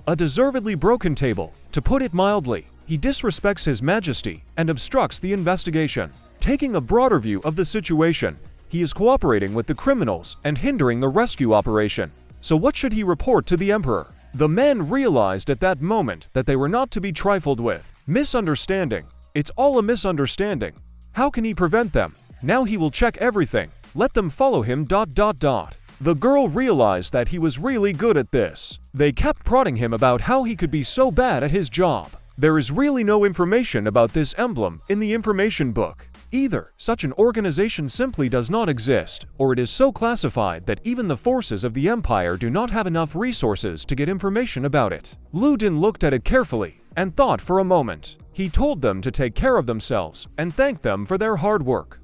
A deservedly broken table, to put it mildly. He disrespects His Majesty and obstructs the investigation. Taking a broader view of the situation, he is cooperating with the criminals and hindering the rescue operation. So what should he report to the emperor? The men realized at that moment that they were not to be trifled with. Misunderstanding. It's all a misunderstanding. How can he prevent them? Now he will check everything. Let them follow him. The girl realized that he was really good at this. They kept prodding him about how he could be so bad at his job. There is really no information about this emblem in the information book. Either such an organization simply does not exist, or it is so classified that even the forces of the empire do not have enough resources to get information about it. Lu Din looked at it carefully and thought for a moment. He told them to take care of themselves and thanked them for their hard work.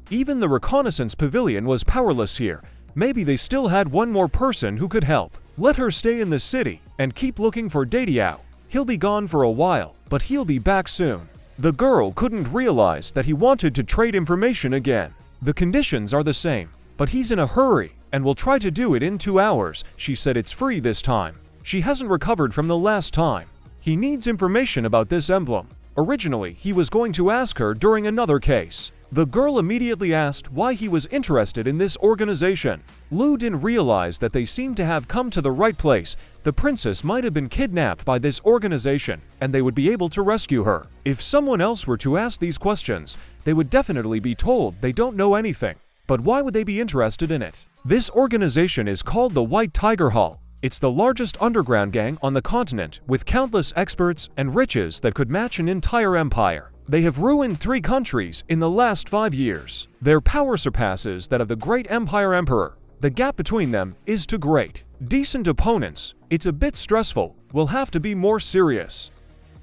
Even the reconnaissance pavilion was powerless here. Maybe they still had one more person who could help. Let her stay in the city and keep looking for Dadiao. He'll be gone for a while, but he'll be back soon. The girl couldn't realize that he wanted to trade information again. The conditions are the same, but he's in a hurry and will try to do it in 2 hours. She said it's free this time. She hasn't recovered from the last time. He needs information about this emblem. Originally, he was going to ask her during another case. The girl immediately asked why he was interested in this organization. Lu Din realized that they seemed to have come to the right place. The princess might have been kidnapped by this organization, and they would be able to rescue her. If someone else were to ask these questions, they would definitely be told they don't know anything. But why would they be interested in it? This organization is called the White Tiger Hall. It's the largest underground gang on the continent, with countless experts and riches that could match an entire empire. They have ruined 3 countries in the last 5 years. Their power surpasses that of the great empire emperor. The gap between them is too great. Decent opponents, it's a bit stressful, will have to be more serious.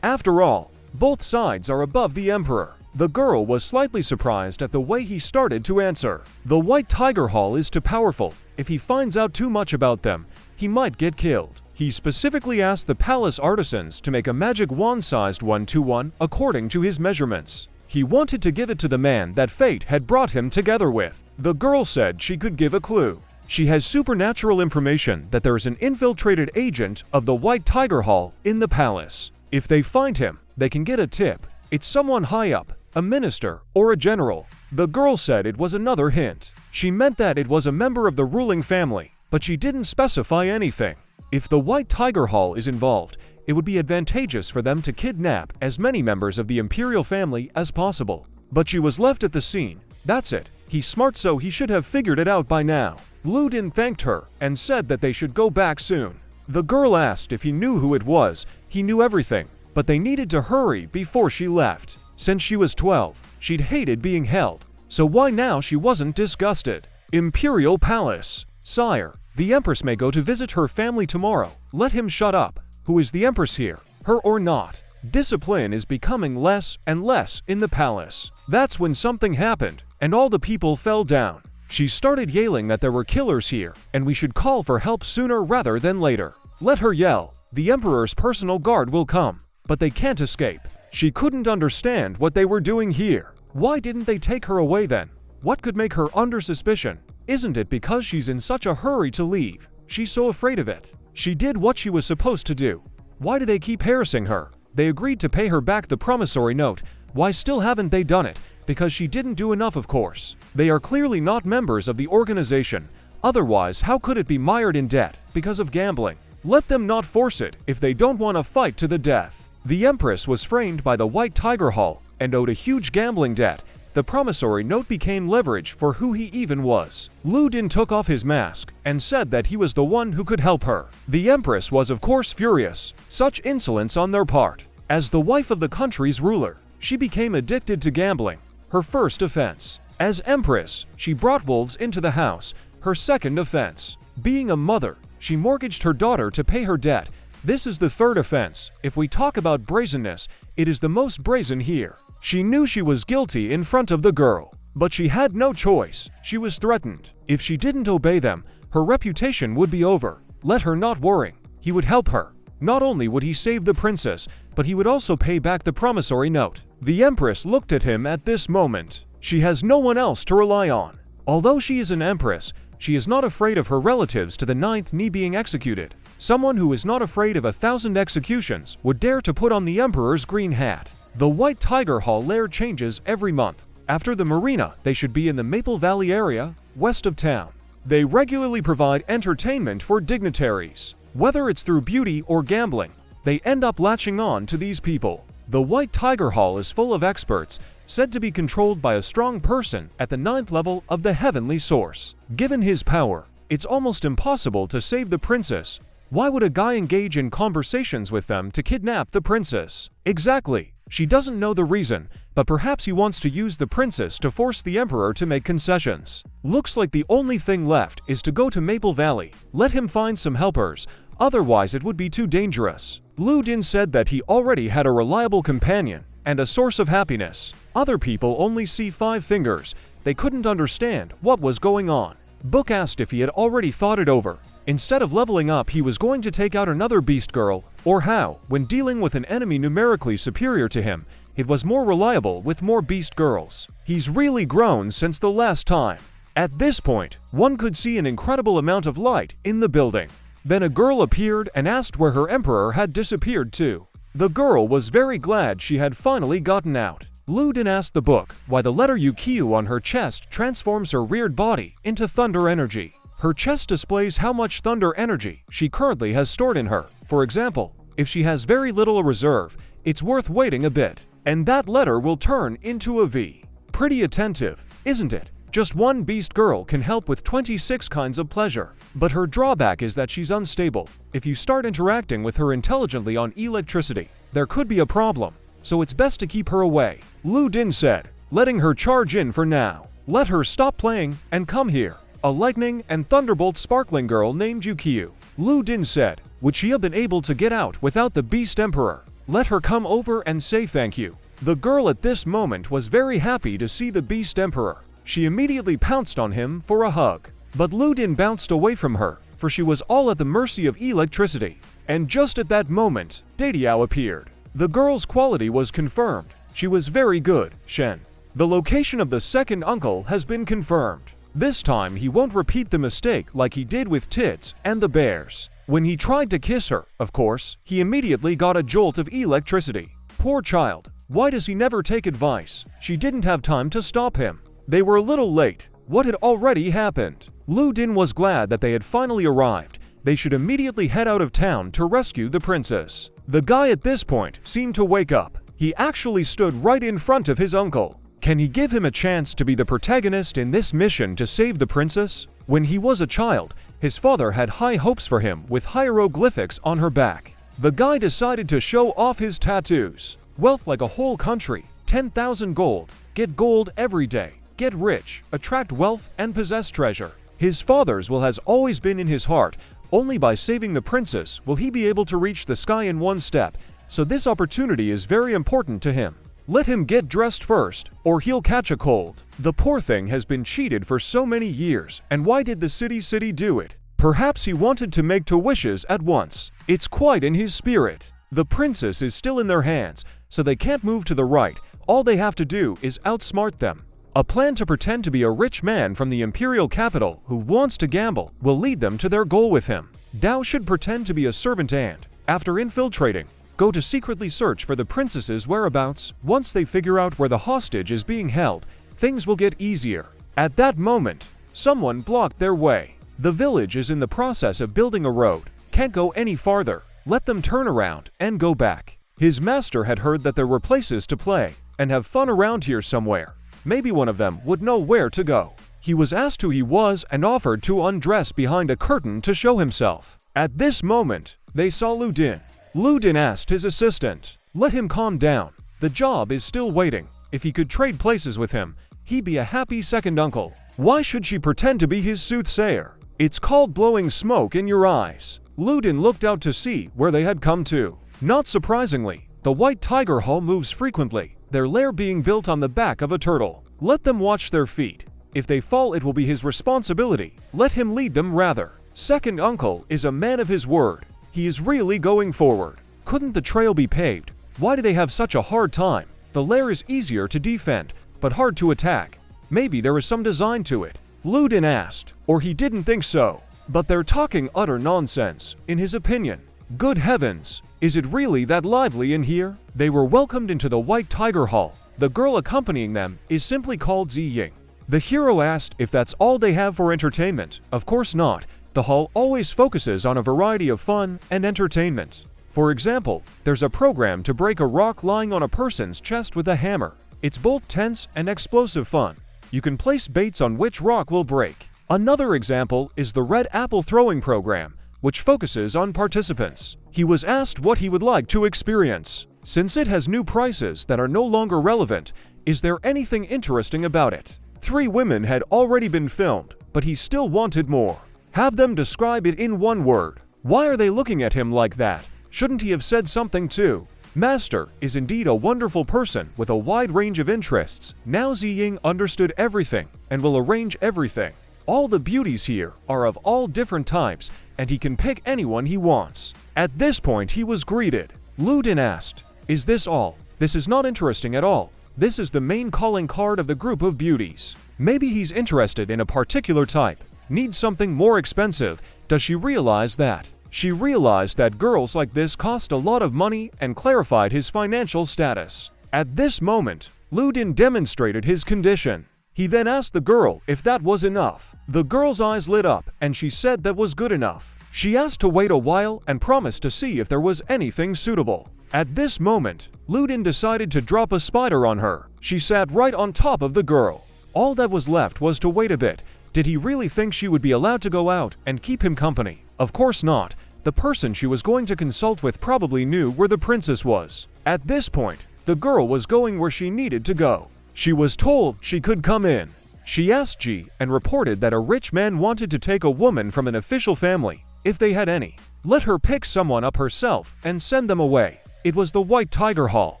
After all, both sides are above the emperor. The girl was slightly surprised at the way he started to answer. The White Tiger Hall is too powerful. If he finds out too much about them, he might get killed. He specifically asked the palace artisans to make a magic wand-sized 1-to-1 according to his measurements. He wanted to give it to the man that fate had brought him together with. The girl said she could give a clue. She has supernatural information that there is an infiltrated agent of the White Tiger Hall in the palace. If they find him, they can get a tip. It's someone high up, a minister or a general. The girl said it was another hint. She meant that it was a member of the ruling family, but she didn't specify anything. If the White Tiger Hall is involved, it would be advantageous for them to kidnap as many members of the imperial family as possible. But she was left at the scene. That's it. He's smart, so he should have figured it out by now. Lu Din thanked her and said that they should go back soon. The girl asked if he knew who it was. He knew everything, but they needed to hurry before she left. Since she was 12, she'd hated being held. So why now she wasn't disgusted? Imperial Palace. Sire, the Empress may go to visit her family tomorrow. Let him shut up. Who is the Empress here? Her or not? Discipline is becoming less and less in the palace. That's when something happened, and all the people fell down. She started yelling that there were killers here, and we should call for help sooner rather than later. Let her yell. The Emperor's personal guard will come, but they can't escape. She couldn't understand what they were doing here. Why didn't they take her away then? What could make her under suspicion? Isn't it because she's in such a hurry to leave? She's so afraid of it. She did what she was supposed to do. Why do they keep harassing her? They agreed to pay her back the promissory note. Why still haven't they done it? Because she didn't do enough, of course. They are clearly not members of the organization. Otherwise, how could it be mired in debt because of gambling? Let them not force it if they don't want to fight to the death. The Empress was framed by the White Tiger Hall and owed a huge gambling debt. The promissory note became leverage for who he even was. Lu Din took off his mask and said that he was the one who could help her. The Empress was of course furious. Such insolence on their part. As the wife of the country's ruler, she became addicted to gambling. Her first offense. As Empress, she brought wolves into the house. Her second offense. Being a mother, she mortgaged her daughter to pay her debt. This is the third offense. If we talk about brazenness, it is the most brazen here. She knew she was guilty in front of the girl, but she had no choice. She was threatened. If she didn't obey them, her reputation would be over. Let her not worry. He would help her. Not only would he save the princess, but he would also pay back the promissory note. The Empress looked at him at this moment. She has no one else to rely on. Although she is an Empress, she is not afraid of her relatives to the ninth knee being executed. Someone who is not afraid of 1,000 executions would dare to put on the Emperor's green hat. The White Tiger Hall lair changes every month. After the marina, they should be in the Maple Valley area, west of town. They regularly provide entertainment for dignitaries. Whether it's through beauty or gambling, they end up latching on to these people. The White Tiger Hall is full of experts, said to be controlled by a strong person at the 9th level of the heavenly source. Given his power, it's almost impossible to save the princess. Why would a guy engage in conversations with them to kidnap the princess? Exactly. She doesn't know the reason, but perhaps he wants to use the princess to force the Emperor to make concessions. Looks like the only thing left is to go to Maple Valley. Let him find some helpers, otherwise it would be too dangerous. Lu Din said that he already had a reliable companion and a source of happiness. Other people only see 5 fingers. They couldn't understand what was going on. Book asked if he had already thought it over. Instead of leveling up, he was going to take out another beast girl, or how, when dealing with an enemy numerically superior to him, it was more reliable with more beast girls. He's really grown since the last time. At this point, one could see an incredible amount of light in the building. Then a girl appeared and asked where her emperor had disappeared to. The girl was very glad she had finally gotten out. Lu Din asked the book why the letter Ukyu on her chest transforms her reared body into thunder energy. Her chest displays how much thunder energy she currently has stored in her. For example, if she has very little reserve, it's worth waiting a bit, and that letter will turn into a V. Pretty attentive, isn't it? Just one beast girl can help with 26 kinds of pleasure. But her drawback is that she's unstable. If you start interacting with her intelligently on electricity, there could be a problem. So it's best to keep her away. Lu Din said, letting her charge in for now. Let her stop playing and come here. A lightning and thunderbolt sparkling girl named Ukyu. Lu Din said, would she have been able to get out without the Beast Emperor? Let her come over and say thank you. The girl at this moment was very happy to see the Beast Emperor. She immediately pounced on him for a hug. But Lu Din bounced away from her, for she was all at the mercy of electricity. And just at that moment, Dadiao appeared. The girl's quality was confirmed. She was very good, Shen. The location of the second uncle has been confirmed. This time he won't repeat the mistake like he did with Tits and the bears. When he tried to kiss her, of course, he immediately got a jolt of electricity. Poor child. Why does he never take advice? She didn't have time to stop him. They were a little late. What had already happened? Lu Din was glad that they had finally arrived. They should immediately head out of town to rescue the princess. The guy at this point seemed to wake up. He actually stood right in front of his uncle. Can he give him a chance to be the protagonist in this mission to save the princess? When he was a child, his father had high hopes for him with hieroglyphics on her back. The guy decided to show off his tattoos. Wealth like a whole country, 10,000 gold, get gold every day, get rich, attract wealth, and possess treasure. His father's will has always been in his heart. Only by saving the princess will he be able to reach the sky in one step, so this opportunity is very important to him. Let him get dressed first, or he'll catch a cold. The poor thing has been cheated for so many years, and why did the city do it? Perhaps he wanted to make two wishes at once. It's quite in his spirit. The princess is still in their hands, so they can't move to the right. All they have to do is outsmart them. A plan to pretend to be a rich man from the imperial capital who wants to gamble will lead them to their goal with him. Dao should pretend to be a servant and, after infiltrating, go to secretly search for the princess's whereabouts. Once they figure out where the hostage is being held, things will get easier. At that moment, someone blocked their way. The village is in the process of building a road. Can't go any farther. Let them turn around and go back. His master had heard that there were places to play and have fun around here somewhere. Maybe one of them would know where to go. He was asked who he was and offered to undress behind a curtain to show himself. At this moment, they saw Lu Din. Lu Din asked his assistant, "Let him calm down. The job is still waiting. If he could trade places with him, he'd be a happy second uncle." Why should she pretend to be his soothsayer? It's called blowing smoke in your eyes. Lu Din looked out to see where they had come to. Not surprisingly, the white tiger hall moves frequently, their lair being built on the back of a turtle. Let them watch their feet. If they fall, it will be his responsibility. Let him lead them rather. Second uncle is a man of his word. He is really going forward. Couldn't the trail be paved? Why do they have such a hard time? The lair is easier to defend, but hard to attack. Maybe there is some design to it. Lu Din asked, or he didn't think so. But they're talking utter nonsense, in his opinion. Good heavens, is it really that lively in here? They were welcomed into the White Tiger Hall. The girl accompanying them is simply called Ziying. The hero asked if that's all they have for entertainment. Of course not. The hall always focuses on a variety of fun and entertainment. For example, there's a program to break a rock lying on a person's chest with a hammer. It's both tense and explosive fun. You can place baits on which rock will break. Another example is the red apple throwing program, which focuses on participants. He was asked what he would like to experience. Since it has new prices that are no longer relevant, is there anything interesting about it? 3 women had already been filmed, but he still wanted more. Have them describe it in one word. Why are they looking at him like that? Shouldn't he have said something too? Master is indeed a wonderful person with a wide range of interests. Now Ziying understood everything and will arrange everything. All the beauties here are of all different types, and he can pick anyone he wants. At this point, he was greeted. Lu Din asked, "Is this all? This is not interesting at all. This is the main calling card of the group of beauties. Maybe he's interested in a particular type. Needs something more expensive. Does she realize that?" She realized that girls like this cost a lot of money and clarified his financial status. At this moment, Lu Din demonstrated his condition. He then asked the girl if that was enough. The girl's eyes lit up and she said that was good enough. She asked to wait a while and promised to see if there was anything suitable. At this moment, Lu Din decided to drop a spider on her. She sat right on top of the girl. All that was left was to wait a bit. Did he really think she would be allowed to go out and keep him company? Of course not. The person she was going to consult with probably knew where the princess was. At this point, the girl was going where she needed to go. She was told she could come in. She asked Ji and reported that a rich man wanted to take a woman from an official family, if they had any. Let her pick someone up herself and send them away. It was the White Tiger Hall.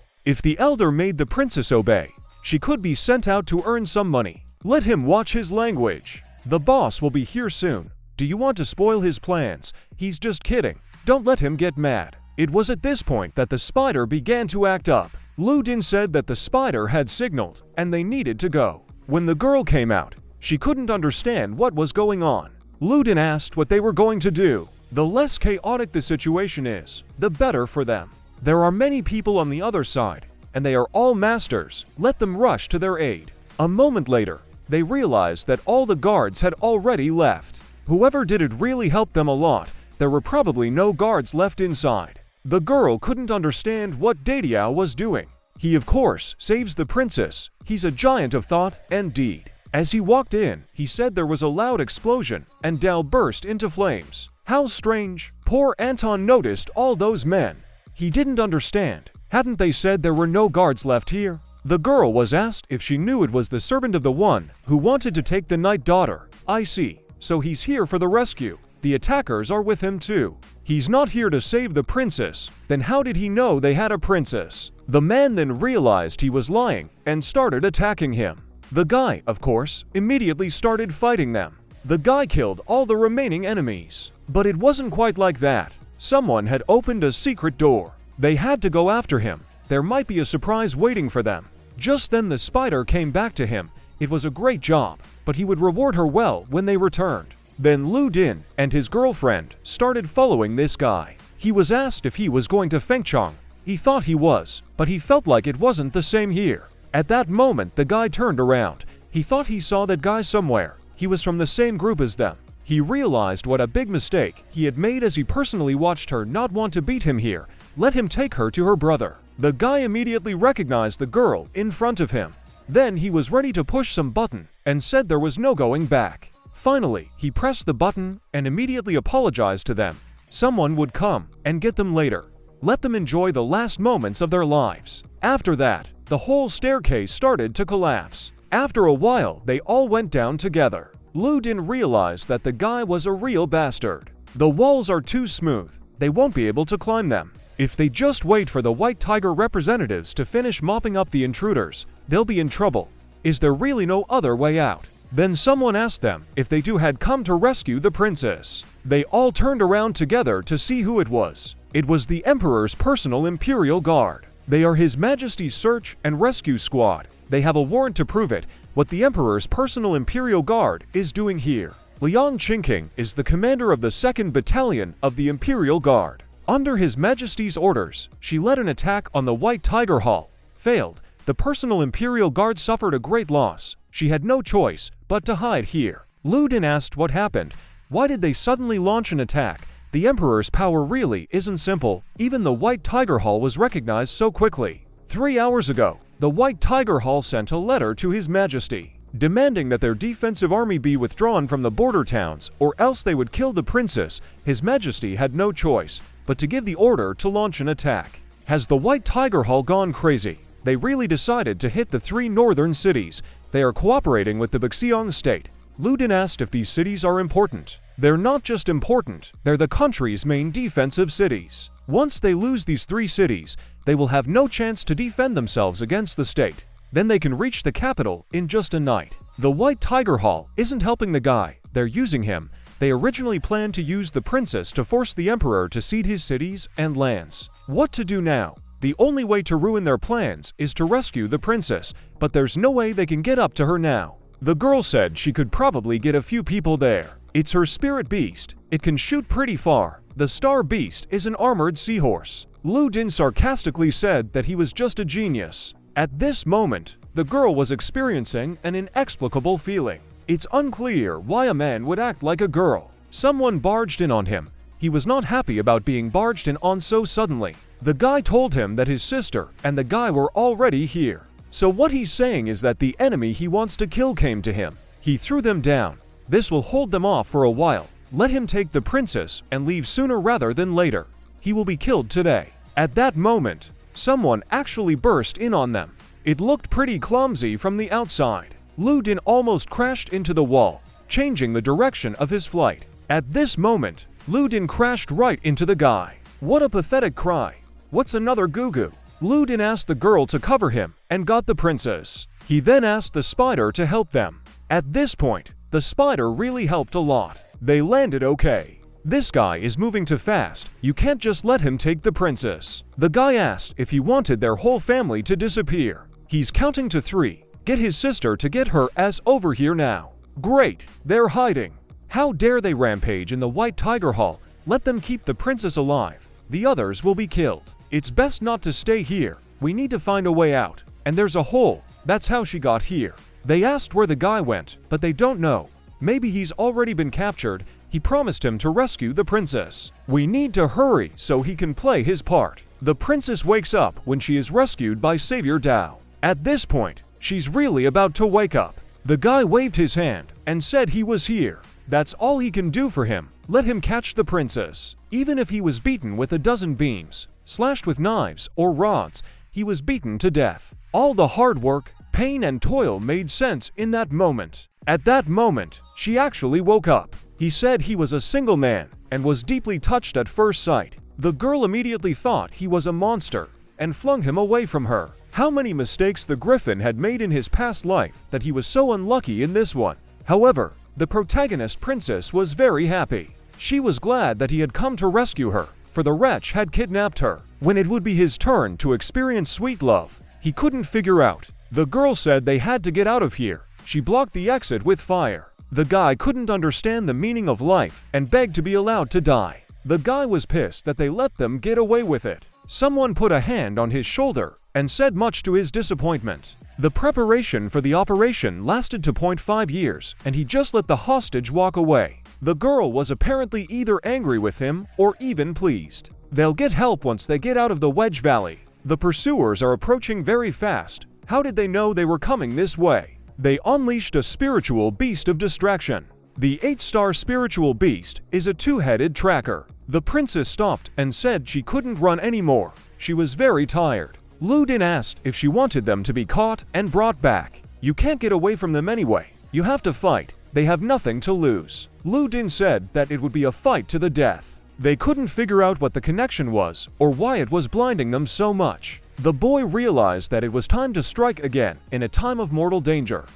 If the elder made the princess obey, she could be sent out to earn some money. Let him watch his language. The boss will be here soon. Do you want to spoil his plans? He's just kidding. Don't let him get mad. It was at this point that the spider began to act up. Lu Din said that the spider had signaled and they needed to go. When the girl came out, she couldn't understand what was going on. Lu Din asked what they were going to do. The less chaotic the situation is, the better for them. There are many people on the other side, and they are all masters. Let them rush to their aid. A moment later, they realized that all the guards had already left. Whoever did it really helped them a lot. There were probably no guards left inside. The girl couldn't understand what Dadiao was doing. He of course saves the princess. He's a giant of thought and deed. As he walked in, he said there was a loud explosion and Dao burst into flames. How strange. Poor Anton noticed all those men. He didn't understand. Hadn't they said there were no guards left here? The girl was asked if she knew it was the servant of the one who wanted to take the night daughter. I see. So he's here for the rescue. The attackers are with him too. He's not here to save the princess. Then how did he know they had a princess? The man then realized he was lying and started attacking him. The guy, of course, immediately started fighting them. The guy killed all the remaining enemies. But it wasn't quite like that. Someone had opened a secret door. They had to go after him. There might be a surprise waiting for them. Just then the spider came back to him. It was a great job, but he would reward her well when they returned. Then Lu Din and his girlfriend started following this guy. He was asked if he was going to Fengchong. He thought he was, but he felt like it wasn't the same here. At that moment the guy turned around. He thought he saw that guy somewhere. He was from the same group as them. He realized what a big mistake he had made as he personally watched her not want to beat him here. Let him take her to her brother. The guy immediately recognized the girl in front of him. Then he was ready to push some button and said there was no going back. Finally, he pressed the button and immediately apologized to them. Someone would come and get them later. Let them enjoy the last moments of their lives. After that, the whole staircase started to collapse. After a while, they all went down together. Lu Din realized that the guy was a real bastard. The walls are too smooth. They won't be able to climb them. If they just wait for the White Tiger representatives to finish mopping up the intruders, they'll be in trouble. Is there really no other way out? Then someone asked them if they had come to rescue the princess. They all turned around together to see who it was. It was the Emperor's personal Imperial Guard. They are His Majesty's search and rescue squad. They have a warrant to prove it. What the Emperor's personal Imperial Guard is doing here. Liang Qingqing is the commander of the 2nd Battalion of the Imperial Guard. Under His Majesty's orders, she led an attack on the White Tiger Hall. Failed. The personal Imperial Guard suffered a great loss. She had no choice but to hide here. Lu Din asked what happened. Why did they suddenly launch an attack? The Emperor's power really isn't simple. Even the White Tiger Hall was recognized so quickly. 3 hours ago, the White Tiger Hall sent a letter to His Majesty, demanding that their defensive army be withdrawn from the border towns, or else they would kill the princess. His Majesty had no choice but to give the order to launch an attack. Has the White Tiger Hall gone crazy? They really decided to hit the 3 northern cities. They are cooperating with the Baxiong state. Lu Din asked if these cities are important. They're not just important, they're the country's main defensive cities. Once they lose these 3 cities, they will have no chance to defend themselves against the state. Then they can reach the capital in just a night. The White Tiger Hall isn't helping the guy, they're using him. They originally planned to use the princess to force the emperor to cede his cities and lands. What to do now? The only way to ruin their plans is to rescue the princess, but there's no way they can get up to her now. The girl said she could probably get a few people there. It's her spirit beast. It can shoot pretty far. The star beast is an armored seahorse. Lu Din sarcastically said that he was just a genius. At this moment, the girl was experiencing an inexplicable feeling. It's unclear why a man would act like a girl. Someone barged in on him. He was not happy about being barged in on so suddenly. The guy told him that his sister and the guy were already here. So what he's saying is that the enemy he wants to kill came to him. He threw them down. This will hold them off for a while. Let him take the princess and leave sooner rather than later. He will be killed today. At that moment, someone actually burst in on them. It looked pretty clumsy from the outside. Lu Din almost crashed into the wall, changing the direction of his flight. At this moment, Lu Din crashed right into the guy. What a pathetic cry. What's another goo-goo? Lu Din asked the girl to cover him and got the princess. He then asked the spider to help them. At this point, the spider really helped a lot. They landed okay. "This guy is moving too fast. You can't just let him take the princess." The guy asked if he wanted their whole family to disappear. He's counting to 3. Get his sister to get her ass over here now. Great, they're hiding. How dare they rampage in the White Tiger Hall? Let them keep the princess alive. The others will be killed. It's best not to stay here. We need to find a way out. And there's a hole. That's how she got here. They asked where the guy went, but they don't know. Maybe he's already been captured. He promised him to rescue the princess. We need to hurry so he can play his part. The princess wakes up when she is rescued by Savior Dao. At this point, she's really about to wake up. The guy waved his hand and said he was here. That's all he can do for him. Let him catch the princess. Even if he was beaten with a dozen beams, slashed with knives or rods, he was beaten to death. All the hard work, pain and toil made sense in that moment. At that moment, she actually woke up. He said he was a single man and was deeply touched at first sight. The girl immediately thought he was a monster and flung him away from her. How many mistakes the griffin had made in his past life that he was so unlucky in this one. However, the protagonist princess was very happy. She was glad that he had come to rescue her, for the wretch had kidnapped her. When it would be his turn to experience sweet love, he couldn't figure out. The girl said they had to get out of here. She blocked the exit with fire. The guy couldn't understand the meaning of life and begged to be allowed to die. The guy was pissed that they let them get away with it. Someone put a hand on his shoulder and said, much to his disappointment, the preparation for the operation lasted 2.5 years and he just let the hostage walk away. The girl was apparently either angry with him or even pleased. They'll get help once they get out of the Wedge Valley. The pursuers are approaching very fast. How did they know they were coming this way? They unleashed a spiritual beast of distraction. The 8-star spiritual beast is a 2-headed tracker. The princess stopped and said she couldn't run anymore. She was very tired. Lu Din asked if she wanted them to be caught and brought back. You can't get away from them anyway. You have to fight. They have nothing to lose. Lu Din said that it would be a fight to the death. They couldn't figure out what the connection was or why it was blinding them so much. The boy realized that it was time to strike again in a time of mortal danger.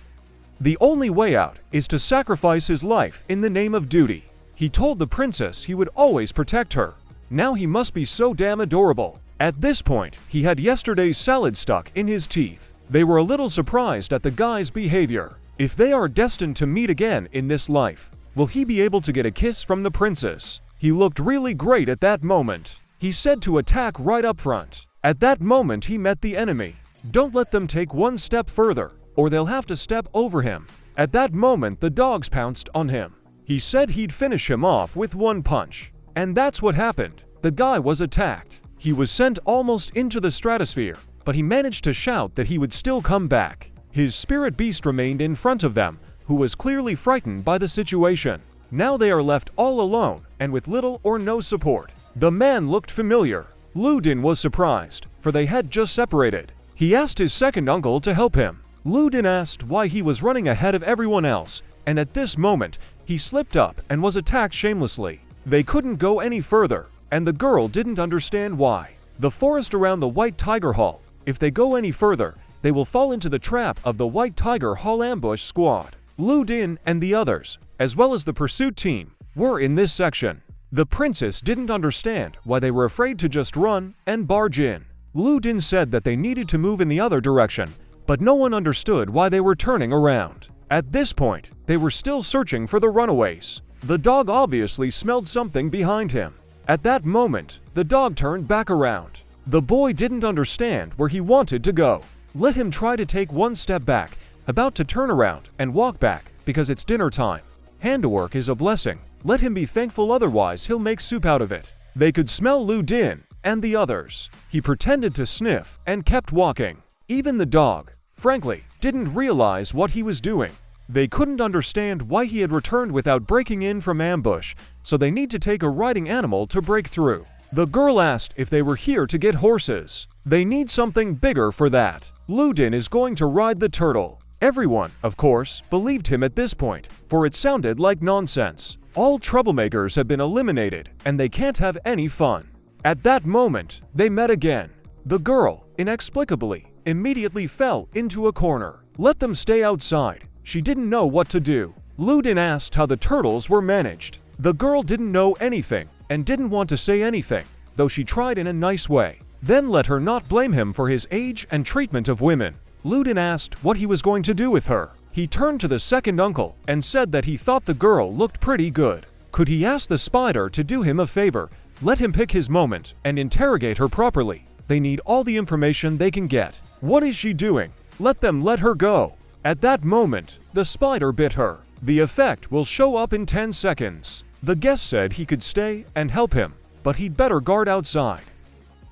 The only way out is to sacrifice his life in the name of duty. He told the princess he would always protect her. Now he must be so damn adorable. At this point, he had yesterday's salad stuck in his teeth. They were a little surprised at the guy's behavior. If they are destined to meet again in this life, will he be able to get a kiss from the princess? He looked really great at that moment. He said to attack right up front. At that moment he met the enemy. Don't let them take one step further, or they'll have to step over him. At that moment the dogs pounced on him. He said he'd finish him off with one punch. And that's what happened. The guy was attacked. He was sent almost into the stratosphere, but he managed to shout that he would still come back. His spirit beast remained in front of them, who was clearly frightened by the situation. Now they are left all alone and with little or no support. The man looked familiar. Lu Din was surprised, for they had just separated. He asked his second uncle to help him. Lu Din asked why he was running ahead of everyone else, and at this moment, he slipped up and was attacked shamelessly. They couldn't go any further, and the girl didn't understand why. The forest around the White Tiger Hall. If they go any further, they will fall into the trap of the White Tiger Hall ambush squad. Lu Din and the others, as well as the pursuit team, were in this section. The princess didn't understand why they were afraid to just run and barge in. Lu Din said that they needed to move in the other direction, but no one understood why they were turning around. At this point, they were still searching for the runaways. The dog obviously smelled something behind him. At that moment, the dog turned back around. The boy didn't understand where he wanted to go. Let him try to take one step back, about to turn around and walk back because it's dinner time. Handiwork is a blessing. Let him be thankful, otherwise he'll make soup out of it. They could smell Lu Din and the others. He pretended to sniff and kept walking. Even the dog, frankly, didn't realize what he was doing. They couldn't understand why he had returned without breaking in from ambush, so they need to take a riding animal to break through. The girl asked if they were here to get horses. They need something bigger for that. Lu Din is going to ride the turtle. Everyone, of course, believed him at this point, for it sounded like nonsense. All troublemakers have been eliminated, and they can't have any fun. At that moment, they met again. The girl, inexplicably, immediately fell into a corner. Let them stay outside. She didn't know what to do. Lu Din asked how the turtles were managed. The girl didn't know anything and didn't want to say anything, though she tried in a nice way. Then let her not blame him for his age and treatment of women. Ludin asked what he was going to do with her. He turned to the second uncle and said that he thought the girl looked pretty good. Could he ask the spider to do him a favor, let him pick his moment, and interrogate her properly? They need all the information they can get. What is she doing? Let them let her go. At that moment, the spider bit her. The effect will show up in 10 seconds. The guest said he could stay and help him, but he'd better guard outside.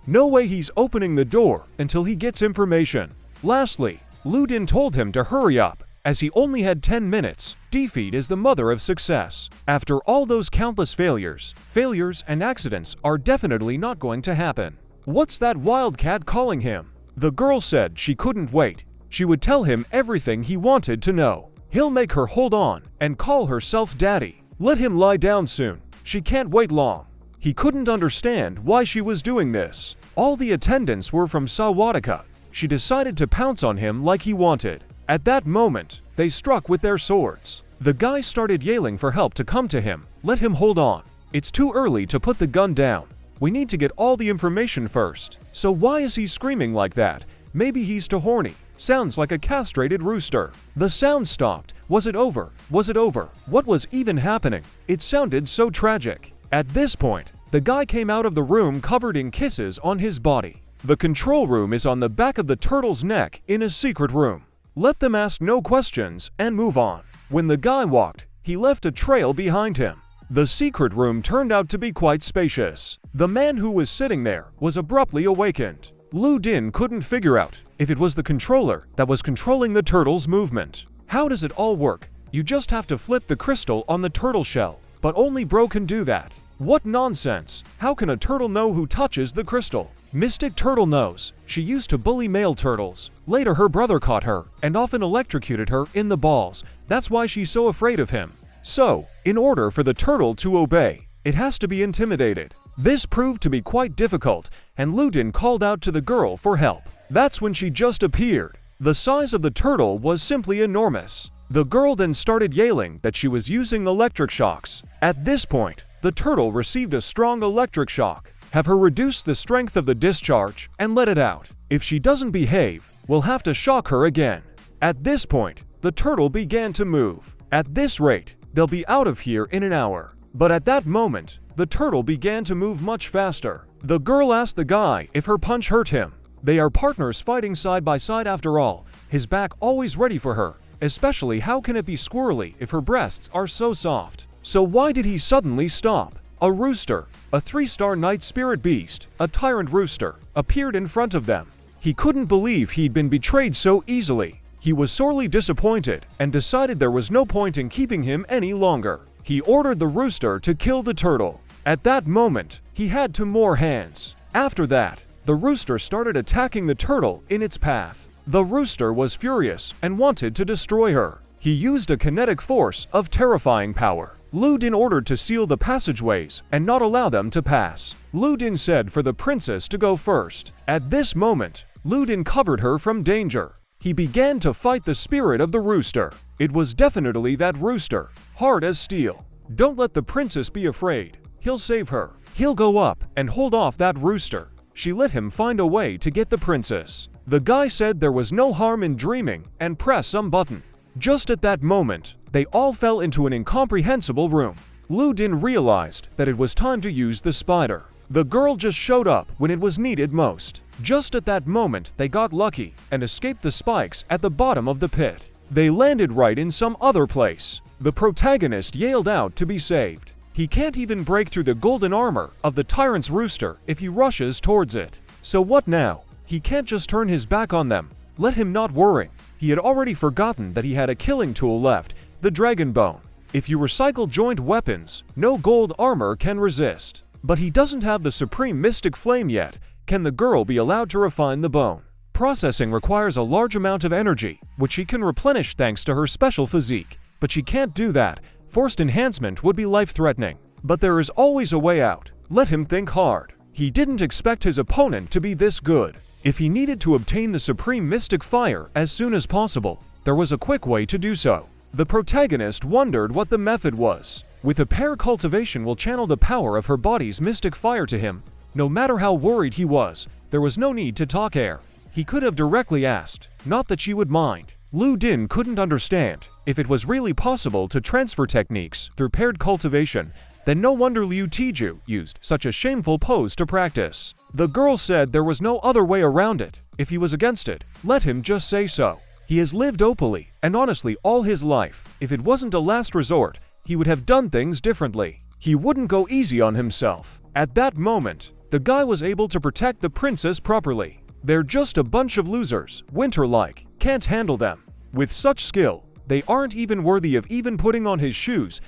No way he's opening the door until he gets information. Lastly, Ludin told him to hurry up, as he only had 10 minutes. Defeat is the mother of success. After all those countless failures and accidents are definitely not going to happen. What's that wildcat calling him? The girl said she couldn't wait. She would tell him everything he wanted to know. He'll make her hold on and call herself daddy. Let him lie down soon. She can't wait long. He couldn't understand why she was doing this. All the attendants were from Sawadaka. She decided to pounce on him like he wanted. At that moment, they struck with their swords. The guy started yelling for help to come to him. Let him hold on. It's too early to put the gun down. We need to get all the information first. So why is he screaming like that? Maybe he's too horny. Sounds like a castrated rooster. The sound stopped. Was it over? Was it over? What was even happening? It sounded so tragic. At this point, the guy came out of the room covered in kisses on his body. The control room is on the back of the turtle's neck in a secret room. Let them ask no questions and move on. When the guy walked, he left a trail behind him. The secret room turned out to be quite spacious. The man who was sitting there was abruptly awakened. Ludin couldn't figure out if it was the controller that was controlling the turtle's movement. How does it all work? You just have to flip the crystal on the turtle shell, but only Bro can do that. What nonsense! How can a turtle know who touches the crystal? Mystic Turtle knows. She used to bully male turtles. Later her brother caught her and often electrocuted her in the balls. That's why she's so afraid of him. So, in order for the turtle to obey, it has to be intimidated. This proved to be quite difficult, and Ludin called out to the girl for help. That's when she just appeared. The size of the turtle was simply enormous. The girl then started yelling that she was using electric shocks. At this point, the turtle received a strong electric shock. Have her reduce the strength of the discharge and let it out. If she doesn't behave, we'll have to shock her again. At this point, the turtle began to move. At this rate, they'll be out of here in an hour. But at that moment, the turtle began to move much faster. The girl asked the guy if her punch hurt him. They are partners fighting side by side after all. His back always ready for her. Especially how can it be squirrely if her breasts are so soft? So why did he suddenly stop? A rooster, a 3-star night spirit beast, a tyrant rooster, appeared in front of them. He couldn't believe he'd been betrayed so easily. He was sorely disappointed and decided there was no point in keeping him any longer. He ordered the rooster to kill the turtle. At that moment, he had 2 more hands. After that, the rooster started attacking the turtle in its path. The rooster was furious and wanted to destroy her. He used a kinetic force of terrifying power. Ludin ordered to seal the passageways and not allow them to pass. Ludin said for the princess to go first. At this moment, Ludin covered her from danger. He began to fight the spirit of the rooster. It was definitely that rooster, hard as steel. Don't let the princess be afraid. He'll save her. He'll go up and hold off that rooster. She let him find a way to get the princess. The guy said there was no harm in dreaming and press some button. Just at that moment, they all fell into an incomprehensible room. Ludin realized that it was time to use the spider. The girl just showed up when it was needed most. Just at that moment, they got lucky and escaped the spikes at the bottom of the pit. They landed right in some other place. The protagonist yelled out to be saved. He can't even break through the golden armor of the tyrant's rooster if he rushes towards it. So what now? He can't just turn his back on them. Let him not worry. He had already forgotten that he had a killing tool left, the dragon bone. If you recycle joint weapons, no gold armor can resist. But he doesn't have the supreme mystic flame yet. Can the girl be allowed to refine the bone? Processing requires a large amount of energy, which she can replenish thanks to her special physique. But she can't do that. Forced enhancement would be life-threatening. But there is always a way out. Let him think hard. He didn't expect his opponent to be this good. If he needed to obtain the supreme mystic fire as soon as possible, there was a quick way to do so. The protagonist wondered what the method was. With a pair, cultivation will channel the power of her body's mystic fire to him. No matter how worried he was, there was no need to talk air. He could have directly asked, not that she would mind. Lu Din couldn't understand if it was really possible to transfer techniques through paired cultivation. Then no wonder Liu Tiju used such a shameful pose to practice. The girl said there was no other way around it. If he was against it, let him just say so. He has lived openly and honestly all his life. If it wasn't a last resort, he would have done things differently. He wouldn't go easy on himself. At that moment, the guy was able to protect the princess properly. They're just a bunch of losers, winter-like, can't handle them. With such skill, they aren't even worthy of even putting on his shoes.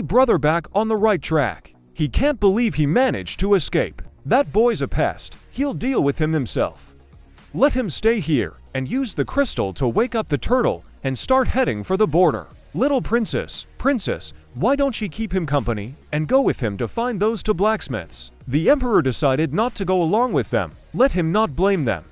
Brother back on the right track. He can't believe he managed to escape. That boy's a pest. He'll deal with him himself. Let him stay here and use the crystal to wake up the turtle and start heading for the border. Little princess, why don't she keep him company and go with him to find those two blacksmiths? The emperor decided not to go along with them. Let him not blame them.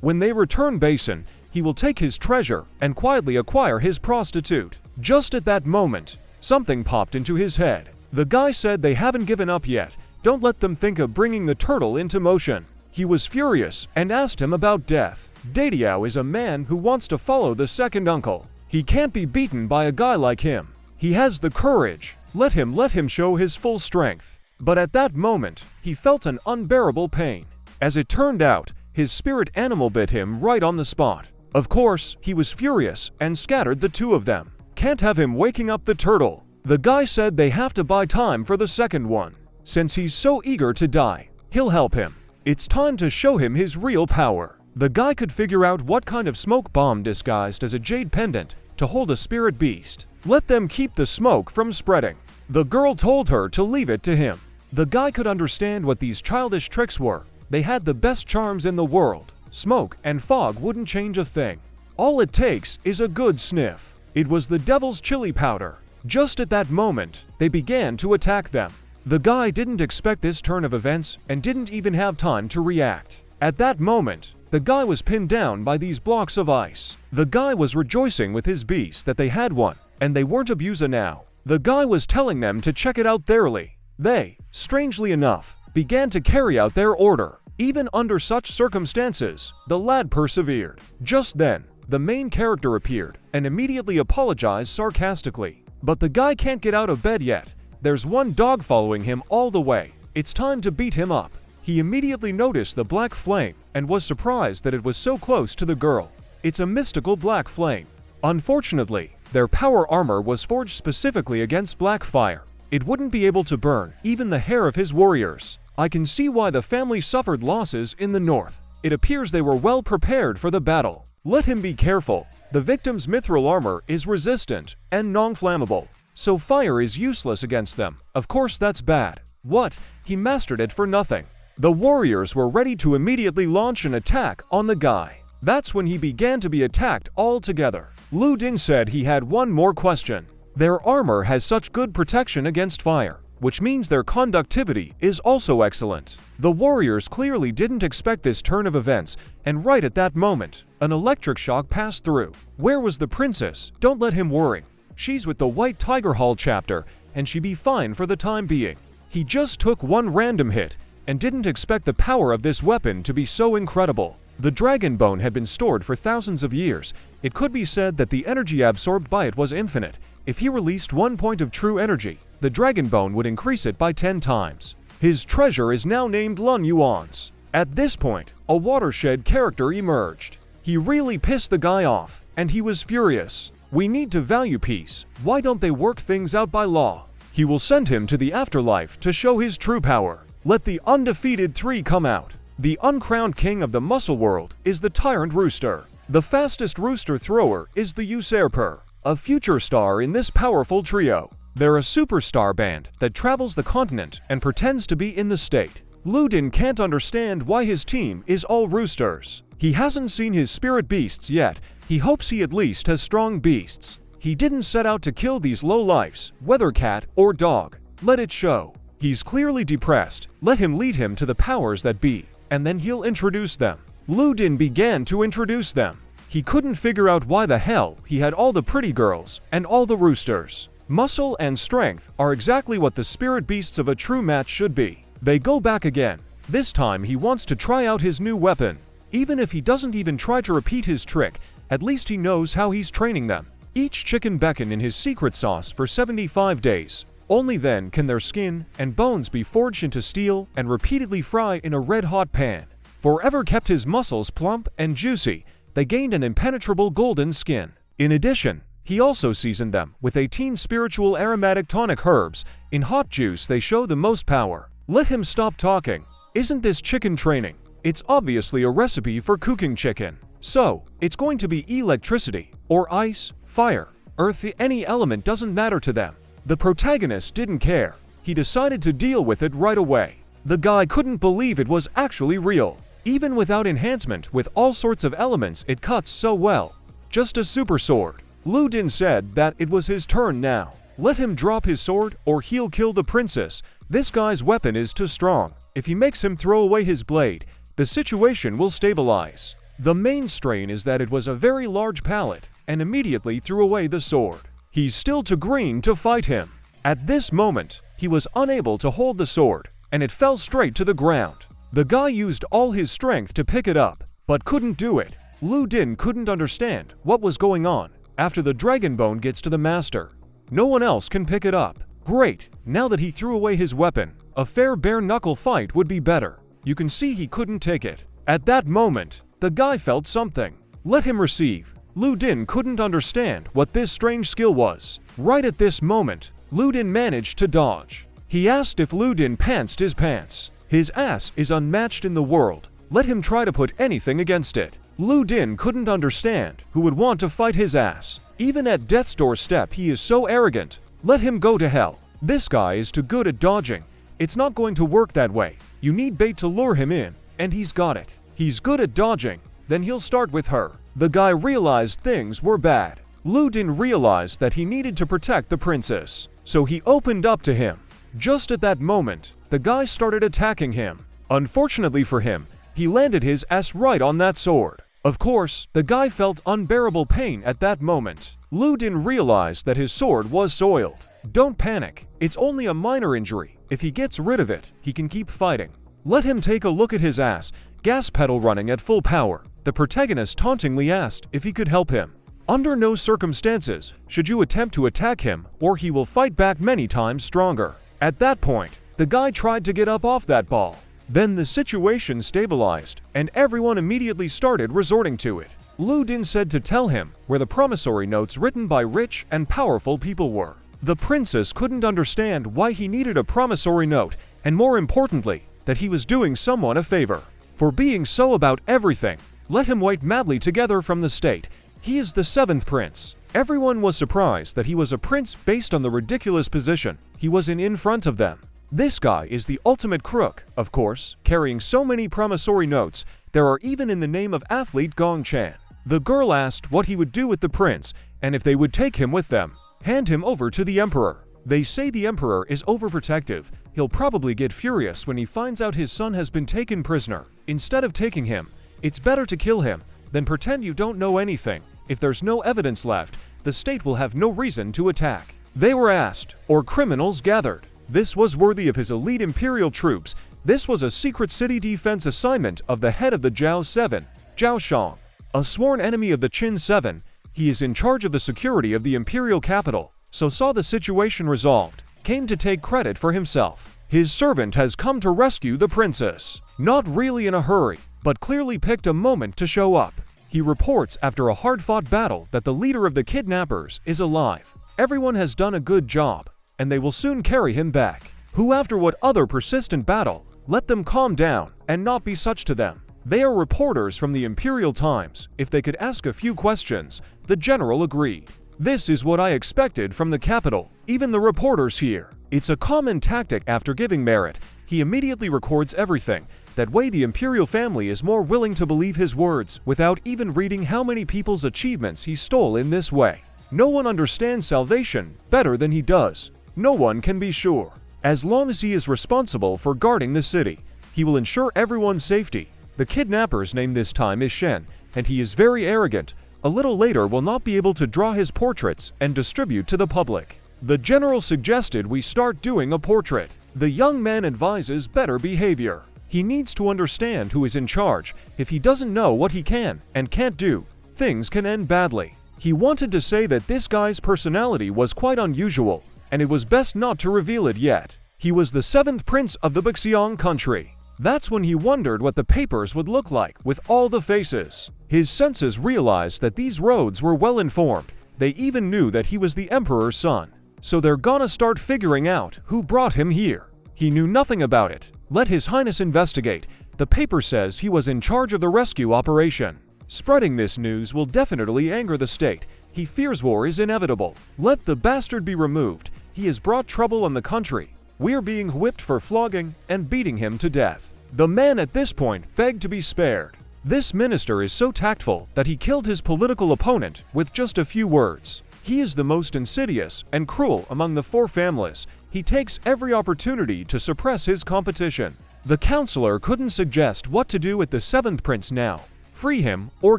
When they return Basin, he will take his treasure and quietly acquire his prostitute. Just at that moment, something popped into his head. The guy said they haven't given up yet. Don't let them think of bringing the turtle into motion. He was furious and asked him about death. Dadiao is a man who wants to follow the second uncle. He can't be beaten by a guy like him. He has the courage. Let him show his full strength. But at that moment, he felt an unbearable pain. As it turned out, his spirit animal bit him right on the spot. Of course, he was furious and scattered the two of them. Can't have him waking up the turtle. The guy said they have to buy time for the second one. Since he's so eager to die, he'll help him. It's time to show him his real power. The guy could figure out what kind of smoke bomb disguised as a jade pendant to hold a spirit beast. Let them keep the smoke from spreading. The girl told her to leave it to him. The guy could understand what these childish tricks were. They had the best charms in the world. Smoke and fog wouldn't change a thing. All it takes is a good sniff. It was the devil's chili powder. Just at that moment, they began to attack them. The guy didn't expect this turn of events and didn't even have time to react. At that moment, the guy was pinned down by these blocks of ice. The guy was rejoicing with his beast that they had one, and they weren't abuser now. The guy was telling them to check it out thoroughly. They, strangely enough, began to carry out their order. Even under such circumstances, the lad persevered. Just then, the main character appeared and immediately apologized sarcastically. But the guy can't get out of bed yet. There's one dog following him all the way. It's time to beat him up. He immediately noticed the black flame and was surprised that it was so close to the girl. It's a mystical black flame. Unfortunately, their power armor was forged specifically against black fire. It wouldn't be able to burn even the hair of his warriors. I can see why the family suffered losses in the north. It appears they were well prepared for the battle. Let him be careful. The victim's mithril armor is resistant and non-flammable, so fire is useless against them. Of course that's bad. What? He mastered it for nothing. The warriors were ready to immediately launch an attack on the guy. That's when he began to be attacked altogether. Lu Ding said he had one more question. Their armor has such good protection against fire, which means their conductivity is also excellent. The warriors clearly didn't expect this turn of events, and right at that moment, an electric shock passed through. Where was the princess? Don't let him worry. She's with the White Tiger Hall chapter, and she'd be fine for the time being. He just took one random hit, and didn't expect the power of this weapon to be so incredible. The dragon bone had been stored for thousands of years. It could be said that the energy absorbed by it was infinite. If he released 1 point of true energy, the dragon bone would increase it by 10 times. His treasure is now named Lun Yuan's. At this point, a watershed character emerged. He really pissed the guy off, and he was furious. We need to value peace. Why don't they work things out by law? He will send him to the afterlife to show his true power. Let the undefeated 3 come out. The uncrowned king of the muscle world is the tyrant rooster. The fastest rooster thrower is the usurper, a future star in this powerful trio. They're a superstar band that travels the continent and pretends to be in the state. Lu Din can't understand why his team is all roosters. He hasn't seen his spirit beasts yet. He hopes he at least has strong beasts. He didn't set out to kill these lowlifes, whether cat or dog. Let it show. He's clearly depressed. Let him lead him to the powers that be, and then he'll introduce them. Lu Din began to introduce them. He couldn't figure out why the hell he had all the pretty girls and all the roosters. Muscle and strength are exactly what the spirit beasts of a true match should be. They go back again. This time he wants to try out his new weapon. Even if he doesn't even try to repeat his trick, at least he knows how he's training them. Each chicken beckon in his secret sauce for 75 days. Only then can their skin and bones be forged into steel and repeatedly fry in a red-hot pan. Forever kept his muscles plump and juicy, they gained an impenetrable golden skin. In addition, he also seasoned them with 18 spiritual aromatic tonic herbs. In hot juice they show the most power. Let him stop talking. Isn't this chicken training? It's obviously a recipe for cooking chicken. So, it's going to be electricity, or ice, fire, earth, any element doesn't matter to them. The protagonist didn't care. He decided to deal with it right away. The guy couldn't believe it was actually real. Even without enhancement with all sorts of elements, it cuts so well. Just a super sword. Lu Din said that it was his turn now. Let him drop his sword or he'll kill the princess. This guy's weapon is too strong. If he makes him throw away his blade, the situation will stabilize. The main strain is that it was a very large pallet, and immediately threw away the sword. He's still too green to fight him. At this moment, he was unable to hold the sword, and it fell straight to the ground. The guy used all his strength to pick it up, but couldn't do it. Lu Din couldn't understand what was going on. After the dragon bone gets to the master, no one else can pick it up. Great, now that he threw away his weapon, a fair bare-knuckle fight would be better. You can see he couldn't take it. At that moment, the guy felt something. Let him receive. Lu Din couldn't understand what this strange skill was. Right at this moment, Lu Din managed to dodge. He asked if Lu Din pantsed his pants. His ass is unmatched in the world. Let him try to put anything against it. Lu Din couldn't understand who would want to fight his ass. Even at death's doorstep he is so arrogant. Let him go to hell. This guy is too good at dodging. It's not going to work that way. You need bait to lure him in, and he's got it. He's good at dodging, then he'll start with her. The guy realized things were bad. Lu Din realized that he needed to protect the princess, so he opened up to him. Just at that moment, the guy started attacking him. Unfortunately for him, he landed his ass right on that sword. Of course, the guy felt unbearable pain at that moment. Lu Din realized that his sword was soiled. Don't panic, it's only a minor injury. If he gets rid of it, he can keep fighting. Let him take a look at his ass, gas pedal running at full power. The protagonist tauntingly asked if he could help him. Under no circumstances should you attempt to attack him, or he will fight back many times stronger. At that point, the guy tried to get up off that ball. Then the situation stabilized, and everyone immediately started resorting to it. Lu Din said to tell him where the promissory notes written by rich and powerful people were. The princess couldn't understand why he needed a promissory note, and more importantly, that he was doing someone a favor. For being so about everything, let him wait madly together from the state. He is the 7th prince. Everyone was surprised that he was a prince based on the ridiculous position he was in front of them. This guy is the ultimate crook, of course, carrying so many promissory notes. There are even in the name of athlete Gong Chan. The girl asked what he would do with the prince, and if they would take him with them, hand him over to the emperor. They say the emperor is overprotective. He'll probably get furious when he finds out his son has been taken prisoner. Instead of taking him, it's better to kill him than pretend you don't know anything. If there's no evidence left, the state will have no reason to attack. They were asked, or criminals gathered. This was worthy of his elite imperial troops. This was a secret city defense assignment of the head of the Zhao 7, Zhao Shang, a sworn enemy of the Qin 7. He is in charge of the security of the imperial capital, so saw the situation resolved, came to take credit for himself. His servant has come to rescue the princess. Not really in a hurry, but clearly picked a moment to show up. He reports after a hard-fought battle that the leader of the kidnappers is alive. Everyone has done a good job, and they will soon carry him back. Who after what other persistent battle, let them calm down and not be such to them. They are reporters from the Imperial Times. If they could ask a few questions, the general agreed. This is what I expected from the capital, even the reporters here. It's a common tactic after giving merit. He immediately records everything. That way the imperial family is more willing to believe his words without even reading how many people's achievements he stole in this way. No one understands salvation better than he does. No one can be sure. As long as he is responsible for guarding the city, he will ensure everyone's safety. The kidnapper's name this time is Shen, and he is very arrogant. A little later will not be able to draw his portraits and distribute to the public. The general suggested we start doing a portrait. The young man advises better behavior. He needs to understand who is in charge. If he doesn't know what he can and can't do, things can end badly. He wanted to say that this guy's personality was quite unusual, and it was best not to reveal it yet. He was the 7th prince of the Baxiang country. That's when he wondered what the papers would look like with all the faces. His senses realized that these roads were well informed. They even knew that he was the emperor's son. So they're gonna start figuring out who brought him here. He knew nothing about it. Let His Highness investigate. The paper says he was in charge of the rescue operation. Spreading this news will definitely anger the state. He fears war is inevitable. Let the bastard be removed. He has brought trouble on the country. We're being whipped for flogging and beating him to death. The man at this point begged to be spared. This minister is so tactful that he killed his political opponent with just a few words. He is the most insidious and cruel among the 4 families. He takes every opportunity to suppress his competition. The counselor couldn't suggest what to do with the 7th prince now. Free him or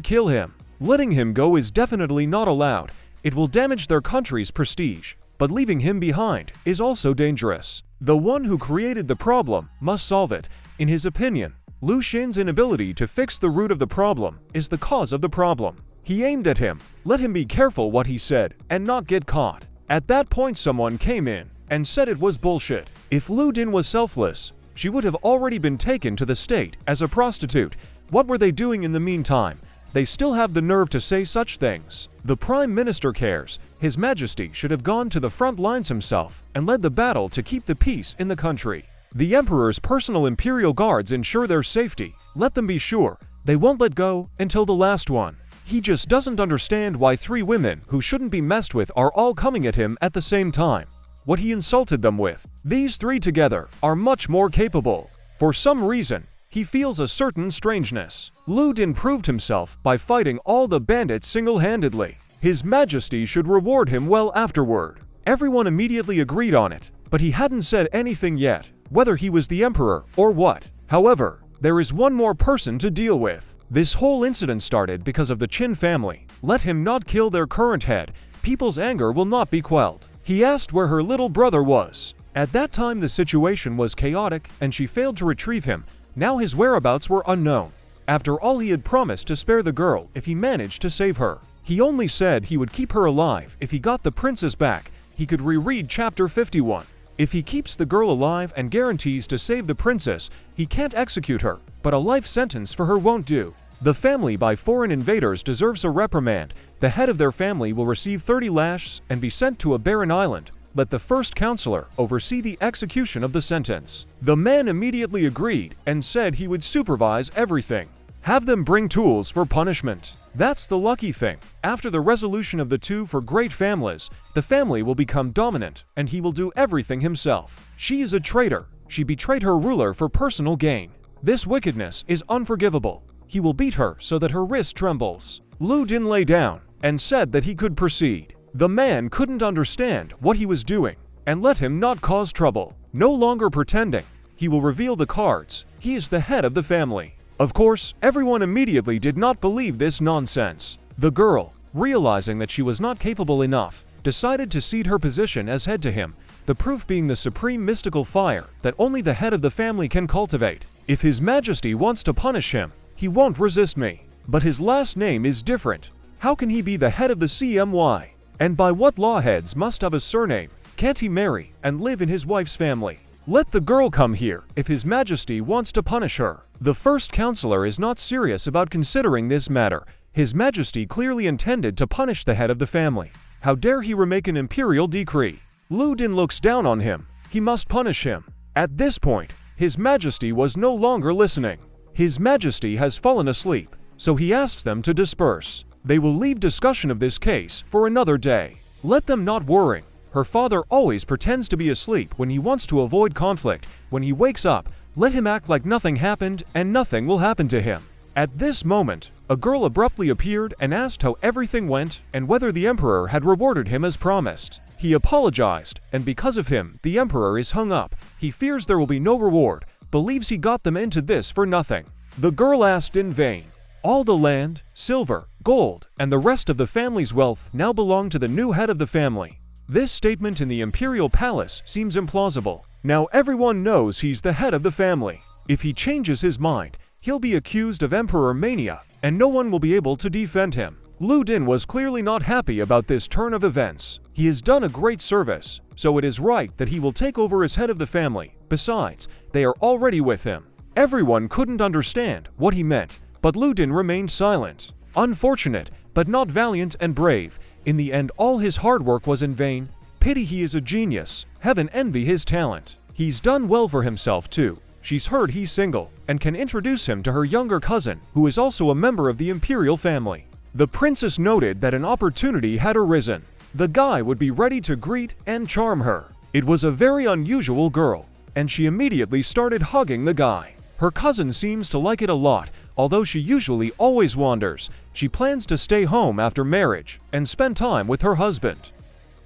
kill him. Letting him go is definitely not allowed. It will damage their country's prestige. But leaving him behind is also dangerous. The one who created the problem must solve it. In his opinion, Lu Xin's inability to fix the root of the problem is the cause of the problem. He aimed at him. Let him be careful what he said and not get caught. At that point someone came in and said it was bullshit. If Lu Din was selfless, she would have already been taken to the state as a prostitute. What were they doing in the meantime? They still have the nerve to say such things. The Prime Minister cares. His Majesty should have gone to the front lines himself and led the battle to keep the peace in the country. The Emperor's personal imperial guards ensure their safety. Let them be sure. They won't let go until the last one. He just doesn't understand why 3 women who shouldn't be messed with are all coming at him at the same time. What he insulted them with. These 3 together are much more capable. For some reason, he feels a certain strangeness. Lu Din proved himself by fighting all the bandits single-handedly. His Majesty should reward him well afterward. Everyone immediately agreed on it, but he hadn't said anything yet, whether he was the emperor or what. However, there is one more person to deal with. This whole incident started because of the Qin family. Let him not kill their current head. People's anger will not be quelled. He asked where her little brother was. At that time the situation was chaotic and she failed to retrieve him. Now his whereabouts were unknown. After all, he had promised to spare the girl if he managed to save her. He only said he would keep her alive if he got the princess back. He could reread chapter 51. If he keeps the girl alive and guarantees to save the princess, he can't execute her, but a life sentence for her won't do. The family by foreign invaders deserves a reprimand. The head of their family will receive 30 lashes and be sent to a barren island. Let the first counselor oversee the execution of the sentence. The man immediately agreed and said he would supervise everything. Have them bring tools for punishment. That's the lucky thing. After the resolution of the 2 for great families, the family will become dominant and he will do everything himself. She is a traitor. She betrayed her ruler for personal gain. This wickedness is unforgivable. He will beat her so that her wrist trembles. Lu Din lay down and said that he could proceed. The man couldn't understand what he was doing and let him not cause trouble. No longer pretending. He will reveal the cards. He is the head of the family. Of course, everyone immediately did not believe this nonsense. The girl, realizing that she was not capable enough, decided to cede her position as head to him, the proof being the supreme mystical fire that only the head of the family can cultivate. If His Majesty wants to punish him, he won't resist me. But his last name is different. How can he be the head of the CMY? And by what law heads must have a surname? Can't he marry and live in his wife's family? Let the girl come here if His Majesty wants to punish her. The first counselor is not serious about considering this matter. His Majesty clearly intended to punish the head of the family. How dare he remake an imperial decree? Lu Din looks down on him. He must punish him. At this point, His Majesty was no longer listening. His Majesty has fallen asleep, so he asks them to disperse. They will leave discussion of this case for another day. Let them not worry. Her father always pretends to be asleep when he wants to avoid conflict. When he wakes up, let him act like nothing happened and nothing will happen to him. At this moment, a girl abruptly appeared and asked how everything went and whether the emperor had rewarded him as promised. He apologized, and because of him, the emperor is hung up. He fears there will be no reward, believes he got them into this for nothing. The girl asked in vain. All the land, silver, gold, and the rest of the family's wealth now belong to the new head of the family. This statement in the imperial palace seems implausible. Now everyone knows he's the head of the family. If he changes his mind, he'll be accused of emperor mania, and no one will be able to defend him. Lu Din was clearly not happy about this turn of events. He has done a great service, so it is right that he will take over as head of the family. Besides, they are already with him. Everyone couldn't understand what he meant, but Lu Din remained silent. Unfortunate, but not valiant and brave. In the end, all his hard work was in vain. Pity he is a genius. Heaven envy his talent. He's done well for himself too. She's heard he's single, and can introduce him to her younger cousin, who is also a member of the imperial family. The princess noted that an opportunity had arisen. The guy would be ready to greet and charm her. It was a very unusual girl, and she immediately started hugging the guy. Her cousin seems to like it a lot, although she usually always wanders. She plans to stay home after marriage and spend time with her husband.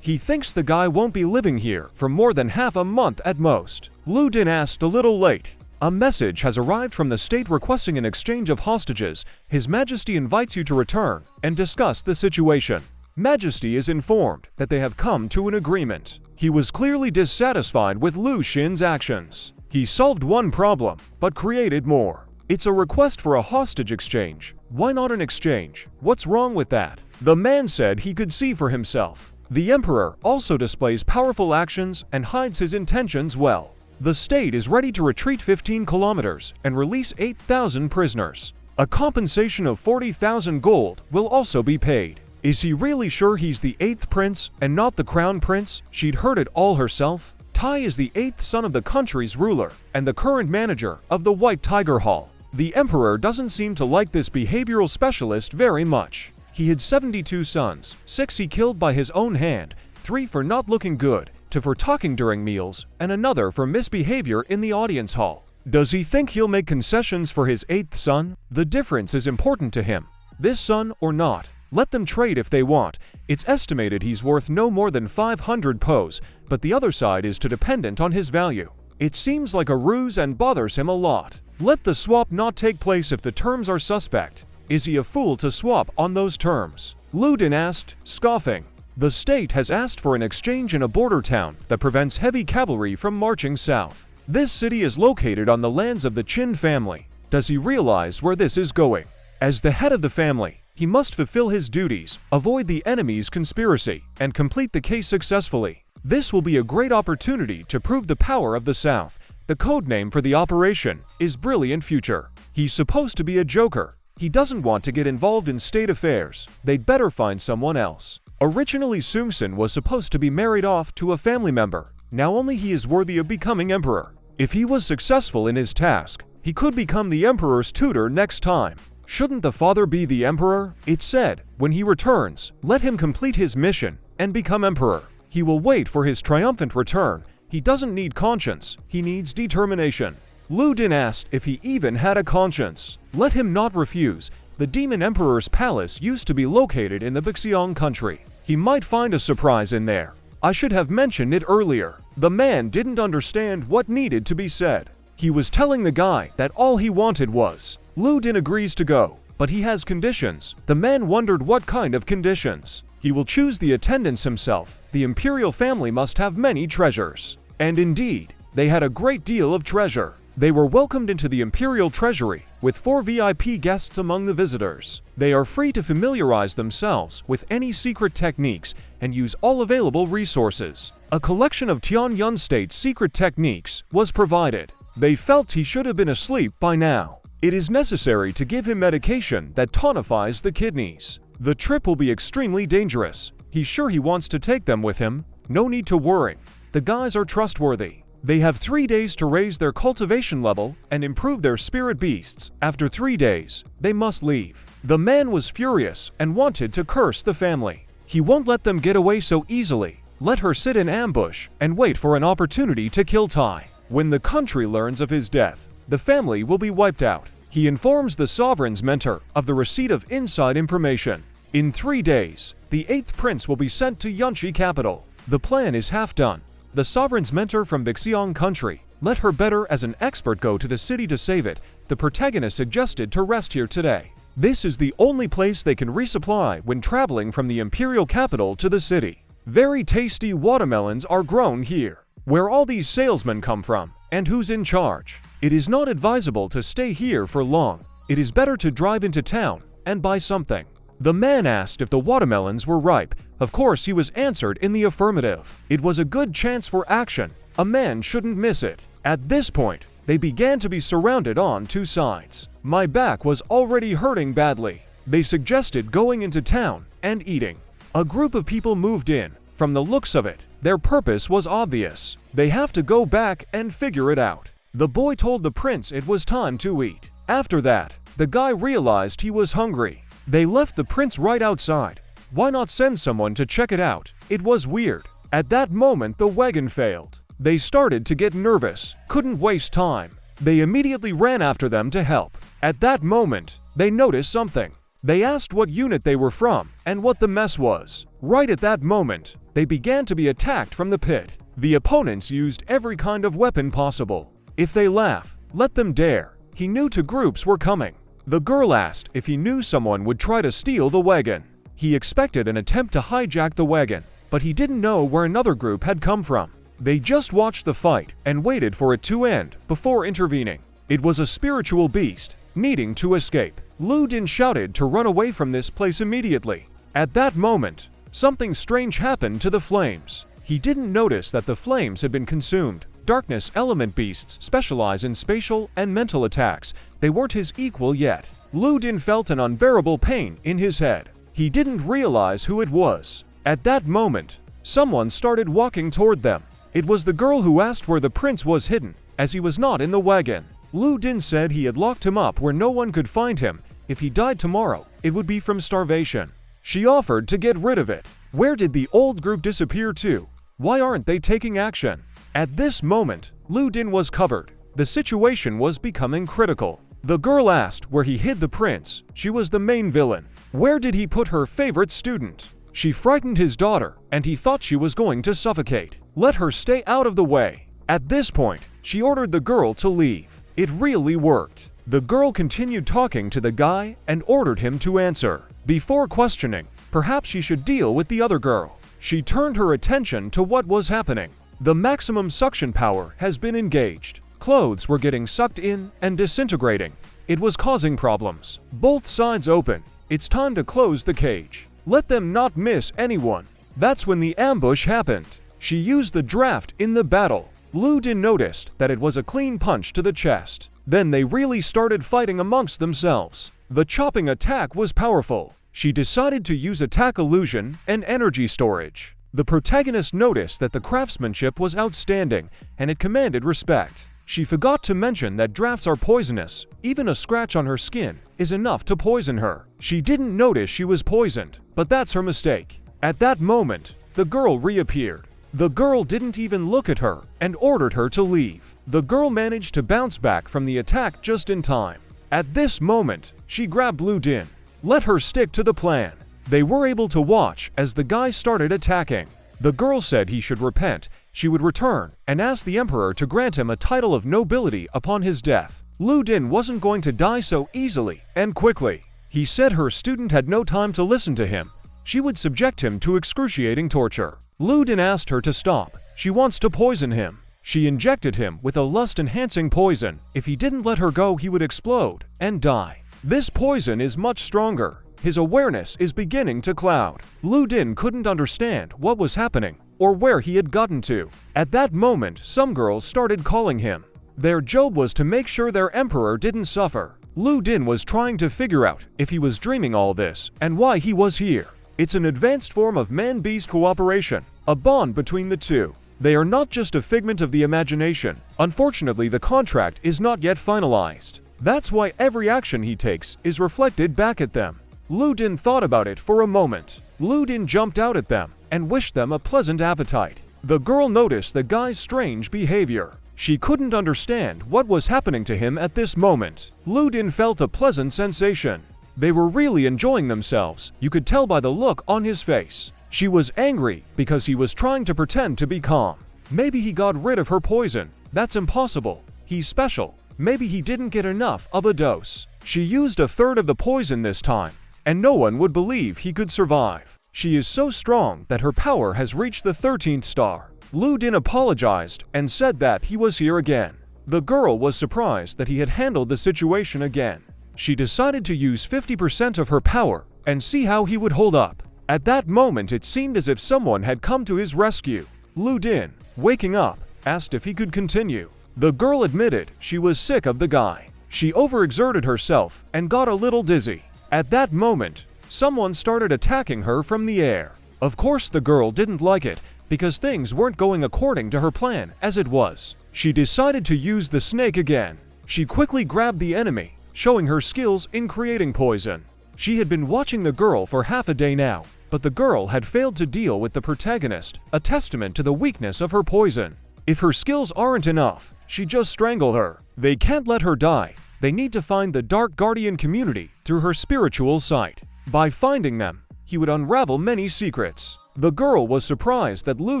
He thinks the guy won't be living here for more than half a month at most. Lu Din asked a little late. A message has arrived from the state requesting an exchange of hostages. His Majesty invites you to return and discuss the situation. Majesty is informed that they have come to an agreement. He was clearly dissatisfied with Lu Xin's actions. He solved one problem, but created more. It's a request for a hostage exchange. Why not an exchange? What's wrong with that? The man said he could see for himself. The emperor also displays powerful actions and hides his intentions well. The state is ready to retreat 15 kilometers and release 8,000 prisoners. A compensation of 40,000 gold will also be paid. Is he really sure he's the 8th prince and not the crown prince? She'd heard it all herself. Tai is the 8th son of the country's ruler and the current manager of the White Tiger Hall. The emperor doesn't seem to like this behavioral specialist very much. He had 72 sons, 6 he killed by his own hand, 3 for not looking good, 2 for talking during meals, and another for misbehavior in the audience hall. Does he think he'll make concessions for his 8th son? The difference is important to him. This son or not. Let them trade if they want. It's estimated he's worth no more than 500 pos, but the other side is too dependent on his value. It seems like a ruse and bothers him a lot. Let the swap not take place if the terms are suspect. Is he a fool to swap on those terms? Lu Din asked, scoffing. The state has asked for an exchange in a border town that prevents heavy cavalry from marching south. This city is located on the lands of the Qin family. Does he realize where this is going? As the head of the family, he must fulfill his duties, avoid the enemy's conspiracy, and complete the case successfully. This will be a great opportunity to prove the power of the South. The code name for the operation is Brilliant Future. He's supposed to be a joker. He doesn't want to get involved in state affairs. They'd better find someone else. Originally, Sungsin was supposed to be married off to a family member. Now only he is worthy of becoming emperor. If he was successful in his task, he could become the emperor's tutor next time. Shouldn't the father be the emperor? It said, when he returns, let him complete his mission and become emperor. He will wait for his triumphant return. He doesn't need conscience, he needs determination. Lu Din asked if he even had a conscience. Let him not refuse. The Demon Emperor's palace used to be located in the Bixiong country. He might find a surprise in there. I should have mentioned it earlier. The man didn't understand what needed to be said. He was telling the guy that all he wanted was. Lu Din agrees to go, but he has conditions. The man wondered what kind of conditions. He will choose the attendants himself. The imperial family must have many treasures. And indeed, they had a great deal of treasure. They were welcomed into the imperial treasury, with 4 VIP guests among the visitors. They are free to familiarize themselves with any secret techniques and use all available resources. A collection of Tianyun State's secret techniques was provided. They felt he should have been asleep by now. It is necessary to give him medication that tonifies the kidneys. The trip will be extremely dangerous. He's sure he wants to take them with him. No need to worry. The guys are trustworthy. They have 3 days to raise their cultivation level and improve their spirit beasts. After 3 days, they must leave. The man was furious and wanted to curse the family. He won't let them get away so easily. Let her sit in ambush and wait for an opportunity to kill Tai. When the country learns of his death, the family will be wiped out. He informs the sovereign's mentor of the receipt of inside information. In 3 days, the 8th prince will be sent to Yunchi capital. The plan is half done. The sovereign's mentor from Bixiong country. Let her better as an expert go to the city to save it. The protagonist suggested to rest here today. This is the only place they can resupply when traveling from the imperial capital to the city. Very tasty watermelons are grown here. Where all these salesmen come from, and who's in charge? It is not advisable to stay here for long. It is better to drive into town and buy something. The man asked if the watermelons were ripe. Of course, he was answered in the affirmative. It was a good chance for action. A man shouldn't miss it. At this point, they began to be surrounded on two sides. My back was already hurting badly. They suggested going into town and eating. A group of people moved in. From the looks of it, their purpose was obvious. They have to go back and figure it out. The boy told the prince it was time to eat. After that, the guy realized he was hungry. They left the prince right outside. Why not send someone to check it out? It was weird. At that moment, the wagon failed. They started to get nervous, couldn't waste time. They immediately ran after them to help. At that moment, they noticed something. They asked what unit they were from and what the mess was. Right at that moment, they began to be attacked from the pit. The opponents used every kind of weapon possible. If they laugh, let them dare. He knew two groups were coming. The girl asked if he knew someone would try to steal the wagon. He expected an attempt to hijack the wagon, but he didn't know where another group had come from. They just watched the fight and waited for it to end before intervening. It was a spiritual beast, needing to escape. Lu Din shouted to run away from this place immediately. At that moment, something strange happened to the flames. He didn't notice that the flames had been consumed. Darkness element beasts specialize in spatial and mental attacks. They weren't his equal yet. Lu Din felt an unbearable pain in his head. He didn't realize who it was. At that moment, someone started walking toward them. It was the girl who asked where the prince was hidden, as he was not in the wagon. Lu Din said he had locked him up where no one could find him. If he died tomorrow, it would be from starvation. She offered to get rid of it. Where did the old group disappear to? Why aren't they taking action? At this moment, Lu Din was covered. The situation was becoming critical. The girl asked where he hid the prince. She was the main villain. Where did he put her favorite student? She frightened his daughter, and he thought she was going to suffocate. Let her stay out of the way. At this point, she ordered the girl to leave. It really worked. The girl continued talking to the guy and ordered him to answer. Before questioning, perhaps she should deal with the other girl. She turned her attention to what was happening. The maximum suction power has been engaged. Clothes were getting sucked in and disintegrating. It was causing problems. Both sides open. It's time to close the cage. Let them not miss anyone. That's when the ambush happened. She used the draft in the battle. Lu Din noticed that it was a clean punch to the chest. Then they really started fighting amongst themselves. The chopping attack was powerful. She decided to use attack illusion and energy storage. The protagonist noticed that the craftsmanship was outstanding and it commanded respect. She forgot to mention that drafts are poisonous. Even a scratch on her skin is enough to poison her. She didn't notice she was poisoned, but that's her mistake. At that moment, the girl reappeared. The girl didn't even look at her and ordered her to leave. The girl managed to bounce back from the attack just in time. At this moment, she grabbed Lu Din. Let her stick to the plan. They were able to watch as the guy started attacking. The girl said he should repent. She would return and ask the emperor to grant him a title of nobility upon his death. Lu Din wasn't going to die so easily and quickly. He said her student had no time to listen to him. She would subject him to excruciating torture. Lu Din asked her to stop. She wants to poison him. She injected him with a lust-enhancing poison. If he didn't let her go, he would explode and die. This poison is much stronger. His awareness is beginning to cloud. Lu Din couldn't understand what was happening or where he had gotten to. At that moment, some girls started calling him. Their job was to make sure their emperor didn't suffer. Lu Din was trying to figure out if he was dreaming all this and why he was here. It's an advanced form of man-beast cooperation, a bond between the two. They are not just a figment of the imagination. Unfortunately, the contract is not yet finalized. That's why every action he takes is reflected back at them. Lu Din thought about it for a moment. Lu Din jumped out at them and wished them a pleasant appetite. The girl noticed the guy's strange behavior. She couldn't understand what was happening to him at this moment. Lu Din felt a pleasant sensation. They were really enjoying themselves. You could tell by the look on his face. She was angry because he was trying to pretend to be calm. Maybe he got rid of her poison. That's impossible. He's special. Maybe he didn't get enough of a dose. She used a third of the poison this time, and no one would believe he could survive. She is so strong that her power has reached the 13th star. Lu Din apologized and said that he was here again. The girl was surprised that he had handled the situation again. She decided to use 50% of her power and see how he would hold up. At that moment, it seemed as if someone had come to his rescue. Lu Din, waking up, asked if he could continue. The girl admitted she was sick of the guy. She overexerted herself and got a little dizzy. At that moment, someone started attacking her from the air. Of course, the girl didn't like it because things weren't going according to her plan as it was. She decided to use the snake again. She quickly grabbed the enemy, showing her skills in creating poison. She had been watching the girl for half a day now, but the girl had failed to deal with the protagonist, a testament to the weakness of her poison. If her skills aren't enough, she just strangle her. They can't let her die. They need to find the Dark Guardian community through her spiritual sight. By finding them, he would unravel many secrets. The girl was surprised that Lu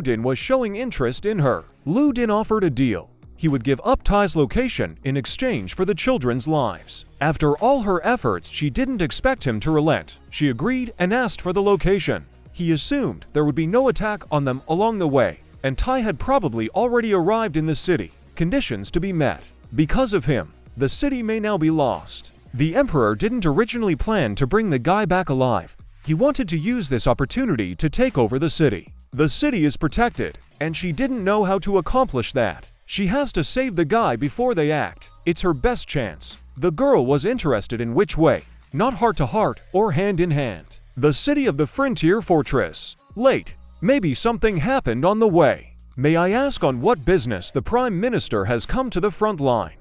Din was showing interest in her. Lu Din offered a deal. He would give up Tai's location in exchange for the children's lives. After all her efforts, she didn't expect him to relent. She agreed and asked for the location. He assumed there would be no attack on them along the way, and Tai had probably already arrived in the city. Conditions to be met. Because of him, the city may now be lost. The Emperor didn't originally plan to bring the guy back alive. He wanted to use this opportunity to take over the city. The city is protected, and she didn't know how to accomplish that. She has to save the guy before they act. It's her best chance. The girl was interested in which way, not heart to heart or hand in hand. The city of the frontier fortress. Late. Maybe something happened on the way. May I ask on what business the Prime Minister has come to the front line?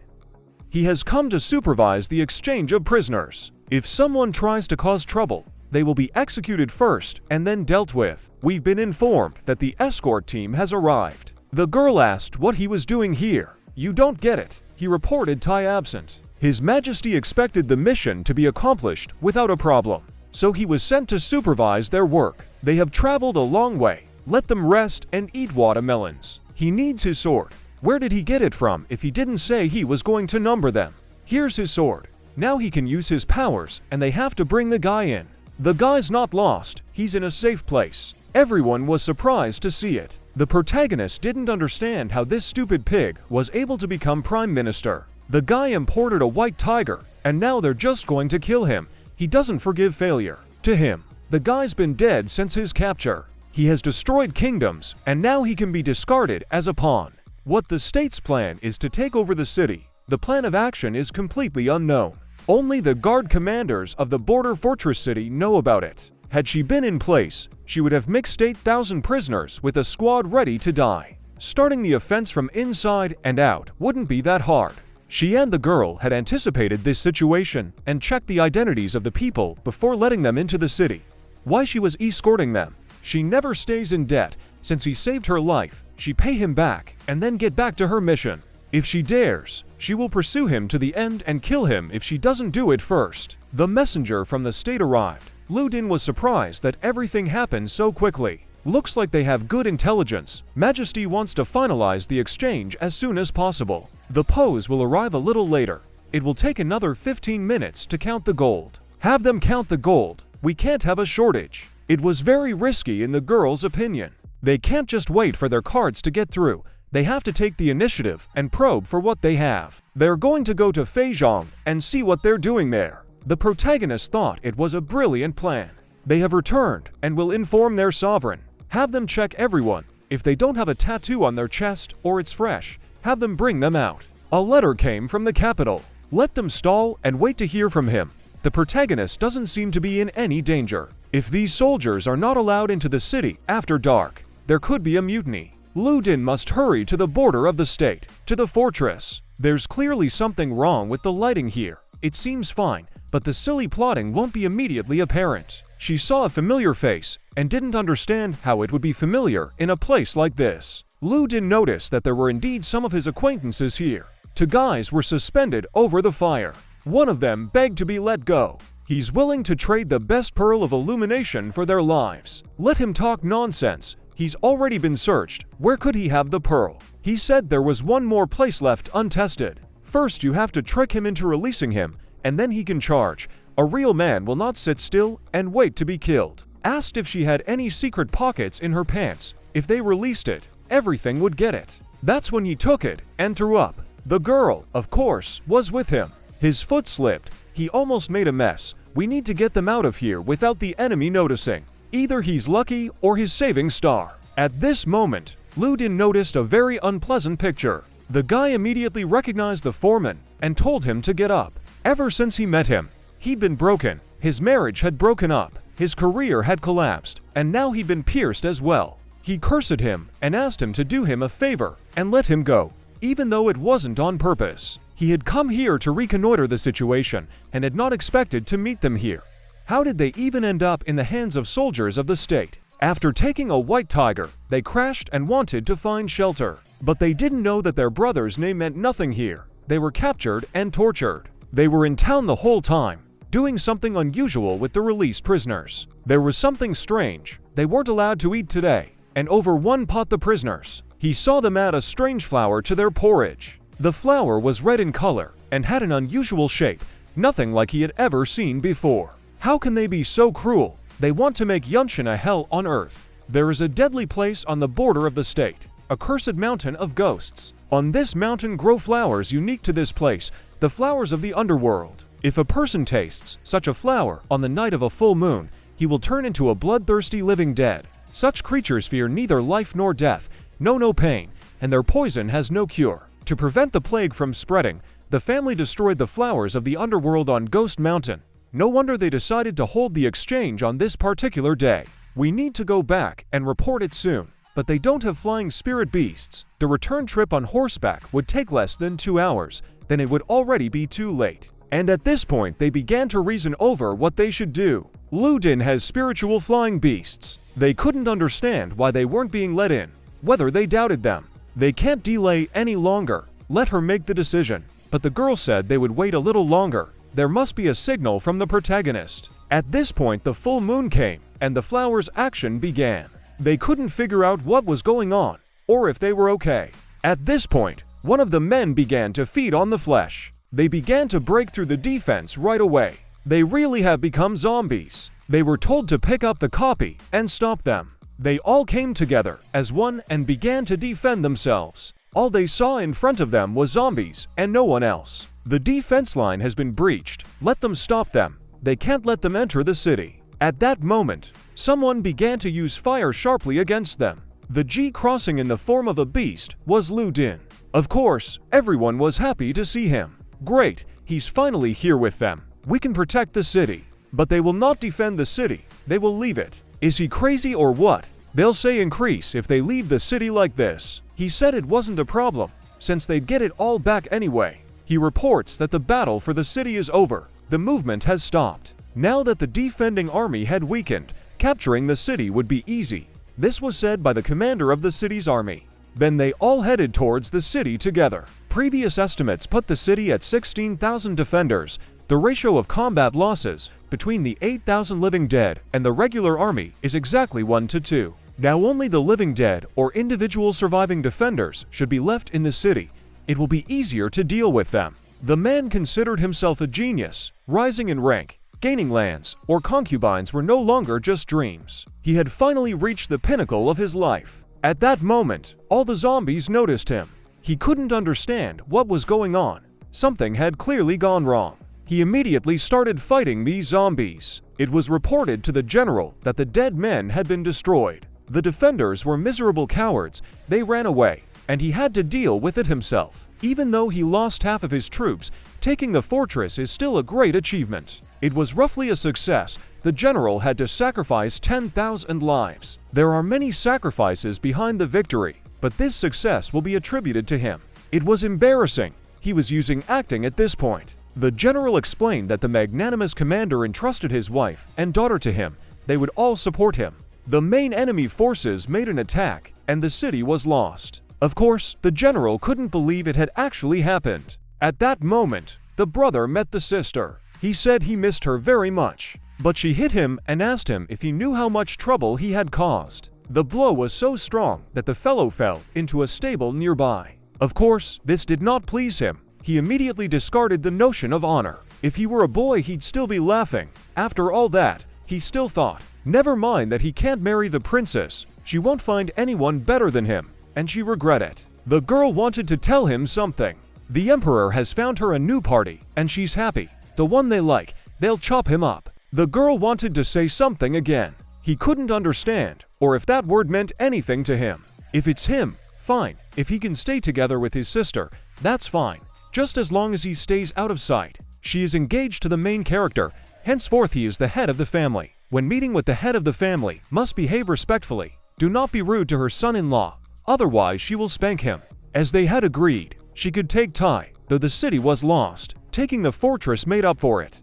He has come to supervise the exchange of prisoners. If someone tries to cause trouble, they will be executed first and then dealt with. We've been informed that the escort team has arrived. The girl asked what he was doing here. You don't get it. He reported Tai absent. His Majesty expected the mission to be accomplished without a problem, so he was sent to supervise their work. They have traveled a long way. Let them rest and eat watermelons. He needs his sword. Where did he get it from if he didn't say he was going to number them? Here's his sword. Now he can use his powers, and they have to bring the guy in. The guy's not lost. He's in a safe place. Everyone was surprised to see it. The protagonist didn't understand how this stupid pig was able to become Prime Minister. The guy imported a white tiger, and now they're just going to kill him. He doesn't forgive failure. To him, the guy's been dead since his capture. He has destroyed kingdoms, and now he can be discarded as a pawn. What the state's plan is to take over the city. The plan of action is completely unknown. Only the guard commanders of the border fortress city know about it. Had she been in place, she would have mixed 8,000 prisoners with a squad ready to die. Starting the offense from inside and out wouldn't be that hard. She and the girl had anticipated this situation and checked the identities of the people before letting them into the city. Why she was escorting them? She never stays in debt. Since he saved her life, she pay him back and then get back to her mission. If she dares, she will pursue him to the end and kill him if she doesn't do it first. The messenger from the state arrived. Lu Din was surprised that everything happened so quickly. Looks like they have good intelligence. Majesty wants to finalize the exchange as soon as possible. The pose will arrive a little later. It will take another 15 minutes to count the gold. Have them count the gold. We can't have a shortage. It was very risky in the girl's opinion. They can't just wait for their cards to get through. They have to take the initiative and probe for what they have. They're going to go to Feizhong and see what they're doing there. The protagonist thought it was a brilliant plan. They have returned and will inform their sovereign. Have them check everyone. If they don't have a tattoo on their chest or it's fresh, have them bring them out. A letter came from the capital. Let them stall and wait to hear from him. The protagonist doesn't seem to be in any danger. If these soldiers are not allowed into the city after dark, there could be a mutiny. Lu Din must hurry to the border of the state, to the fortress. There's clearly something wrong with the lighting here. It seems fine, but the silly plotting won't be immediately apparent. She saw a familiar face and didn't understand how it would be familiar in a place like this. Lu Din noticed that there were indeed some of his acquaintances here. Two guys were suspended over the fire. One of them begged to be let go. He's willing to trade the best pearl of illumination for their lives. Let him talk nonsense. He's already been searched. Where could he have the pearl? He said there was one more place left untested. First, you have to trick him into releasing him, and then he can charge. A real man will not sit still and wait to be killed. asked if she had any secret pockets in her pants. If they released it, everything would get it. That's when he took it and threw up. The girl, of course, was with him. His foot slipped. He almost made a mess. We need to get them out of here without the enemy noticing. Either he's lucky or his saving star. At this moment, Ludin noticed a very unpleasant picture. The guy immediately recognized the foreman and told him to get up. Ever since he met him, he'd been broken. His marriage had broken up. His career had collapsed, and now he'd been pierced as well. He cursed him and asked him to do him a favor and let him go, even though it wasn't on purpose. He had come here to reconnoiter the situation and had not expected to meet them here. How did they even end up in the hands of soldiers of the state? After taking a white tiger, they crashed and wanted to find shelter. But they didn't know that their brother's name meant nothing here. They were captured and tortured. They were in town the whole time, doing something unusual with the released prisoners. There was something strange. They weren't allowed to eat today, and over one pot the prisoners. He saw them add a strange flower to their porridge. The flower was red in color and had an unusual shape, nothing like he had ever seen before. How can they be so cruel? They want to make Yunshin a hell on earth. There is a deadly place on the border of the state, a cursed mountain of ghosts. On this mountain grow flowers unique to this place, the flowers of the underworld. If a person tastes such a flower on the night of a full moon, he will turn into a bloodthirsty living dead. Such creatures fear neither life nor death, know no pain, and their poison has no cure. To prevent the plague from spreading, the family destroyed the flowers of the underworld on Ghost Mountain. No wonder they decided to hold the exchange on this particular day. We need to go back and report it soon. But they don't have flying spirit beasts. The return trip on horseback would take less than 2 hours. Then it would already be too late. And at this point, they began to reason over what they should do. Ludin has spiritual flying beasts. They couldn't understand why they weren't being let in, whether they doubted them. They can't delay any longer. Let her make the decision. But the girl said they would wait a little longer. There must be a signal from the protagonist. At this point, the full moon came, and the flowers' action began. They couldn't figure out what was going on, or if they were okay. At this point, one of the men began to feed on the flesh. They began to break through the defense right away. They really have become zombies. They were told to pick up the copy and stop them. They all came together as one and began to defend themselves. All they saw in front of them was zombies and no one else. The defense line has been breached. Let them stop them. They can't let them enter the city. At that moment, someone began to use fire sharply against them. The G crossing in the form of a beast was Ludin. Of course, everyone was happy to see him. Great, he's finally here with them. We can protect the city. But they will not defend the city. They will leave it. Is he crazy or what? They'll say increase if they leave the city like this. He said it wasn't a problem, since they'd get it all back anyway. He reports that the battle for the city is over. The movement has stopped. Now that the defending army had weakened, capturing the city would be easy. This was said by the commander of the city's army. Then they all headed towards the city together. Previous estimates put the city at 16,000 defenders. The ratio of combat losses between the 8,000 living dead and the regular army is exactly 1 to 2. Now only the living dead or individual surviving defenders should be left in the city. It will be easier to deal with them. The man considered himself a genius, rising in rank. Gaining lands or concubines were no longer just dreams. He had finally reached the pinnacle of his life. At that moment, all the zombies noticed him. He couldn't understand what was going on. Something had clearly gone wrong. He immediately started fighting these zombies. It was reported to the general that the dead men had been destroyed. The defenders were miserable cowards. They ran away, and he had to deal with it himself. Even though he lost half of his troops, taking the fortress is still a great achievement. It was roughly a success. The general had to sacrifice 10,000 lives. There are many sacrifices behind the victory, but this success will be attributed to him. It was embarrassing. He was using acting at this point. The general explained that the magnanimous commander entrusted his wife and daughter to him. They would all support him. The main enemy forces made an attack, and the city was lost. Of course, the general couldn't believe it had actually happened. At that moment, the brother met the sister. He said he missed her very much, but she hit him and asked him if he knew how much trouble he had caused. The blow was so strong that the fellow fell into a stable nearby. Of course, this did not please him. He immediately discarded the notion of honor. If he were a boy, he'd still be laughing. After all that, he still thought, Never mind that he can't marry the princess, she won't find anyone better than him, and she regret it. The girl wanted to tell him something. The emperor has found her a new party, and she's happy. The one they like, they'll chop him up. The girl wanted to say something again. He couldn't understand, or if that word meant anything to him. If it's him, fine. If he can stay together with his sister, that's fine. Just as long as he stays out of sight. She is engaged to the main character, henceforth he is the head of the family. When meeting with the head of the family, must behave respectfully. Do not be rude to her son-in-law, otherwise she will spank him. As they had agreed, she could take Tai, though the city was lost. Taking the fortress made up for it.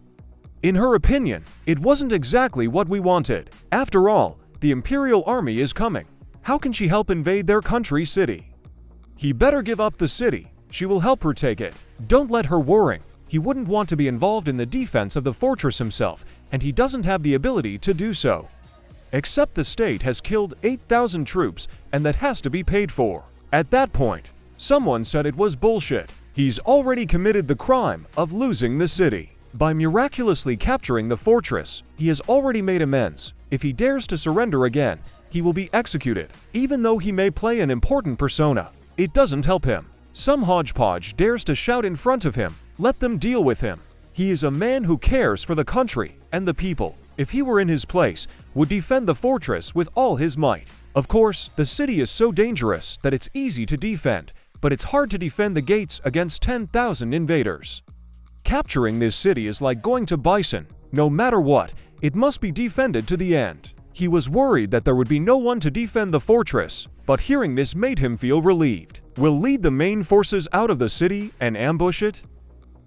In her opinion, it wasn't exactly what we wanted. After all, the imperial army is coming. How can she help invade their country city? He better give up the city. She will help her take it. Don't let her worry. He wouldn't want to be involved in the defense of the fortress himself, and he doesn't have the ability to do so. Except the state has killed 8,000 troops, and that has to be paid for. At that point, someone said it was bullshit. He's already committed the crime of losing the city. By miraculously capturing the fortress, he has already made amends. If he dares to surrender again, he will be executed. Even though he may play an important persona, it doesn't help him. Some hodgepodge dares to shout in front of him. Let them deal with him. He is a man who cares for the country and the people. If he were in his place, would defend the fortress with all his might. Of course, the city is so dangerous that it's easy to defend, but it's hard to defend the gates against 10,000 invaders. Capturing this city is like going to Bison. No matter what, it must be defended to the end. He was worried that there would be no one to defend the fortress, but hearing this made him feel relieved. Will lead the main forces out of the city and ambush it?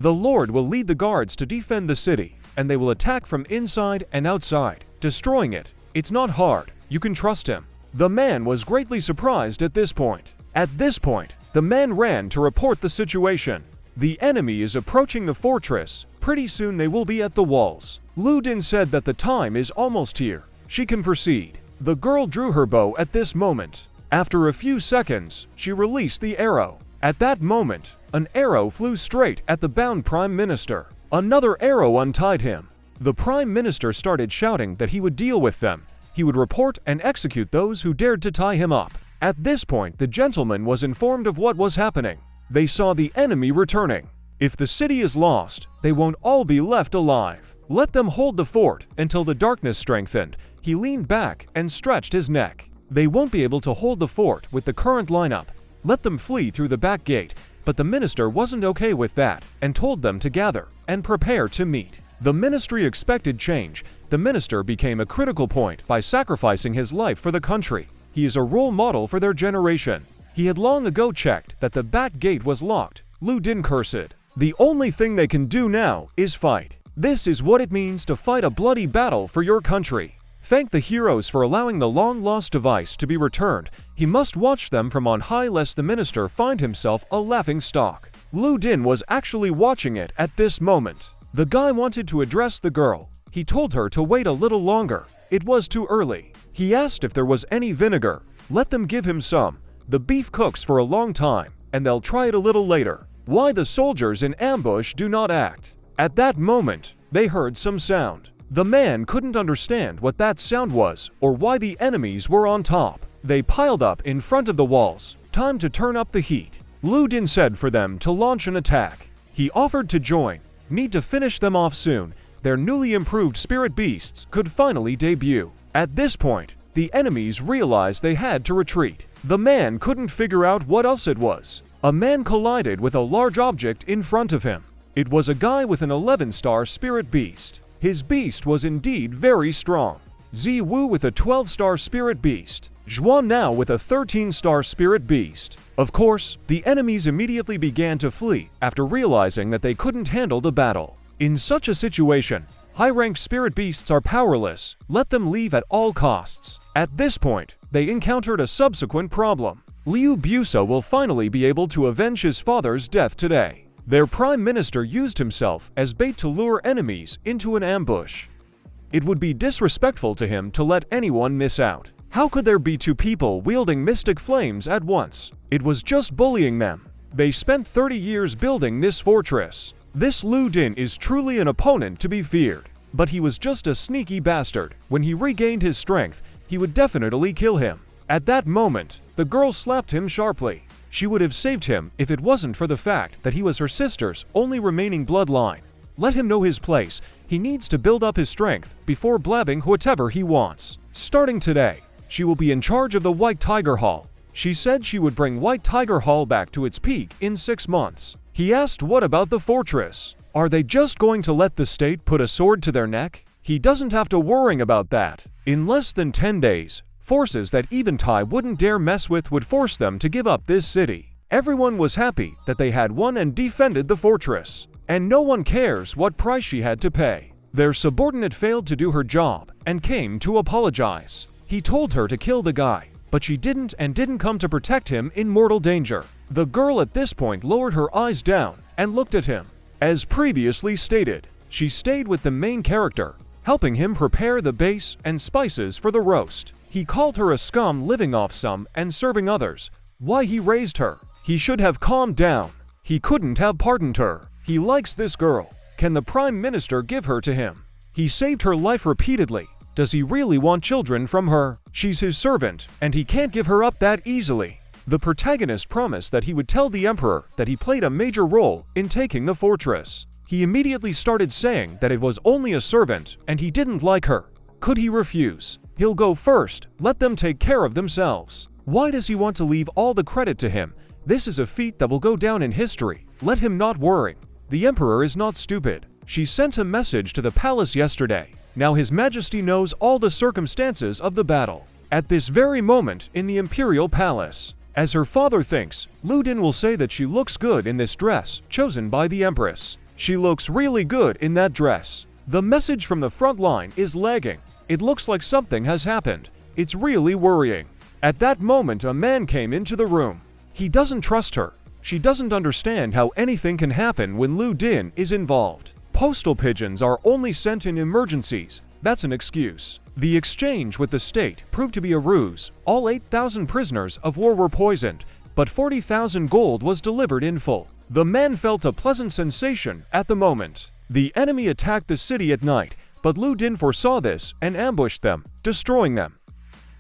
The Lord will lead the guards to defend the city, and they will attack from inside and outside, destroying it. It's not hard. You can trust him. The man was greatly surprised at this point. At this point, the man ran to report the situation. The enemy is approaching the fortress. Pretty soon they will be at the walls. Lu Din said that the time is almost here. She can proceed. The girl drew her bow at this moment. After a few seconds, she released the arrow. At that moment, an arrow flew straight at the bound Prime Minister. Another arrow untied him. The Prime Minister started shouting that he would deal with them. He would report and execute those who dared to tie him up. At this point, the gentleman was informed of what was happening. They saw the enemy returning. If the city is lost, they won't all be left alive. Let them hold the fort until the darkness strengthened. He leaned back and stretched his neck. They won't be able to hold the fort with the current lineup. Let them flee through the back gate. But the minister wasn't okay with that and told them to gather and prepare to meet. The ministry expected change. The minister became a critical point by sacrificing his life for the country. He is a role model for their generation. He had long ago checked that the back gate was locked. Lu Din cursed. The only thing they can do now is fight. This is what it means to fight a bloody battle for your country. Thank the heroes for allowing the long-lost device to be returned. He must watch them from on high lest the minister find himself a laughingstock. Lu Din was actually watching it at this moment. The guy wanted to address the girl. He told her to wait a little longer. It was too early. He asked if there was any vinegar. Let them give him some. The beef cooks for a long time, and they'll try it a little later. Why the soldiers in ambush do not act. At that moment, they heard some sound. The man couldn't understand what that sound was or why the enemies were on top. They piled up in front of the walls. Time to turn up the heat. Lu Din said for them to launch an attack. He offered to join. Need to finish them off soon. Their newly improved spirit beasts could finally debut. At this point, the enemies realized they had to retreat. The man couldn't figure out what else it was. A man collided with a large object in front of him. It was a guy with an 11-star spirit beast. His beast was indeed very strong. Zi Wu with a 12-star spirit beast. Zhuan now with a 13-star spirit beast. Of course, the enemies immediately began to flee after realizing that they couldn't handle the battle. In such a situation, high-ranked spirit beasts are powerless. Let them leave at all costs. At this point, they encountered a subsequent problem. Liu Busa will finally be able to avenge his father's death today. Their prime minister used himself as bait to lure enemies into an ambush. It would be disrespectful to him to let anyone miss out. How could there be two people wielding mystic flames at once? It was just bullying them. They spent 30 years building this fortress. This Lu Din is truly an opponent to be feared. But he was just a sneaky bastard. When he regained his strength, he would definitely kill him. At that moment, the girl slapped him sharply. She would have saved him if it wasn't for the fact that he was her sister's only remaining bloodline. Let him know his place. He needs to build up his strength before blabbing whatever he wants. Starting today, she will be in charge of the White Tiger Hall. She said she would bring White Tiger Hall back to its peak in 6 months. He asked what about the fortress? Are they just going to let the state put a sword to their neck? He doesn't have to worry about that. In less than 10 days, forces that even Tai wouldn't dare mess with would force them to give up this city. Everyone was happy that they had won and defended the fortress. And no one cares what price she had to pay. Their subordinate failed to do her job and came to apologize. He told her to kill the guy, but she didn't and didn't come to protect him in mortal danger. The girl at this point lowered her eyes down and looked at him. As previously stated, she stayed with the main character, helping him prepare the base and spices for the roast. He called her a scum living off some and serving others. Why he raised her? He should have calmed down. He couldn't have pardoned her. He likes this girl. Can the Prime Minister give her to him? He saved her life repeatedly. Does he really want children from her? She's his servant, and he can't give her up that easily. The protagonist promised that he would tell the Emperor that he played a major role in taking the fortress. He immediately started saying that it was only a servant and he didn't like her. Could he refuse? He'll go first, let them take care of themselves. Why does he want to leave all the credit to him? This is a feat that will go down in history. Let him not worry. The Emperor is not stupid. She sent a message to the palace yesterday. Now His Majesty knows all the circumstances of the battle. At this very moment in the Imperial Palace, as her father thinks, Lu Din will say that she looks good in this dress chosen by the Empress. She looks really good in that dress. The message from the front line is lagging. It looks like something has happened. It's really worrying. At that moment, a man came into the room. He doesn't trust her. She doesn't understand how anything can happen when Lu Din is involved. Postal pigeons are only sent in emergencies. That's an excuse. The exchange with the state proved to be a ruse. All 8,000 prisoners of war were poisoned, but 40,000 gold was delivered in full. The man felt a pleasant sensation at the moment. The enemy attacked the city at night, but Lu Din foresaw this and ambushed them, destroying them.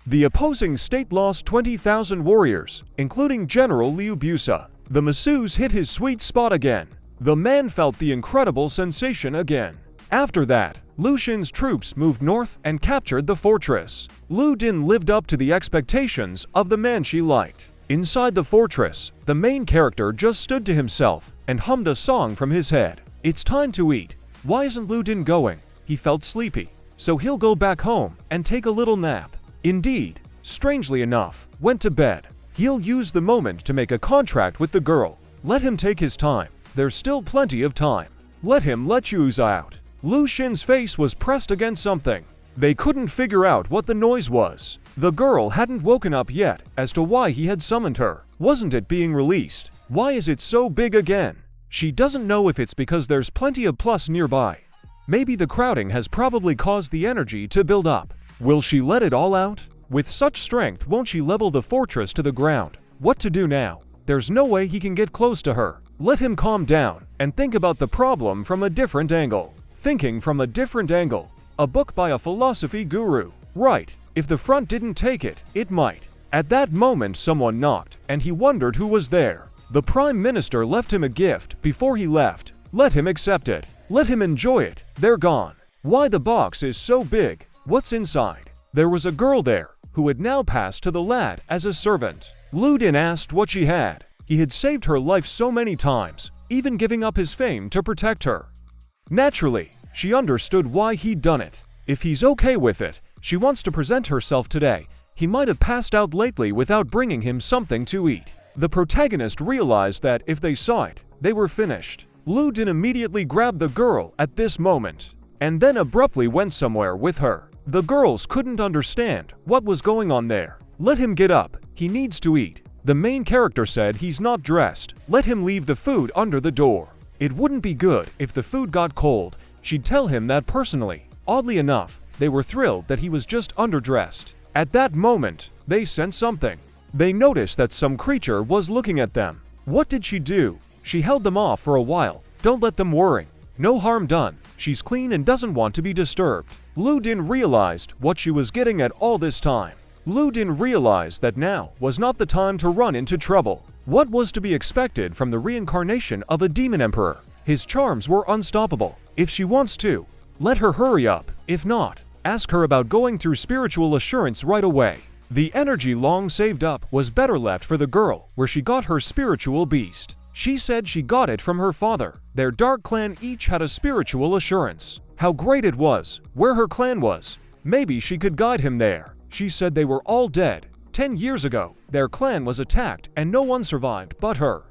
The opposing state lost 20,000 warriors, including General Liu Busa. The masseuse hit his sweet spot again. The man felt the incredible sensation again. After that, Lu Xin's troops moved north and captured the fortress. Lu Din lived up to the expectations of the man she liked. Inside the fortress, the main character just stood to himself and hummed a song from his head. It's time to eat. Why isn't Lu Din going? He felt sleepy, so he'll go back home and take a little nap. Indeed, strangely enough, went to bed. He'll use the moment to make a contract with the girl. Let him take his time. There's still plenty of time. Let him let Yuza out. Lu Xin's face was pressed against something. They couldn't figure out what the noise was. The girl hadn't woken up yet as to why he had summoned her. Wasn't it being released? Why is it so big again? She doesn't know if it's because there's plenty of plus nearby. Maybe the crowding has probably caused the energy to build up. Will she let it all out? With such strength, won't she level the fortress to the ground? What to do now? There's no way he can get close to her. Let him calm down and think about the problem from a different angle. Thinking from a different angle. A book by a philosophy guru. Right, if the front didn't take it, it might. At that moment someone knocked, and he wondered who was there. The Prime Minister left him a gift before he left. Let him accept it. Let him enjoy it. They're gone. Why the box is so big? What's inside? There was a girl there, who had now passed to the lad as a servant. Lu Din asked what she had. He had saved her life so many times, even giving up his fame to protect her. Naturally, she understood why he'd done it. If he's okay with it, she wants to present herself today. He might have passed out lately without bringing him something to eat. The protagonist realized that if they saw it, they were finished. Lu Din immediately grabbed the girl at this moment, and then abruptly went somewhere with her. The girls couldn't understand what was going on there. Let him get up. He needs to eat. The main character said he's not dressed. Let him leave the food under the door. It wouldn't be good if the food got cold. She'd tell him that personally. Oddly enough, they were thrilled that he was just underdressed. At that moment, they sensed something. They noticed that some creature was looking at them. What did she do? She held them off for a while. Don't let them worry. No harm done. She's clean and doesn't want to be disturbed. Lu Din realized what she was getting at all this time. Lu Din realized that now was not the time to run into trouble. What was to be expected from the reincarnation of a demon emperor? His charms were unstoppable. If she wants to, let her hurry up. If not, ask her about going through spiritual assurance right away. The energy long saved up was better left for the girl where she got her spiritual beast. She said she got it from her father. Their dark clan each had a spiritual assurance. How great it was, where her clan was. Maybe she could guide him there. She said they were all dead. 10 years ago, their clan was attacked and no one survived but her.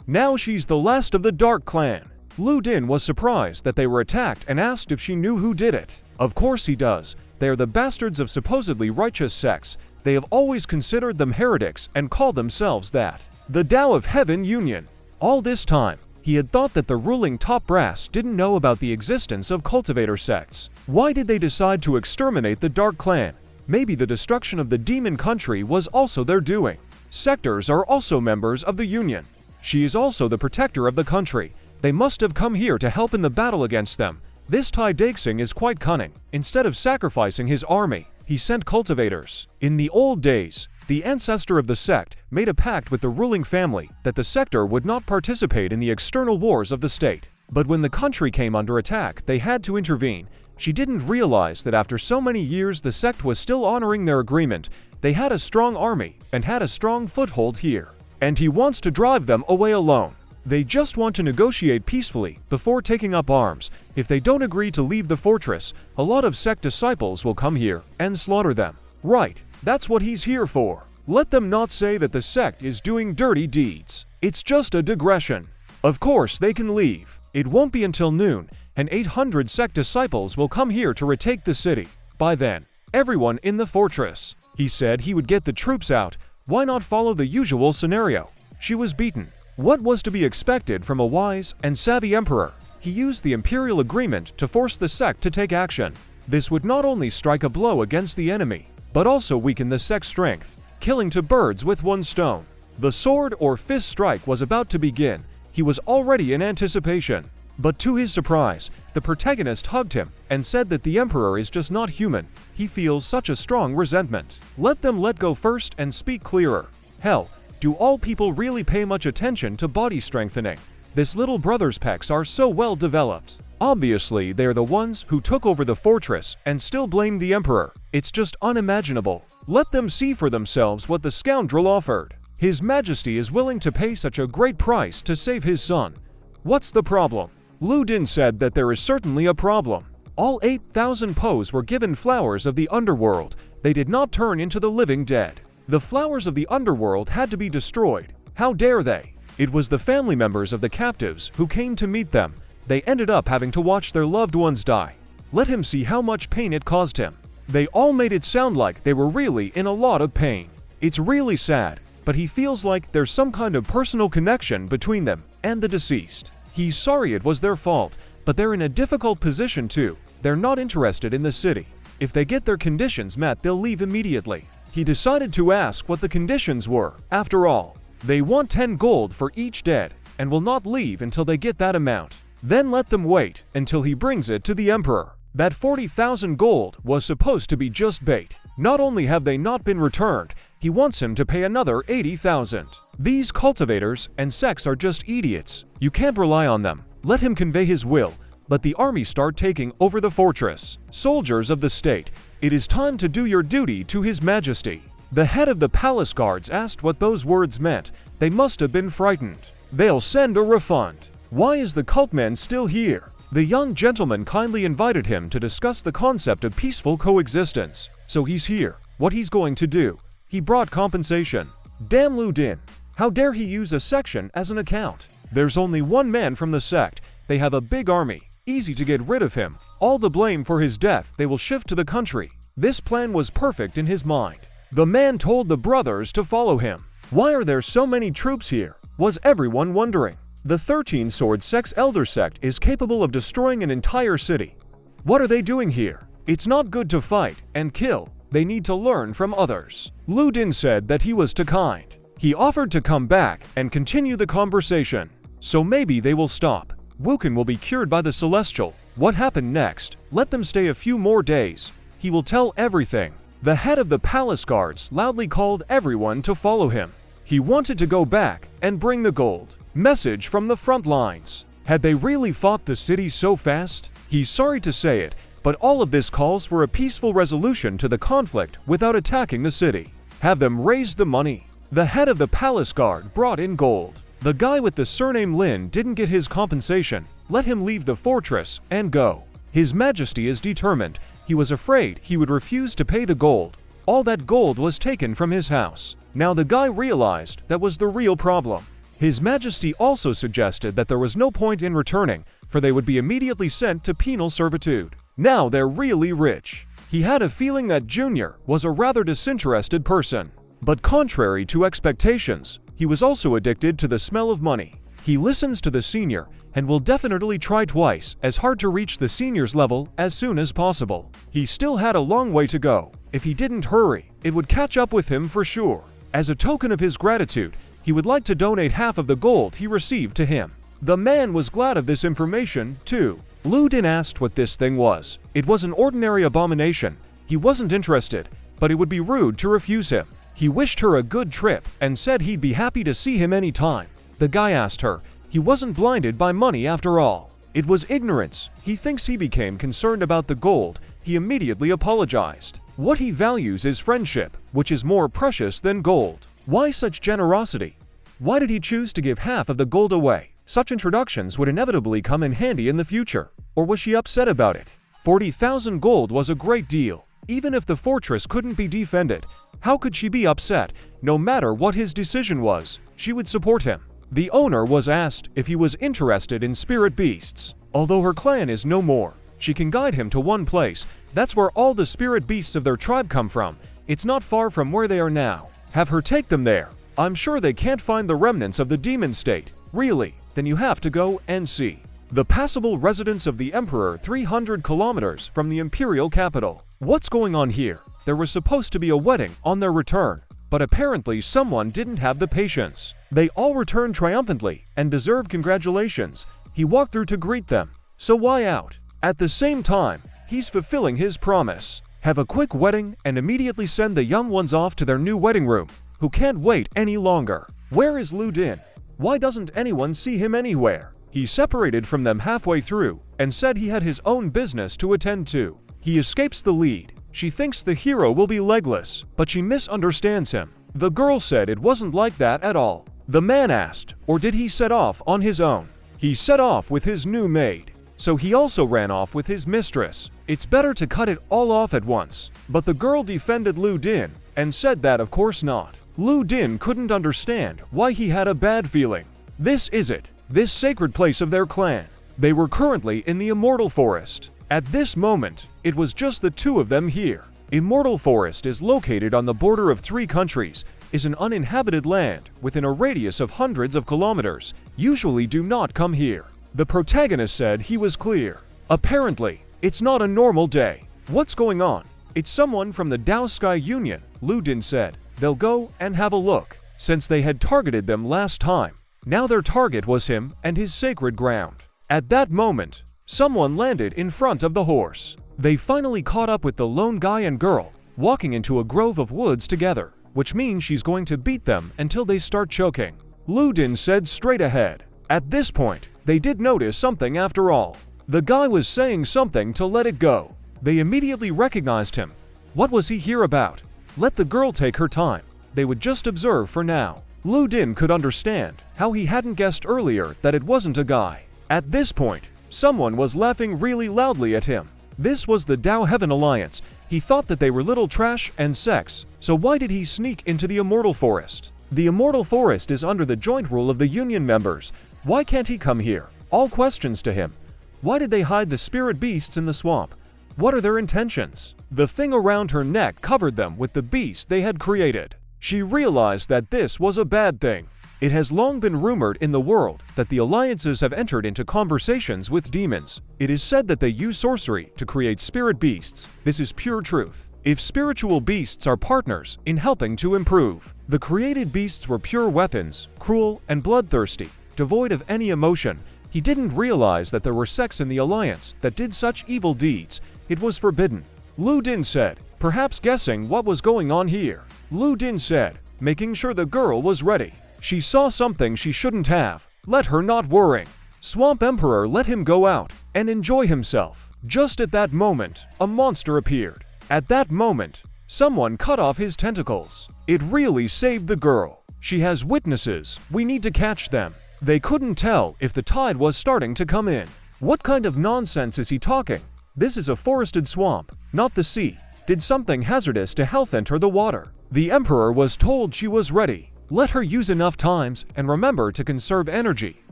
Now she's the last of the dark clan. Lu Din was surprised that they were attacked and asked if she knew who did it. Of course he does. They are the bastards of supposedly righteous sects. They have always considered them heretics and call themselves that. The Tao of Heaven Union. All this time, he had thought that the ruling top brass didn't know about the existence of cultivator sects. Why did they decide to exterminate the Dark Clan? Maybe the destruction of the demon country was also their doing. Sectors are also members of the Union. She is also the protector of the country. They must have come here to help in the battle against them. This Tai Daxing is quite cunning. Instead of sacrificing his army, he sent cultivators. In the old days, the ancestor of the sect made a pact with the ruling family that the sector would not participate in the external wars of the state. But when the country came under attack, they had to intervene. She didn't realize that after so many years the sect was still honoring their agreement. They had a strong army and had a strong foothold here. And he wants to drive them away alone. They just want to negotiate peacefully before taking up arms. If they don't agree to leave the fortress, a lot of sect disciples will come here and slaughter them. Right, that's what he's here for. Let them not say that the sect is doing dirty deeds. It's just a digression. Of course they can leave. It won't be until noon, and 800 sect disciples will come here to retake the city. By then, everyone in the fortress. He said he would get the troops out. Why not follow the usual scenario? She was beaten. What was to be expected from a wise and savvy emperor? He used the imperial agreement to force the sect to take action. This would not only strike a blow against the enemy, but also weaken the sect's strength, killing two birds with one stone. The sword or fist strike was about to begin. He was already in anticipation. But to his surprise, the protagonist hugged him and said that the emperor is just not human. He feels such a strong resentment. Let them let go first and speak clearer. Hell, do all people really pay much attention to body strengthening? This little brother's pecs are so well developed. Obviously, they're the ones who took over the fortress and still blame the emperor. It's just unimaginable. Let them see for themselves what the scoundrel offered. His Majesty is willing to pay such a great price to save his son. What's the problem? Lu Din said that there is certainly a problem. All 8,000 Poes were given flowers of the underworld. They did not turn into the living dead. The flowers of the underworld had to be destroyed. How dare they? It was the family members of the captives who came to meet them. They ended up having to watch their loved ones die. Let him see how much pain it caused him. They all made it sound like they were really in a lot of pain. It's really sad, but he feels like there's some kind of personal connection between them and the deceased. He's sorry it was their fault, but they're in a difficult position too. They're not interested in the city. If they get their conditions met, they'll leave immediately. He decided to ask what the conditions were. After all, they want 10 gold for each dead and will not leave until they get that amount. Then let them wait until he brings it to the emperor. That 40,000 gold was supposed to be just bait. Not only have they not been returned, he wants him to pay another 80,000. These cultivators and sects are just idiots. You can't rely on them. Let him convey his will. Let the army start taking over the fortress. Soldiers of the state, it is time to do your duty to His Majesty. The head of the palace guards asked what those words meant. They must have been frightened. They'll send a refund. Why is the cultman still here? The young gentleman kindly invited him to discuss the concept of peaceful coexistence. So he's here. What he's going to do? He brought compensation. Damn Lu Din. How dare he use a section as an account? There's only one man from the sect. They have a big army. Easy to get rid of him. All the blame for his death they will shift to the country. This plan was perfect in his mind. The man told the brothers to follow him. Why are there so many troops here? Was everyone wondering? The 13-sword sect's elder sect is capable of destroying an entire city. What are they doing here? It's not good to fight and kill. They need to learn from others. Lu Din said that he was too kind. He offered to come back and continue the conversation. So maybe they will stop. Wukan will be cured by the celestial. What happened next? Let them stay a few more days. He will tell everything. The head of the palace guards loudly called everyone to follow him. He wanted to go back and bring the gold. Message from the front lines. Had they really fought the city so fast? He's sorry to say it, but all of this calls for a peaceful resolution to the conflict without attacking the city. Have them raise the money. The head of the palace guard brought in gold. The guy with the surname Lin didn't get his compensation. Let him leave the fortress and go. His Majesty is determined. He was afraid he would refuse to pay the gold. All that gold was taken from his house. Now the guy realized that was the real problem. His Majesty also suggested that there was no point in returning, for they would be immediately sent to penal servitude. Now they're really rich. He had a feeling that Junior was a rather disinterested person. But contrary to expectations, he was also addicted to the smell of money. He listens to the senior and will definitely try twice as hard to reach the senior's level as soon as possible. He still had a long way to go. If he didn't hurry, it would catch up with him for sure. As a token of his gratitude, he would like to donate half of the gold he received to him. The man was glad of this information, too. Lu Din asked what this thing was. It was an ordinary abomination. He wasn't interested, but it would be rude to refuse him. He wished her a good trip and said he'd be happy to see him anytime. The guy asked her. He wasn't blinded by money after all. It was ignorance. He thinks he became concerned about the gold. He immediately apologized. What he values is friendship, which is more precious than gold. Why such generosity? Why did he choose to give half of the gold away? Such introductions would inevitably come in handy in the future. Or was she upset about it? 40,000 gold was a great deal. Even if the fortress couldn't be defended, how could she be upset? No matter what his decision was, she would support him. The owner was asked if he was interested in spirit beasts. Although her clan is no more, she can guide him to one place. That's where all the spirit beasts of their tribe come from. It's not far from where they are now. Have her take them there. I'm sure they can't find the remnants of the demon state. Really? Then you have to go and see. The passable residence of the Emperor 300 kilometers from the imperial capital. What's going on here? There was supposed to be a wedding on their return, but apparently someone didn't have the patience. They all returned triumphantly and deserve congratulations. He walked through to greet them. So why out? At the same time, he's fulfilling his promise. Have a quick wedding and immediately send the young ones off to their new wedding room, who can't wait any longer. Where is Lu Din? Why doesn't anyone see him anywhere? He separated from them halfway through and said he had his own business to attend to. He escapes the lead. She thinks the hero will be legless, but she misunderstands him. The girl said it wasn't like that at all. The man asked, or did he set off on his own? He set off with his new maid. So he also ran off with his mistress. It's better to cut it all off at once. But the girl defended Lu Din and said that of course not. Lu Din couldn't understand why he had a bad feeling. This is it, this sacred place of their clan. They were currently in the Immortal Forest. At this moment, it was just the two of them here. Immortal Forest is located on the border of 3 countries, is an uninhabited land within a radius of hundreds of kilometers. Usually do not come here. The protagonist said he was clear. Apparently, it's not a normal day. What's going on? It's someone from the Dao Sky Union, Lu Din said. They'll go and have a look. Since they had targeted them last time, now their target was him and his sacred ground. At that moment, someone landed in front of the horse. They finally caught up with the lone guy and girl, walking into a grove of woods together, which means she's going to beat them until they start choking. Lu Din said straight ahead. At this point, they did notice something after all. The guy was saying something to let it go. They immediately recognized him. What was he here about? Let the girl take her time. They would just observe for now. Lu Din could understand how he hadn't guessed earlier that it wasn't a guy. At this point, someone was laughing really loudly at him. This was the Dao Heaven Alliance. He thought that they were little trash and sex, so why did he sneak into the Immortal Forest? The Immortal Forest is under the joint rule of the Union members. Why can't he come here? All questions to him. Why did they hide the spirit beasts in the swamp? What are their intentions? The thing around her neck covered them with the beast they had created. She realized that this was a bad thing. It has long been rumored in the world that the alliances have entered into conversations with demons. It is said that they use sorcery to create spirit beasts. This is pure truth. If spiritual beasts are partners in helping to improve, the created beasts were pure weapons, cruel and bloodthirsty, devoid of any emotion. He didn't realize that there were sects in the alliance that did such evil deeds. It was forbidden. Lu Din said, perhaps guessing what was going on here. Lu Din said, making sure the girl was ready. She saw something she shouldn't have. Let her not worry. Swamp Emperor let him go out and enjoy himself. Just at that moment, a monster appeared. At that moment, someone cut off his tentacles. It really saved the girl. She has witnesses. We need to catch them. They couldn't tell if the tide was starting to come in. What kind of nonsense is he talking? This is a forested swamp, not the sea. Did something hazardous to health enter the water? The Emperor was told she was ready. Let her use enough times and remember to conserve energy.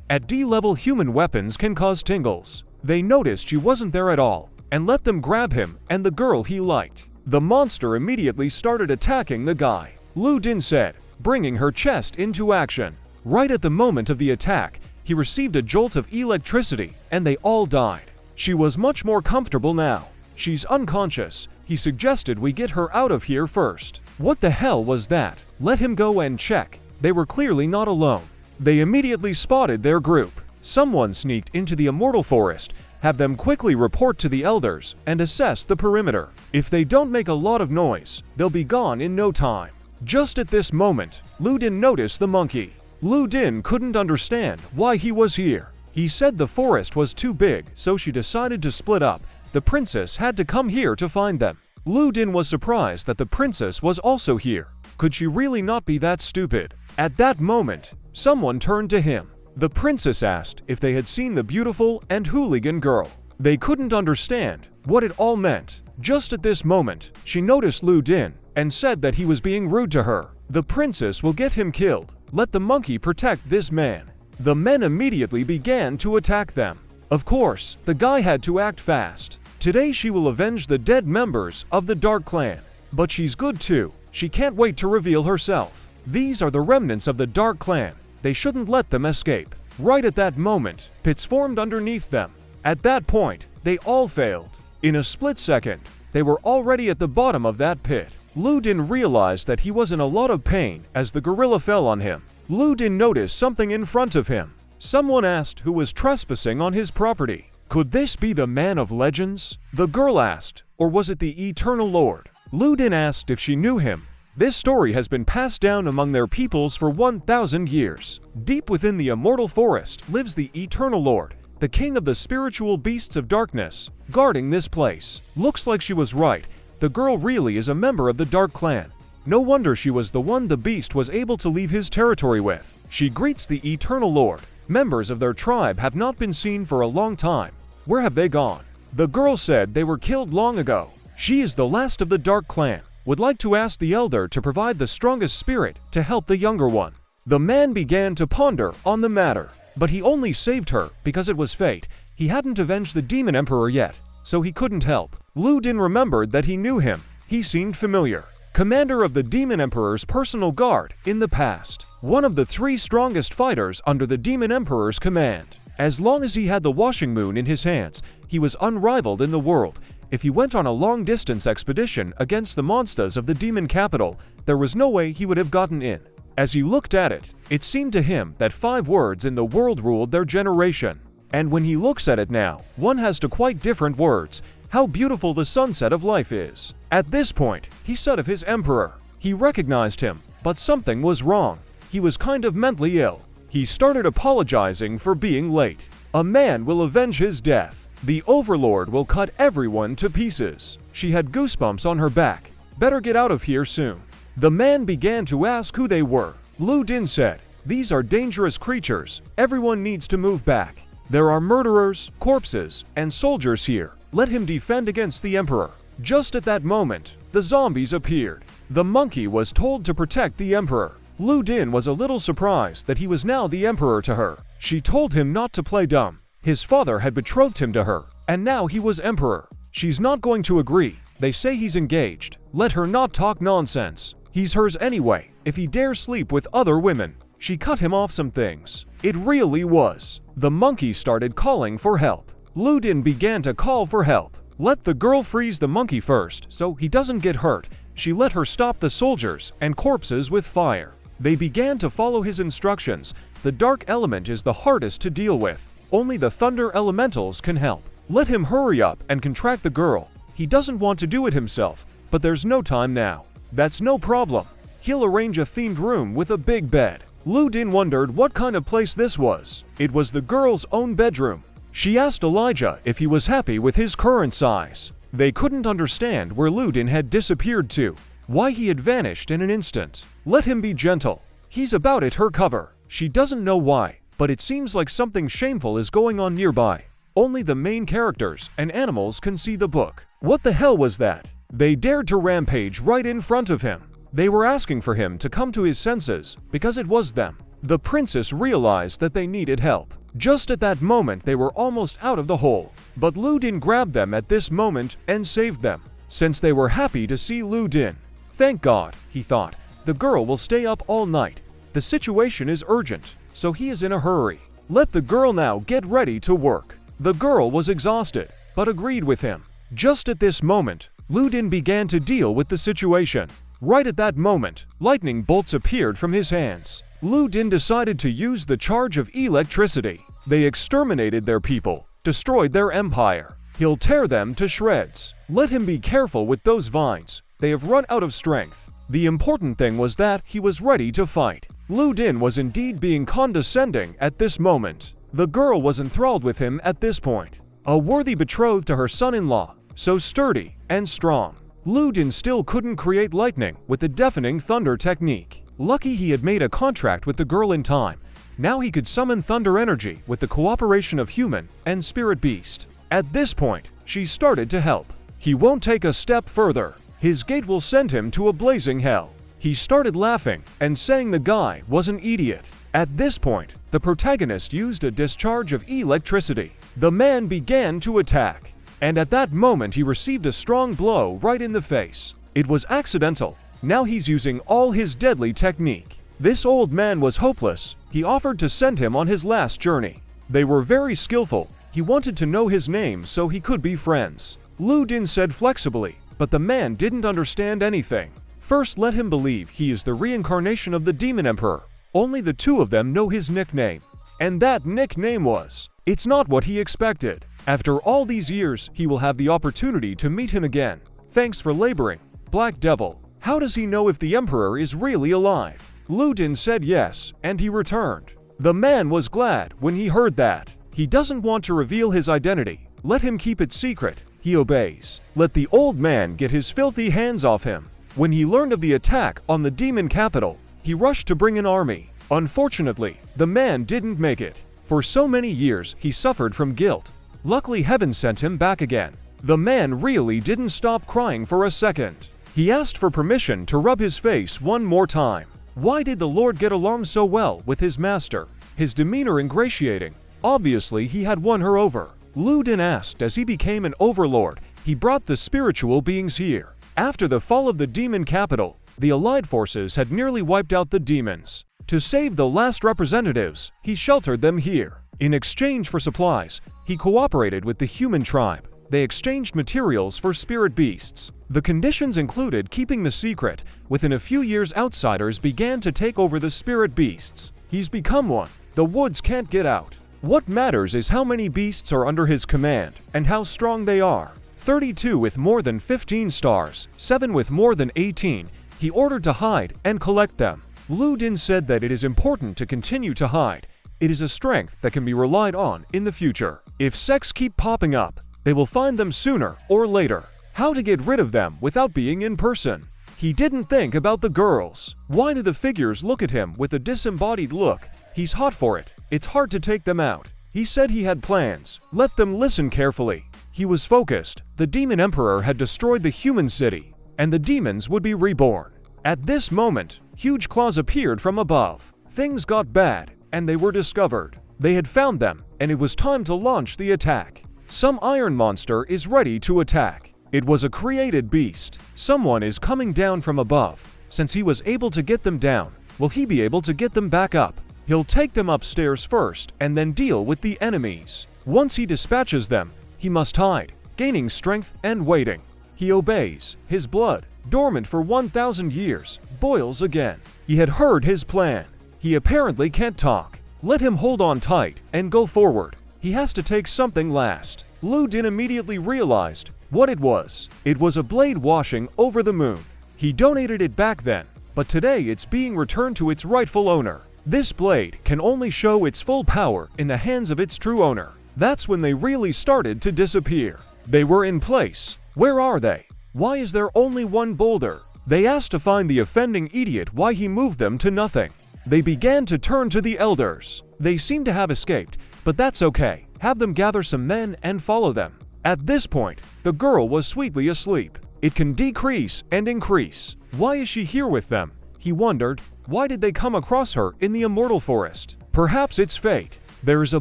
At D-level, human weapons can cause tingles. They noticed she wasn't there at all and let them grab him and the girl he liked. The monster immediately started attacking the guy. Lu Din said, bringing her chest into action. Right at the moment of the attack, he received a jolt of electricity and they all died. She was much more comfortable now. She's unconscious. He suggested we get her out of here first. What the hell was that? Let him go and check. They were clearly not alone. They immediately spotted their group. Someone sneaked into the immortal forest. Have them quickly report to the elders and assess the perimeter. If they don't make a lot of noise, they'll be gone in no time. Just at this moment, Lu Din noticed the monkey. Lu Din couldn't understand why he was here. He said the forest was too big, so she decided to split up. The princess had to come here to find them. Lu Din was surprised that the princess was also here. Could she really not be that stupid? At that moment, someone turned to him. The princess asked if they had seen the beautiful and hooligan girl. They couldn't understand what it all meant. Just at this moment, she noticed Lu Din and said that he was being rude to her. The princess will get him killed. Let the monkey protect this man. The men immediately began to attack them. Of course, the guy had to act fast. Today she will avenge the dead members of the Dark Clan. But she's good too. She can't wait to reveal herself. These are the remnants of the Dark Clan. They shouldn't let them escape. Right at that moment, pits formed underneath them. At that point, they all failed. In a split second, they were already at the bottom of that pit. Lu Din realized that he was in a lot of pain as the gorilla fell on him. Lu Din noticed something in front of him. Someone asked who was trespassing on his property. Could this be the man of legends? The girl asked, or was it the Eternal Lord? Lu Din asked if she knew him. This story has been passed down among their peoples for 1,000 years. Deep within the immortal forest lives the Eternal Lord, the king of the spiritual beasts of darkness, guarding this place. Looks like she was right. The girl really is a member of the Dark Clan. No wonder she was the one the beast was able to leave his territory with. She greets the Eternal Lord. Members of their tribe have not been seen for a long time. Where have they gone? The girl said they were killed long ago. She is the last of the Dark Clan. Would like to ask the elder to provide the strongest spirit to help the younger one. The man began to ponder on the matter, but he only saved her because it was fate. He hadn't avenged the Demon Emperor yet, so he couldn't help. Lu Din remembered that he knew him. He seemed familiar. Commander of the Demon Emperor's personal guard in the past. One of the 3 strongest fighters under the Demon Emperor's command. As long as he had the washing moon in his hands, he was unrivaled in the world. If he went on a long-distance expedition against the monsters of the demon capital, there was no way he would have gotten in. As he looked at it, it seemed to him that 5 words in the world ruled their generation. And when he looks at it now, one has to quite different words. How beautiful the sunset of life is. At this point, he said of his emperor. He recognized him, but something was wrong. He was kind of mentally ill. He started apologizing for being late. A man will avenge his death. The Overlord will cut everyone to pieces. She had goosebumps on her back. Better get out of here soon. The man began to ask who they were. Lu Din said, these are dangerous creatures. Everyone needs to move back. There are murderers, corpses, and soldiers here. Let him defend against the Emperor. Just at that moment, the zombies appeared. The monkey was told to protect the Emperor. Lu Din was a little surprised that he was now the Emperor to her. She told him not to play dumb. His father had betrothed him to her, and now he was Emperor. She's not going to agree. They say he's engaged. Let her not talk nonsense. He's hers anyway, if he dares sleep with other women. She cut him off some things. It really was. The monkey started calling for help. Lu Din began to call for help. Let the girl freeze the monkey first, so he doesn't get hurt. She let her stop the soldiers and corpses with fire. They began to follow his instructions. The dark element is the hardest to deal with. Only the thunder elementals can help. Let him hurry up and contract the girl. He doesn't want to do it himself, but there's no time now. That's no problem. He'll arrange a themed room with a big bed. Lu Din wondered what kind of place this was. It was the girl's own bedroom. She asked Elijah if he was happy with his current size. They couldn't understand where Lu Din had disappeared to, why he had vanished in an instant. Let him be gentle. He's about at her cover. She doesn't know why, but it seems like something shameful is going on nearby. Only the main characters and animals can see the book. What the hell was that? They dared to rampage right in front of him. They were asking for him to come to his senses because it was them. The princess realized that they needed help. Just at that moment they were almost out of the hole, but Lu Din grabbed them at this moment and saved them, since they were happy to see Lu Din. Thank God, he thought, the girl will stay up all night. The situation is urgent, so he is in a hurry. Let the girl now get ready to work. The girl was exhausted, but agreed with him. Just at this moment, Lu Din began to deal with the situation. Right at that moment, lightning bolts appeared from his hands. Lu Din decided to use the charge of electricity. They exterminated their people, destroyed their empire. He'll tear them to shreds. Let him be careful with those vines. They have run out of strength. The important thing was that he was ready to fight. Lu Din was indeed being condescending at this moment. The girl was enthralled with him at this point. A worthy betrothed to her son-in-law, so sturdy and strong. Lu Din still couldn't create lightning with the deafening thunder technique. Lucky he had made a contract with the girl in time. Now he could summon thunder energy with the cooperation of human and spirit beast. At this point, she started to help. He won't take a step further. His gate will send him to a blazing hell. He started laughing and saying the guy was an idiot. At this point, the protagonist used a discharge of electricity. The man began to attack. And at that moment he received a strong blow right in the face. It was accidental. Now he's using all his deadly technique. This old man was hopeless. He offered to send him on his last journey. They were very skillful. He wanted to know his name so he could be friends. Lu Din said flexibly, but the man didn't understand anything. First, let him believe he is the reincarnation of the Demon Emperor. Only the two of them know his nickname. And that nickname was... It's not what he expected. After all these years, he will have the opportunity to meet him again. Thanks for laboring, Black Devil. How does he know if the Emperor is really alive? Lu Din said yes, and he returned. The man was glad when he heard that. He doesn't want to reveal his identity. Let him keep it secret. He obeys. Let the old man get his filthy hands off him. When he learned of the attack on the demon capital, he rushed to bring an army. Unfortunately, the man didn't make it. For so many years, he suffered from guilt. Luckily, heaven sent him back again. The man really didn't stop crying for a second. He asked for permission to rub his face one more time. Why did the Lord get along so well with his master? His demeanor ingratiating. Obviously, he had won her over. Lu Din asked as he became an overlord. He brought the spiritual beings here. After the fall of the demon capital, the allied forces had nearly wiped out the demons. To save the last representatives, he sheltered them here. In exchange for supplies, he cooperated with the human tribe. They exchanged materials for spirit beasts. The conditions included keeping the secret. Within a few years, outsiders began to take over the spirit beasts. He's become one. The woods can't get out. What matters is how many beasts are under his command and how strong they are. 32 with more than 15 stars, 7 with more than 18. He ordered to hide and collect them. Lu Din said that it is important to continue to hide. It is a strength that can be relied on in the future. If sects keep popping up, they will find them sooner or later. How to get rid of them without being in person? He didn't think about the girls. Why do the figures look at him with a disembodied look? He's hot for it. It's hard to take them out. He said he had plans. Let them listen carefully. He was focused. The Demon Emperor had destroyed the human city, and the demons would be reborn. At this moment, huge claws appeared from above. Things got bad, and they were discovered. They had found them, and it was time to launch the attack. Some iron monster is ready to attack. It was a created beast. Someone is coming down from above. Since he was able to get them down, will he be able to get them back up? He'll take them upstairs first, and then deal with the enemies. Once he dispatches them, he must hide, gaining strength and waiting. He obeys. His blood, dormant for 1,000 years, boils again. He had heard his plan. He apparently can't talk. Let him hold on tight and go forward. He has to take something last. Lu Din immediately realized what it was. It was a blade washing over the moon. He donated it back then, but today it's being returned to its rightful owner. This blade can only show its full power in the hands of its true owner. That's when they really started to disappear. They were in place. Where are they? Why is there only one boulder? They asked to find the offending idiot why he moved them to nothing. They began to turn to the elders. They seem to have escaped, but that's okay. Have them gather some men and follow them. At this point, the girl was sweetly asleep. It can decrease and increase. Why is she here with them? He wondered. Why did they come across her in the immortal forest? Perhaps it's fate. There is a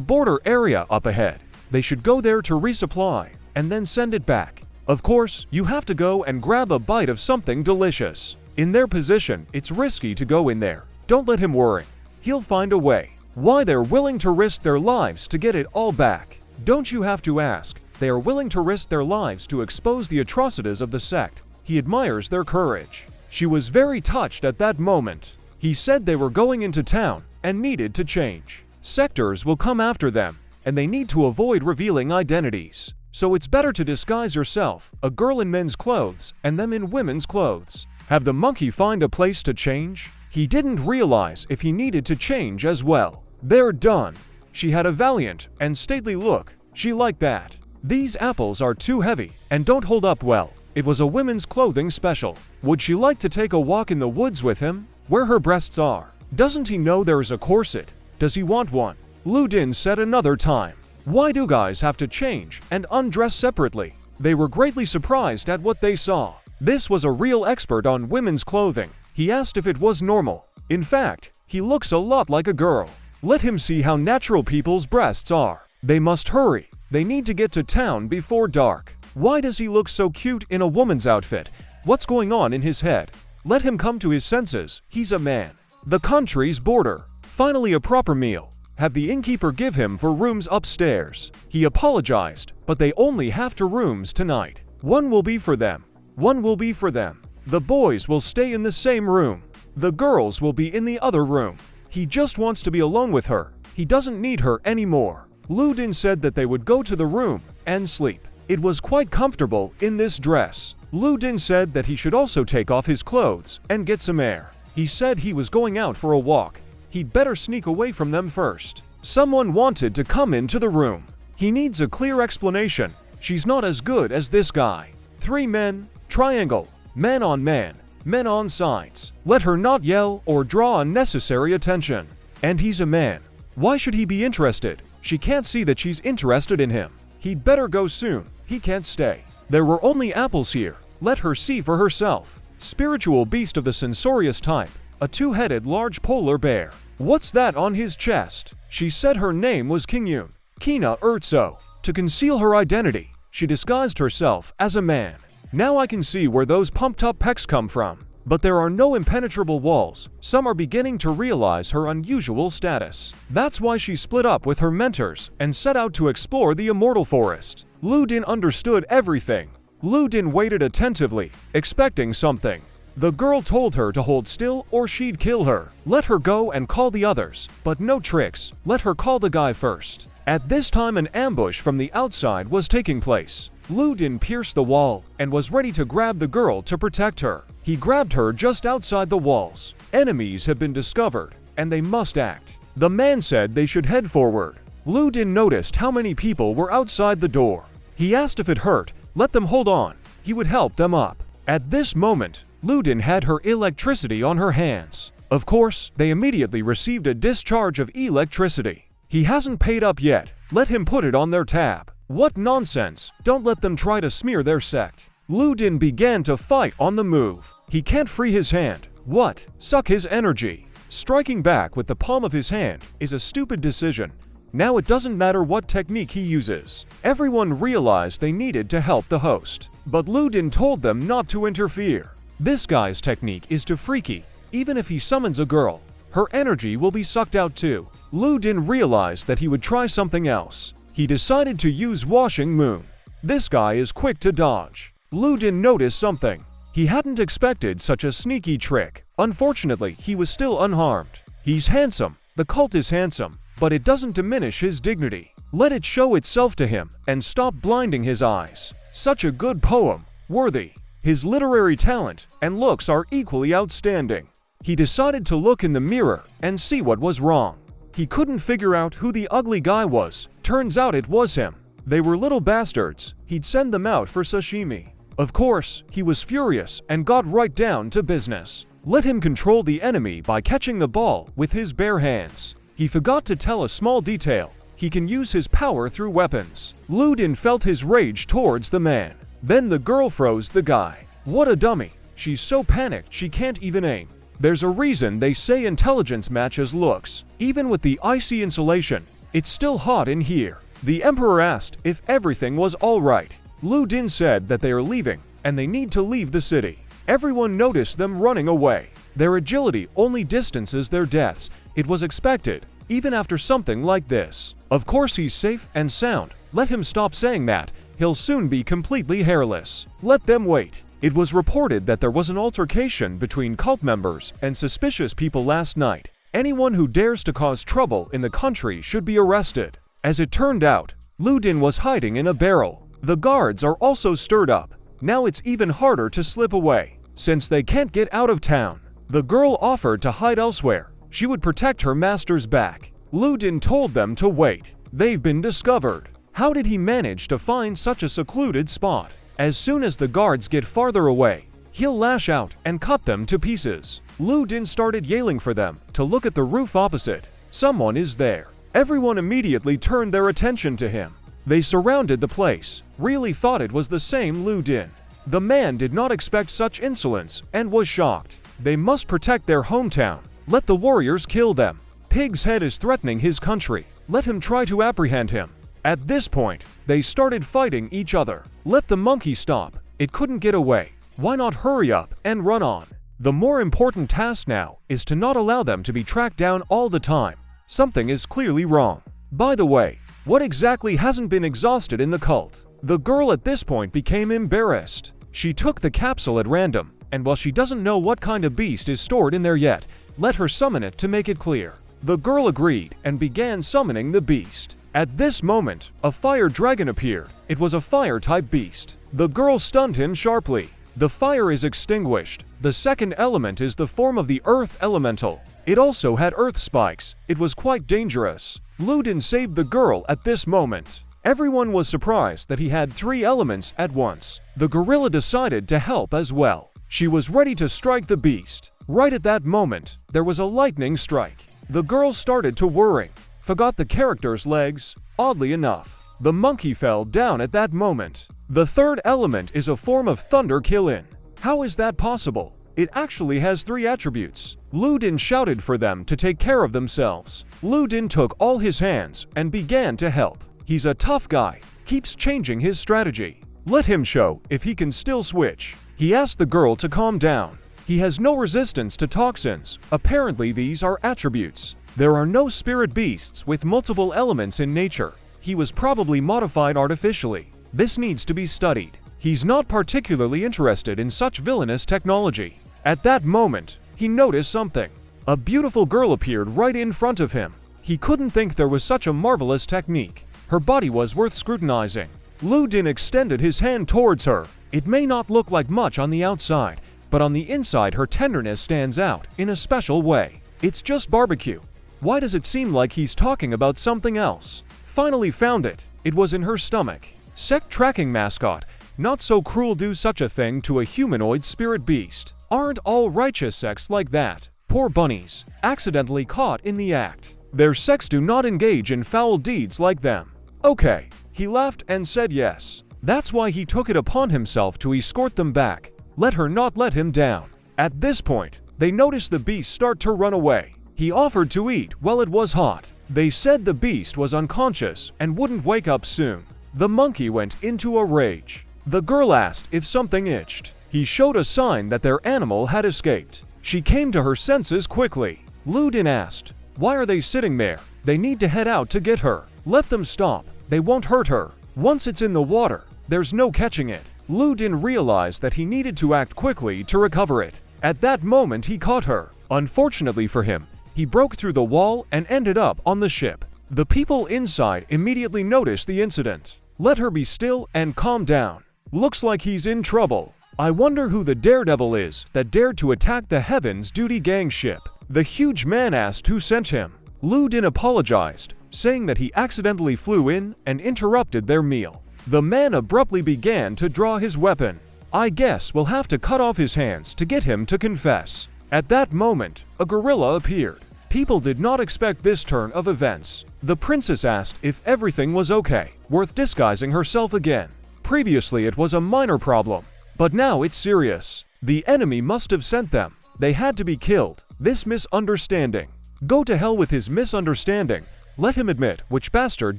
border area up ahead. They should go there to resupply and then send it back. Of course, you have to go and grab a bite of something delicious. In their position, it's risky to go in there. Don't let him worry. He'll find a way. Why they're willing to risk their lives to get it all back? Don't you have to ask? They are willing to risk their lives to expose the atrocities of the sect. He admires their courage. She was very touched at that moment. He said they were going into town and needed to change. Sectors will come after them, and they need to avoid revealing identities. So it's better to disguise yourself, a girl in men's clothes and them in women's clothes. Have the monkey find a place to change? He didn't realize if he needed to change as well. They're done. She had a valiant and stately look. She liked that. These apples are too heavy and don't hold up well. It was a women's clothing special. Would she like to take a walk in the woods with him? Where her breasts are? Doesn't he know there is a corset? Does he want one? Lu Din said another time. Why do guys have to change and undress separately? They were greatly surprised at what they saw. This was a real expert on women's clothing. He asked if it was normal. In fact, he looks a lot like a girl. Let him see how natural people's breasts are. They must hurry. They need to get to town before dark. Why does he look so cute in a woman's outfit? What's going on in his head? Let him come to his senses. He's a man. The country's border. Finally a proper meal. Have the innkeeper give him for rooms upstairs. He apologized, but they only have 2 rooms tonight. One will be for them. One will be for them. The boys will stay in the same room. The girls will be in the other room. He just wants to be alone with her. He doesn't need her anymore. Lu Din said that they would go to the room and sleep. It was quite comfortable in this dress. Lu Din said that he should also take off his clothes and get some air. He said he was going out for a walk. He'd better sneak away from them first. Someone wanted to come into the room. He needs a clear explanation. She's not as good as this guy. 3 men, triangle, man on man, men on sides. Let her not yell or draw unnecessary attention. And he's a man. Why should he be interested? She can't see that she's interested in him. He'd better go soon. He can't stay. There were only apples here. Let her see for herself. Spiritual beast of the censorious type. A 2-headed large polar bear. What's that on his chest? She said her name was Kingyun. Kina Urtso. To conceal her identity, she disguised herself as a man. Now I can see where those pumped-up pecs come from. But there are no impenetrable walls. Some are beginning to realize her unusual status. That's why she split up with her mentors and set out to explore the immortal forest. Lu Din understood everything. Lu Din waited attentively, expecting something. The girl told her to hold still or she'd kill her. Let her go and call the others, but no tricks. Let her call the guy first. At this time an ambush from the outside was taking place. Lu Din pierced the wall and was ready to grab the girl to protect her. He grabbed her just outside the walls. Enemies have been discovered, and they must act. The man said they should head forward. Lu Din noticed how many people were outside the door. He asked if it hurt. Let them hold on. He would help them up. At this moment, Lu Din had her electricity on her hands. Of course, they immediately received a discharge of electricity. He hasn't paid up yet. Let him put it on their tab. What nonsense. Don't let them try to smear their sect. Lu Din began to fight on the move. He can't free his hand. What? Suck his energy. Striking back with the palm of his hand is a stupid decision. Now it doesn't matter what technique he uses. Everyone realized they needed to help the host. But Lu Din told them not to interfere. This guy's technique is too freaky. Even if he summons a girl, her energy will be sucked out too. Lu Din realized that he would try something else. He decided to use Washing Moon. This guy is quick to dodge. Lu Din noticed something. He hadn't expected such a sneaky trick. Unfortunately, he was still unharmed. He's handsome. The cult is handsome, but it doesn't diminish his dignity. Let it show itself to him and stop blinding his eyes. Such a good poem, worthy. His literary talent and looks are equally outstanding. He decided to look in the mirror and see what was wrong. He couldn't figure out who the ugly guy was. Turns out it was him. They were little bastards. He'd send them out for sashimi. Of course, he was furious and got right down to business. Let him control the enemy by catching the ball with his bare hands. He forgot to tell a small detail. He can use his power through weapons. Ludin felt his rage towards the man. Then the girl froze the guy. What a dummy. She's so panicked she can't even aim. There's a reason they say intelligence matches looks. Even with the icy insulation, it's still hot in here. The emperor asked if everything was all right. Ludin said that they are leaving, and they need to leave the city. Everyone noticed them running away. Their agility only distances their deaths. It was expected, even after something like this. Of course he's safe and sound. Let him stop saying that. He'll soon be completely hairless. Let them wait. It was reported that there was an altercation between cult members and suspicious people last night. Anyone who dares to cause trouble in the country should be arrested. As it turned out, Ludin was hiding in a barrel. The guards are also stirred up. Now it's even harder to slip away, since they can't get out of town. The girl offered to hide elsewhere. She would protect her master's back. Ludin told them to wait. They've been discovered. How did he manage to find such a secluded spot? As soon as the guards get farther away, he'll lash out and cut them to pieces. Ludin started yelling for them to look at the roof opposite. Someone is there. Everyone immediately turned their attention to him. They surrounded the place, really thought it was the same Ludin. The man did not expect such insolence and was shocked. They must protect their hometown. Let the warriors kill them. Pig's head is threatening his country. Let him try to apprehend him. At this point, they started fighting each other. Let the monkey stop. It couldn't get away. Why not hurry up and run on? The more important task now is to not allow them to be tracked down all the time. Something is clearly wrong. By the way, what exactly hasn't been exhausted in the cult? The girl at this point became embarrassed. She took the capsule at random, and while she doesn't know what kind of beast is stored in there yet, let her summon it to make it clear. The girl agreed and began summoning the beast. At this moment, a fire dragon appeared. It was a fire-type beast. The girl stunned him sharply. The fire is extinguished. The second element is the form of the earth elemental. It also had earth spikes. It was quite dangerous. Ludin saved the girl at this moment. Everyone was surprised that he had 3 elements at once. The gorilla decided to help as well. She was ready to strike the beast. Right at that moment, there was a lightning strike. The girl started to worry. Forgot the character's legs. Oddly enough, the monkey fell down at that moment. The third element is a form of thunder kill-in. How is that possible? It actually has 3 attributes. Ludin shouted for them to take care of themselves. Ludin took all his hands and began to help. He's a tough guy, keeps changing his strategy. Let him show if he can still switch. He asked the girl to calm down. He has no resistance to toxins. Apparently these are attributes. There are no spirit beasts with multiple elements in nature. He was probably modified artificially. This needs to be studied. He's not particularly interested in such villainous technology. At that moment, he noticed something. A beautiful girl appeared right in front of him. He couldn't think there was such a marvelous technique. Her body was worth scrutinizing. Ludin extended his hand towards her. It may not look like much on the outside, but on the inside her tenderness stands out in a special way. It's just barbecue. Why does it seem like he's talking about something else? Finally found it. It was in her stomach. Sect tracking mascot. Not so cruel do such a thing to a humanoid spirit beast. Aren't all righteous sects like that? Poor bunnies, accidentally caught in the act. Their sects do not engage in foul deeds like them. Okay, he laughed and said yes. That's why he took it upon himself to escort them back. Let her not let him down. At this point, they noticed the beast start to run away. He offered to eat while it was hot. They said the beast was unconscious and wouldn't wake up soon. The monkey went into a rage. The girl asked if something itched. He showed a sign that their animal had escaped. She came to her senses quickly. Ludin asked, "Why are they sitting there? They need to head out to get her. Let them stop. They won't hurt her. Once it's in the water, there's no catching it." Ludin realized that he needed to act quickly to recover it. At that moment he caught her. Unfortunately for him, he broke through the wall and ended up on the ship. The people inside immediately noticed the incident. Let her be still and calm down. Looks like he's in trouble. I wonder who the daredevil is that dared to attack the Heaven's Duty Gang ship. The huge man asked who sent him. Lu Din apologized, saying that he accidentally flew in and interrupted their meal. The man abruptly began to draw his weapon. I guess we'll have to cut off his hands to get him to confess. At that moment, a gorilla appeared. People did not expect this turn of events. The princess asked if everything was okay, worth disguising herself again. Previously it was a minor problem, but now it's serious. The enemy must have sent them. They had to be killed. This misunderstanding. Go to hell with his misunderstanding. Let him admit which bastard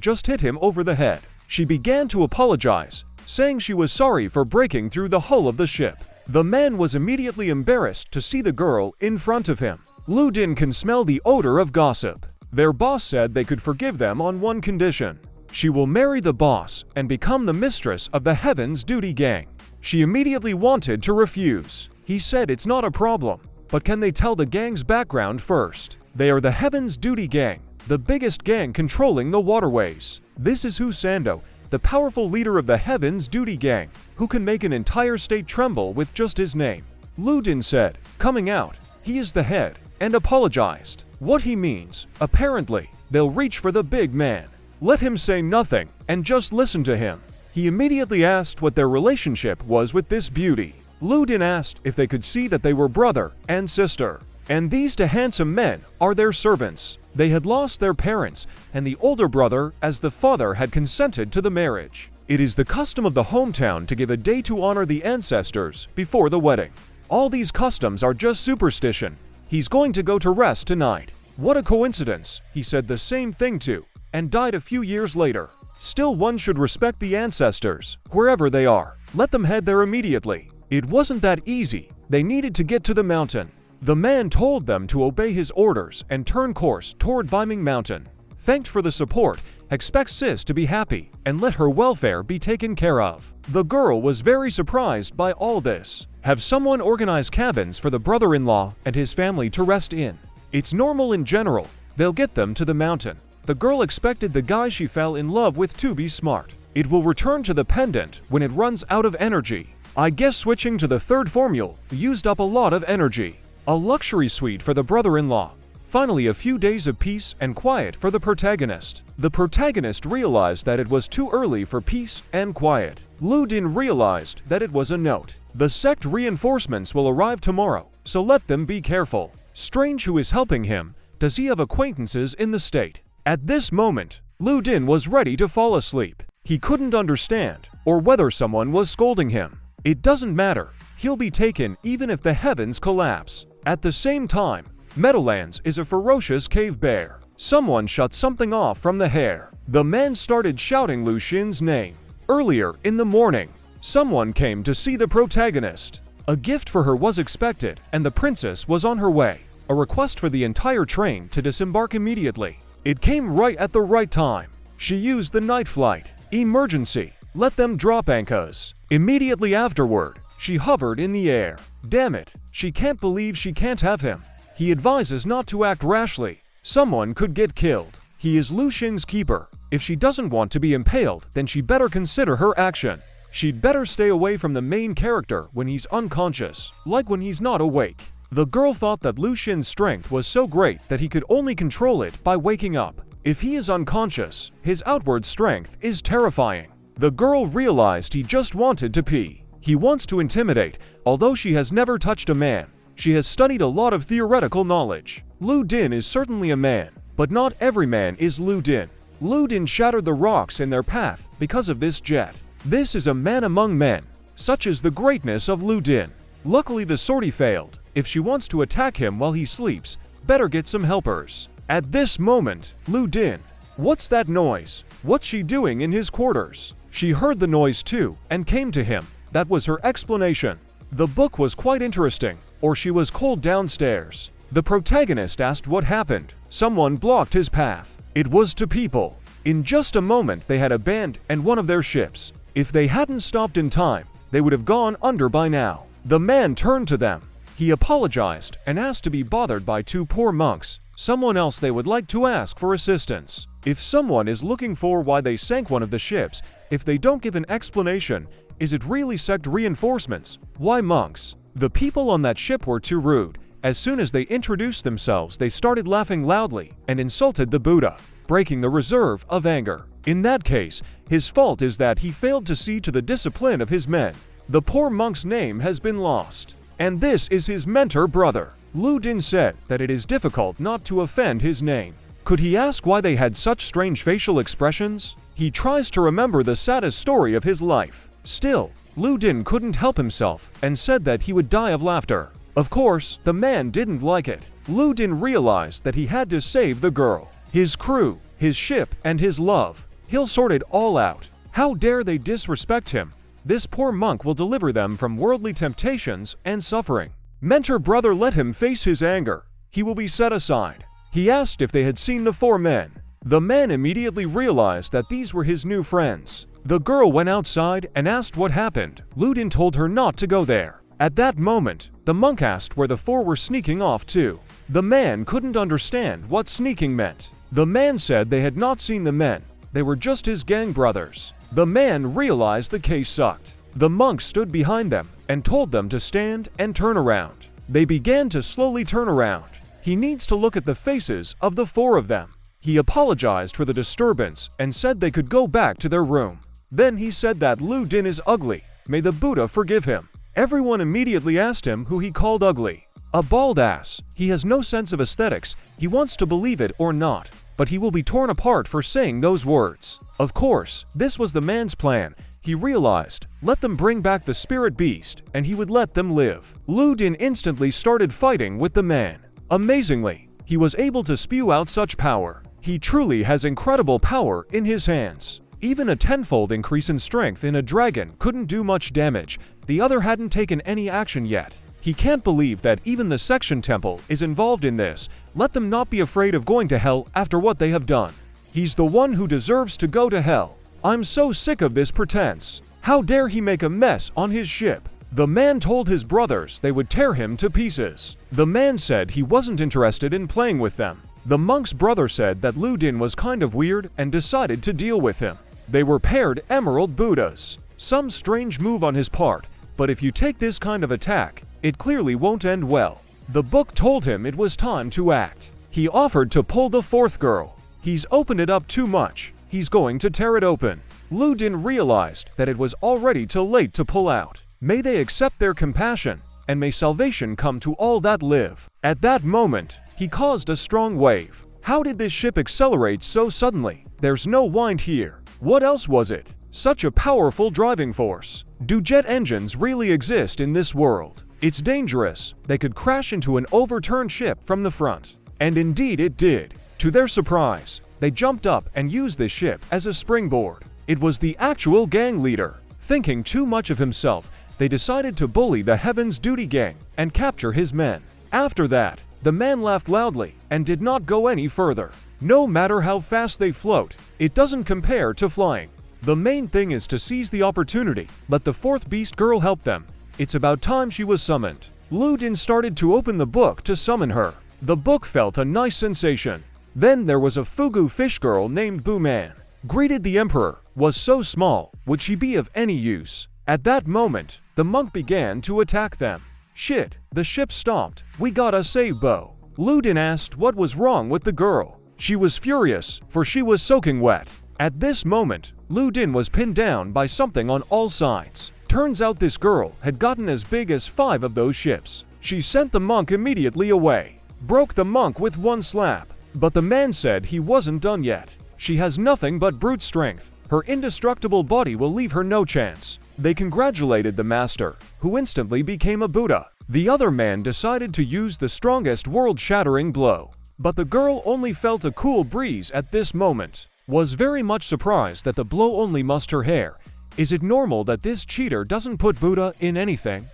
just hit him over the head. She began to apologize, saying she was sorry for breaking through the hull of the ship. The man was immediately embarrassed to see the girl in front of him. Lu Din can smell the odor of gossip. Their boss said they could forgive them on one condition. She will marry the boss and become the mistress of the Heaven's Duty Gang. She immediately wanted to refuse. He said it's not a problem, but can they tell the gang's background first? They are the Heaven's Duty Gang, the biggest gang controlling the waterways. This is Sando, the powerful leader of the Heaven's Duty Gang, who can make an entire state tremble with just his name. Lu Din said, coming out, he is the head, and apologized. What he means, apparently, they'll reach for the big man. Let him say nothing, and just listen to him. He immediately asked what their relationship was with this beauty. Lu Din asked if they could see that they were brother and sister. And these two handsome men are their servants. They had lost their parents, and the older brother, as the father, had consented to the marriage. It is the custom of the hometown to give a day to honor the ancestors before the wedding. All these customs are just superstition. He's going to go to rest tonight. What a coincidence, he said the same thing to, and died a few years later. Still, one should respect the ancestors, wherever they are. Let them head there immediately. It wasn't that easy. They needed to get to the mountain. The man told them to obey his orders and turn course toward Biming Mountain. Thanked for the support, expect sis to be happy, and let her welfare be taken care of. The girl was very surprised by all this. Have someone organize cabins for the brother-in-law and his family to rest in. It's normal in general. They'll get them to the mountain. The girl expected the guy she fell in love with to be smart. It will return to the pendant when it runs out of energy. I guess switching to the third formula used up a lot of energy. A luxury suite for the brother-in-law. Finally, a few days of peace and quiet for the protagonist. The protagonist realized that it was too early for peace and quiet. Lu Din realized that it was a note. The sect reinforcements will arrive tomorrow, so let them be careful. Strange, who is helping him? Does he have acquaintances in the state? At this moment, Lu Din was ready to fall asleep. He couldn't understand, or whether someone was scolding him. It doesn't matter. He'll be taken even if the heavens collapse. At the same time, Meadowlands is a ferocious cave bear. Someone shut something off from the hair. The man started shouting Lu Xin's name. Earlier in the morning, someone came to see the protagonist. A gift for her was expected, and the princess was on her way. A request for the entire train to disembark immediately. It came right at the right time. She used the night flight. Emergency. Let them drop anchors. Immediately afterward, she hovered in the air. Damn it, she can't believe she can't have him. He advises not to act rashly. Someone could get killed. He is Lu Xin's keeper. If she doesn't want to be impaled, then she better consider her action. She'd better stay away from the main character when he's unconscious, like when he's not awake. The girl thought that Lu Xin's strength was so great that he could only control it by waking up. If he is unconscious, his outward strength is terrifying. The girl realized he just wanted to pee. He wants to intimidate, although she has never touched a man. She has studied a lot of theoretical knowledge. Lu Din is certainly a man, but not every man is Lu Din. Lu Din shattered the rocks in their path because of this jet. This is a man among men. Such is the greatness of Lu Din. Luckily the sortie failed. If she wants to attack him while he sleeps, better get some helpers. At this moment, Lu Din. What's that noise? What's she doing in his quarters? She heard the noise too, and came to him. That was her explanation. The book was quite interesting, or she was called downstairs. The protagonist asked what happened. Someone blocked his path. It was two people. In just a moment they had abandoned one of their ships. If they hadn't stopped in time, they would have gone under by now. The man turned to them. He apologized and asked to be bothered by two poor monks. someone else they would like to ask for assistance. If someone is looking for why they sank one of the ships, if they don't give an explanation, is it really sect reinforcements? Why monks? The people on that ship were too rude. As soon as they introduced themselves, they started laughing loudly and insulted the Buddha, breaking the reserve of anger. In that case, his fault is that he failed to see to the discipline of his men. The poor monk's name has been lost. And this is his mentor brother. Lu Din said that it is difficult not to offend his name. Could he ask why they had such strange facial expressions? He tries to remember the saddest story of his life. Still, Lu Din couldn't help himself and said that he would die of laughter. Of course, the man didn't like it. Lu Din realized that he had to save the girl, his crew, his ship, and his love. He'll sort it all out. How dare they disrespect him? This poor monk will deliver them from worldly temptations and suffering. Mentor brother let him face his anger. He will be set aside. He asked if they had seen the four men. The man immediately realized that these were his new friends. The girl went outside and asked what happened. Lu Din told her not to go there. At that moment, the monk asked where the four were sneaking off to. The man couldn't understand what sneaking meant. The man said they had not seen the men. They were just his gang brothers. The man realized the case sucked. The monk stood behind them and told them to stand and turn around. They began to slowly turn around. He needs to look at the faces of the four of them. He apologized for the disturbance and said they could go back to their room. Then he said that Lu Din is ugly. May the Buddha forgive him. Everyone immediately asked him who he called ugly. A bald ass. He has no sense of aesthetics. He wants to believe it or not, but he will be torn apart for saying those words. Of course, this was the man's plan. He realized, let them bring back the spirit beast, and he would let them live. Lu Din instantly started fighting with the man. Amazingly, he was able to spew out such power. He truly has incredible power in his hands. Even a tenfold increase in strength in a dragon couldn't do much damage. The other hadn't taken any action yet. He can't believe that even the section temple is involved in this. Let them not be afraid of going to hell after what they have done. He's the one who deserves to go to hell. I'm so sick of this pretense. How dare he make a mess on his ship? The man told his brothers they would tear him to pieces. The man said he wasn't interested in playing with them. The monk's brother said that Lu Din was kind of weird and decided to deal with him. They were paired emerald Buddhas. Some strange move on his part, but if you take this kind of attack, it clearly won't end well. The book told him it was time to act. He offered to pull the fourth girl. He's opened it up too much. He's going to tear it open. Lu Din realized that it was already too late to pull out. May they accept their compassion, and may salvation come to all that live. At that moment, he caused a strong wave. How did this ship accelerate so suddenly? There's no wind here. What else was it? Such a powerful driving force. Do jet engines really exist in this world? It's dangerous. They could crash into an overturned ship from the front. And indeed it did. To their surprise, they jumped up and used this ship as a springboard. It was the actual gang leader. Thinking too much of himself, they decided to bully the Heaven's Duty gang and capture his men. After that, the man laughed loudly and did not go any further. No matter how fast they float, it doesn't compare to flying. The main thing is to seize the opportunity. Let the fourth beast girl help them. It's about time she was summoned. Lu Din started to open the book to summon her. The book felt a nice sensation. Then there was a fugu fish girl named Bu Man. Greeted the emperor. Was so small, would she be of any use? At that moment, the monk began to attack them. Shit, the ship stopped. We gotta save Bo. Lu Din asked what was wrong with the girl. She was furious, for she was soaking wet. At this moment, Lu Din was pinned down by something on all sides. Turns out this girl had gotten as big as 5 of those ships. She sent the monk immediately away. Broke the monk with one slap. But the man said he wasn't done yet. She has nothing but brute strength. Her indestructible body will leave her no chance. They congratulated the master, who instantly became a Buddha. The other man decided to use the strongest world-shattering blow. But the girl only felt a cool breeze at this moment. Was very much surprised that the blow only mussed her hair. Is it normal that this cheater doesn't put Buddha in anything?